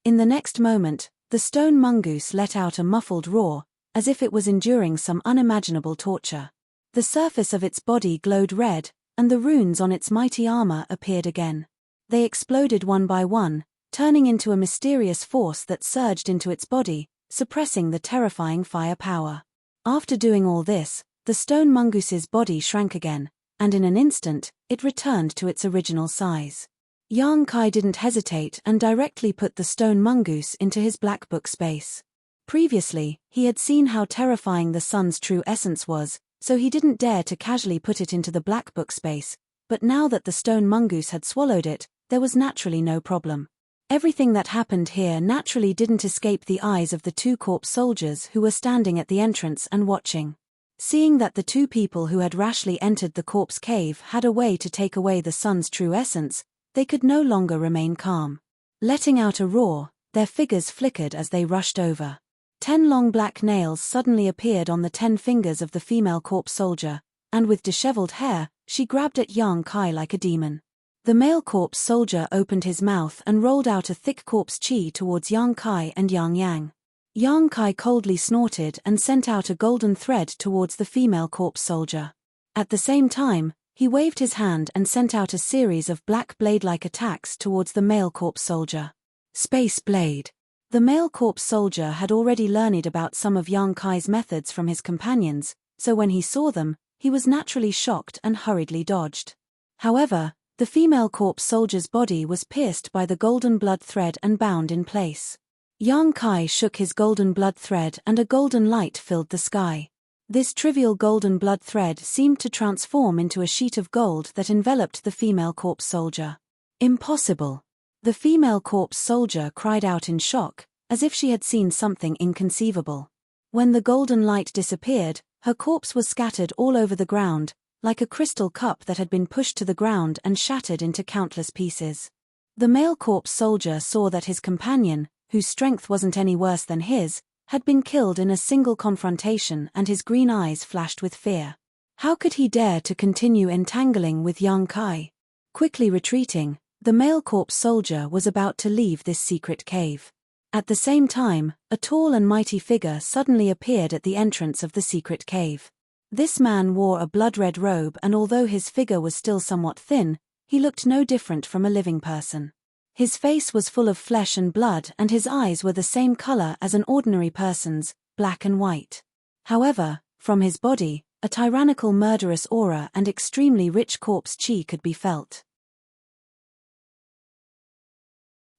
In the next moment, the stone mongoose let out a muffled roar, as if it was enduring some unimaginable torture. The surface of its body glowed red, and the runes on its mighty armor appeared again. They exploded one by one, turning into a mysterious force that surged into its body, suppressing the terrifying fire power. After doing all this, the stone mongoose's body shrank again, and in an instant, it returned to its original size. Yang Kai didn't hesitate and directly put the stone mongoose into his black book space. Previously, he had seen how terrifying the sun's true essence was, so he didn't dare to casually put it into the black book space, but now that the stone mongoose had swallowed it, there was naturally no problem. Everything that happened here naturally didn't escape the eyes of the two corpse soldiers who were standing at the entrance and watching. Seeing that the two people who had rashly entered the corpse cave had a way to take away the sun's true essence, they could no longer remain calm. Letting out a roar, their figures flickered as they rushed over. 10 long black nails suddenly appeared on the 10 fingers of the female corpse soldier, and with disheveled hair, she grabbed at Yang Kai like a demon. The male corpse soldier opened his mouth and rolled out a thick corpse chi towards Yang Kai and Yang Yang. Yang Kai coldly snorted and sent out a golden thread towards the female corpse soldier. At the same time, he waved his hand and sent out a series of black blade-like attacks towards the male corpse soldier. Space blade. The male corpse soldier had already learned about some of Yang Kai's methods from his companions, so when he saw them, he was naturally shocked and hurriedly dodged. However, the female corpse soldier's body was pierced by the golden blood thread and bound in place. Yang Kai shook his golden blood thread and a golden light filled the sky. This trivial golden blood thread seemed to transform into a sheet of gold that enveloped the female corpse soldier. Impossible! The female corpse soldier cried out in shock, as if she had seen something inconceivable. When the golden light disappeared, her corpse was scattered all over the ground, like a crystal cup that had been pushed to the ground and shattered into countless pieces. The male corpse soldier saw that his companion, whose strength wasn't any worse than his, had been killed in a single confrontation, and his green eyes flashed with fear. How could he dare to continue entangling with Yang Kai? Quickly retreating, the male corpse soldier was about to leave this secret cave. At the same time, a tall and mighty figure suddenly appeared at the entrance of the secret cave. This man wore a blood-red robe, and although his figure was still somewhat thin, he looked no different from a living person. His face was full of flesh and blood, and his eyes were the same color as an ordinary person's, black and white. However, from his body, a tyrannical murderous aura and extremely rich corpse chi could be felt.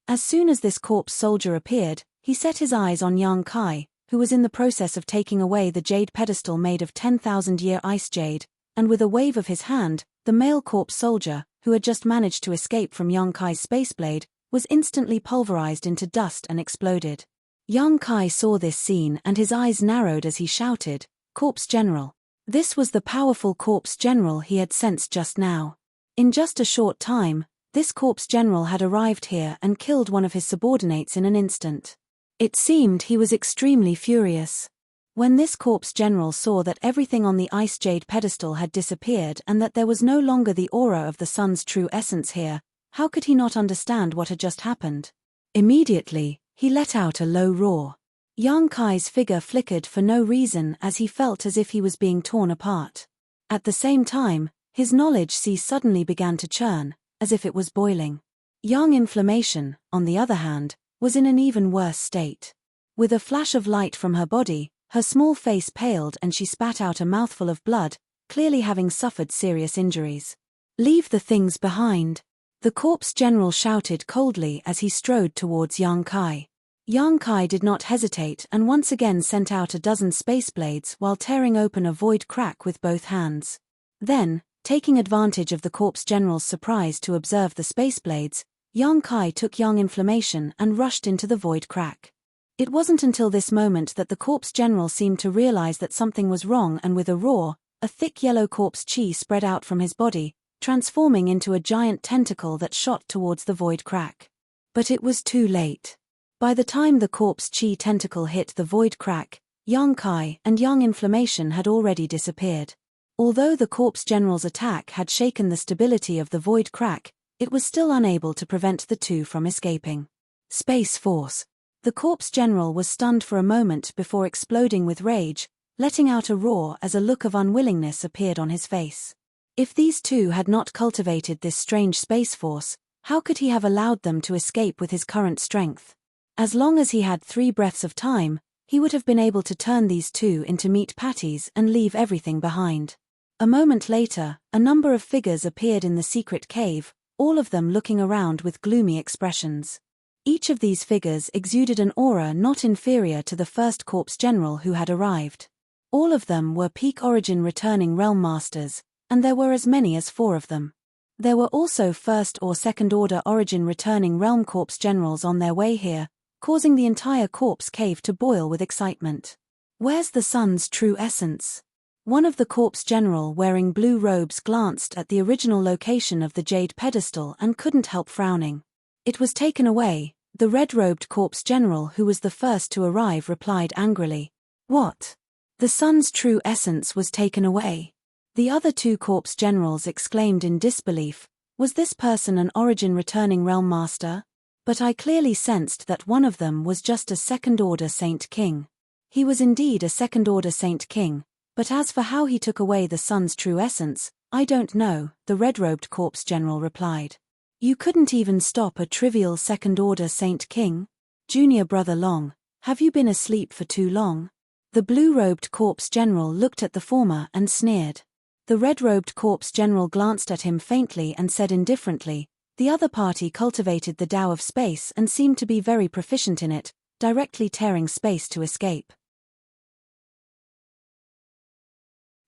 As soon as this corpse soldier appeared, he set his eyes on Yang Kai, who was in the process of taking away the jade pedestal made of 10,000-year ice jade, and with a wave of his hand, the male corpse soldier, who had just managed to escape from Yang Kai's space blade, was instantly pulverized into dust and exploded. Yang Kai saw this scene and his eyes narrowed as he shouted, "Corpse General!" This was the powerful corpse general he had sensed just now. In just a short time, this corpse general had arrived here and killed one of his subordinates in an instant. It seemed he was extremely furious. When this corpse general saw that everything on the ice jade pedestal had disappeared and that there was no longer the aura of the sun's true essence here, how could he not understand what had just happened? Immediately, he let out a low roar. Yang Kai's figure flickered for no reason as he felt as if he was being torn apart. At the same time, his knowledge sea suddenly began to churn, as if it was boiling. Yang Inflammation, on the other hand, was in an even worse state. With a flash of light from her body, her small face paled and she spat out a mouthful of blood, clearly having suffered serious injuries. "Leave the things behind," the corpse general shouted coldly as he strode towards Yang Kai. Yang Kai did not hesitate and once again sent out a dozen space blades while tearing open a void crack with both hands. Then, taking advantage of the corpse general's surprise to observe the space blades, Yang Kai took Yang Inflammation and rushed into the void crack. It wasn't until this moment that the corpse general seemed to realize that something was wrong, and with a roar, a thick yellow corpse chi spread out from his body, transforming into a giant tentacle that shot towards the void crack. But it was too late. By the time the corpse chi tentacle hit the void crack, Yang Kai and Yang Inflammation had already disappeared. Although the corpse general's attack had shaken the stability of the void crack, it was still unable to prevent the two from escaping. Space Force. The corpse general was stunned for a moment before exploding with rage, letting out a roar as a look of unwillingness appeared on his face. If these two had not cultivated this strange space force, how could he have allowed them to escape with his current strength? As long as he had 3 breaths of time, he would have been able to turn these two into meat patties and leave everything behind. A moment later, a number of figures appeared in the secret cave, all of them looking around with gloomy expressions. Each of these figures exuded an aura not inferior to the first corpse general who had arrived. All of them were peak origin returning realm masters, and there were as many as 4 of them. There were also first or second order origin returning realm corps generals on their way here, causing the entire corpse cave to boil with excitement. Where's the sun's true essence? One of the corpse general wearing blue robes glanced at the original location of the jade pedestal and couldn't help frowning. It was taken away, the red-robed corpse general who was the first to arrive replied angrily. What? The sun's true essence was taken away? The other two corpse generals exclaimed in disbelief. Was this person an origin returning realm master? But I clearly sensed that one of them was just a second-order Saint King. He was indeed a second-order Saint King, but as for how he took away the sun's true essence, I don't know, the red-robed corpse general replied. You couldn't even stop a trivial second-order Saint King? Junior brother Long, have you been asleep for too long? The blue-robed corpse general looked at the former and sneered. The red-robed corpse general glanced at him faintly and said indifferently, the other party cultivated the Tao of space and seemed to be very proficient in it, directly tearing space to escape.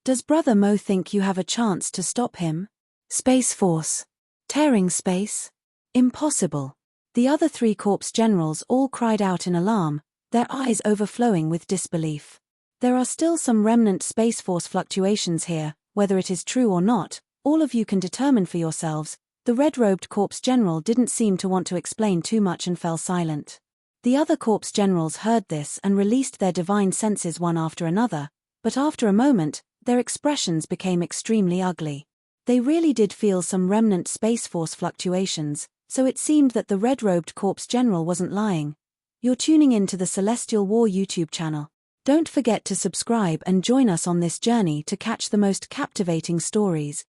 Does Brother Mo think you have a chance to stop him? Space Force. Tearing space? Impossible. The other three corpse generals all cried out in alarm, their eyes overflowing with disbelief. There are still some remnant Space Force fluctuations here, whether it is true or not, all of you can determine for yourselves. The red-robed corpse general didn't seem to want to explain too much and fell silent. The other corpse generals heard this and released their divine senses one after another, but after a moment, their expressions became extremely ugly. They really did feel some remnant Space Force fluctuations, so it seemed that the red-robed corpse general wasn't lying. You're tuning in to the Celestial War YouTube channel. Don't forget to subscribe and join us on this journey to catch the most captivating stories.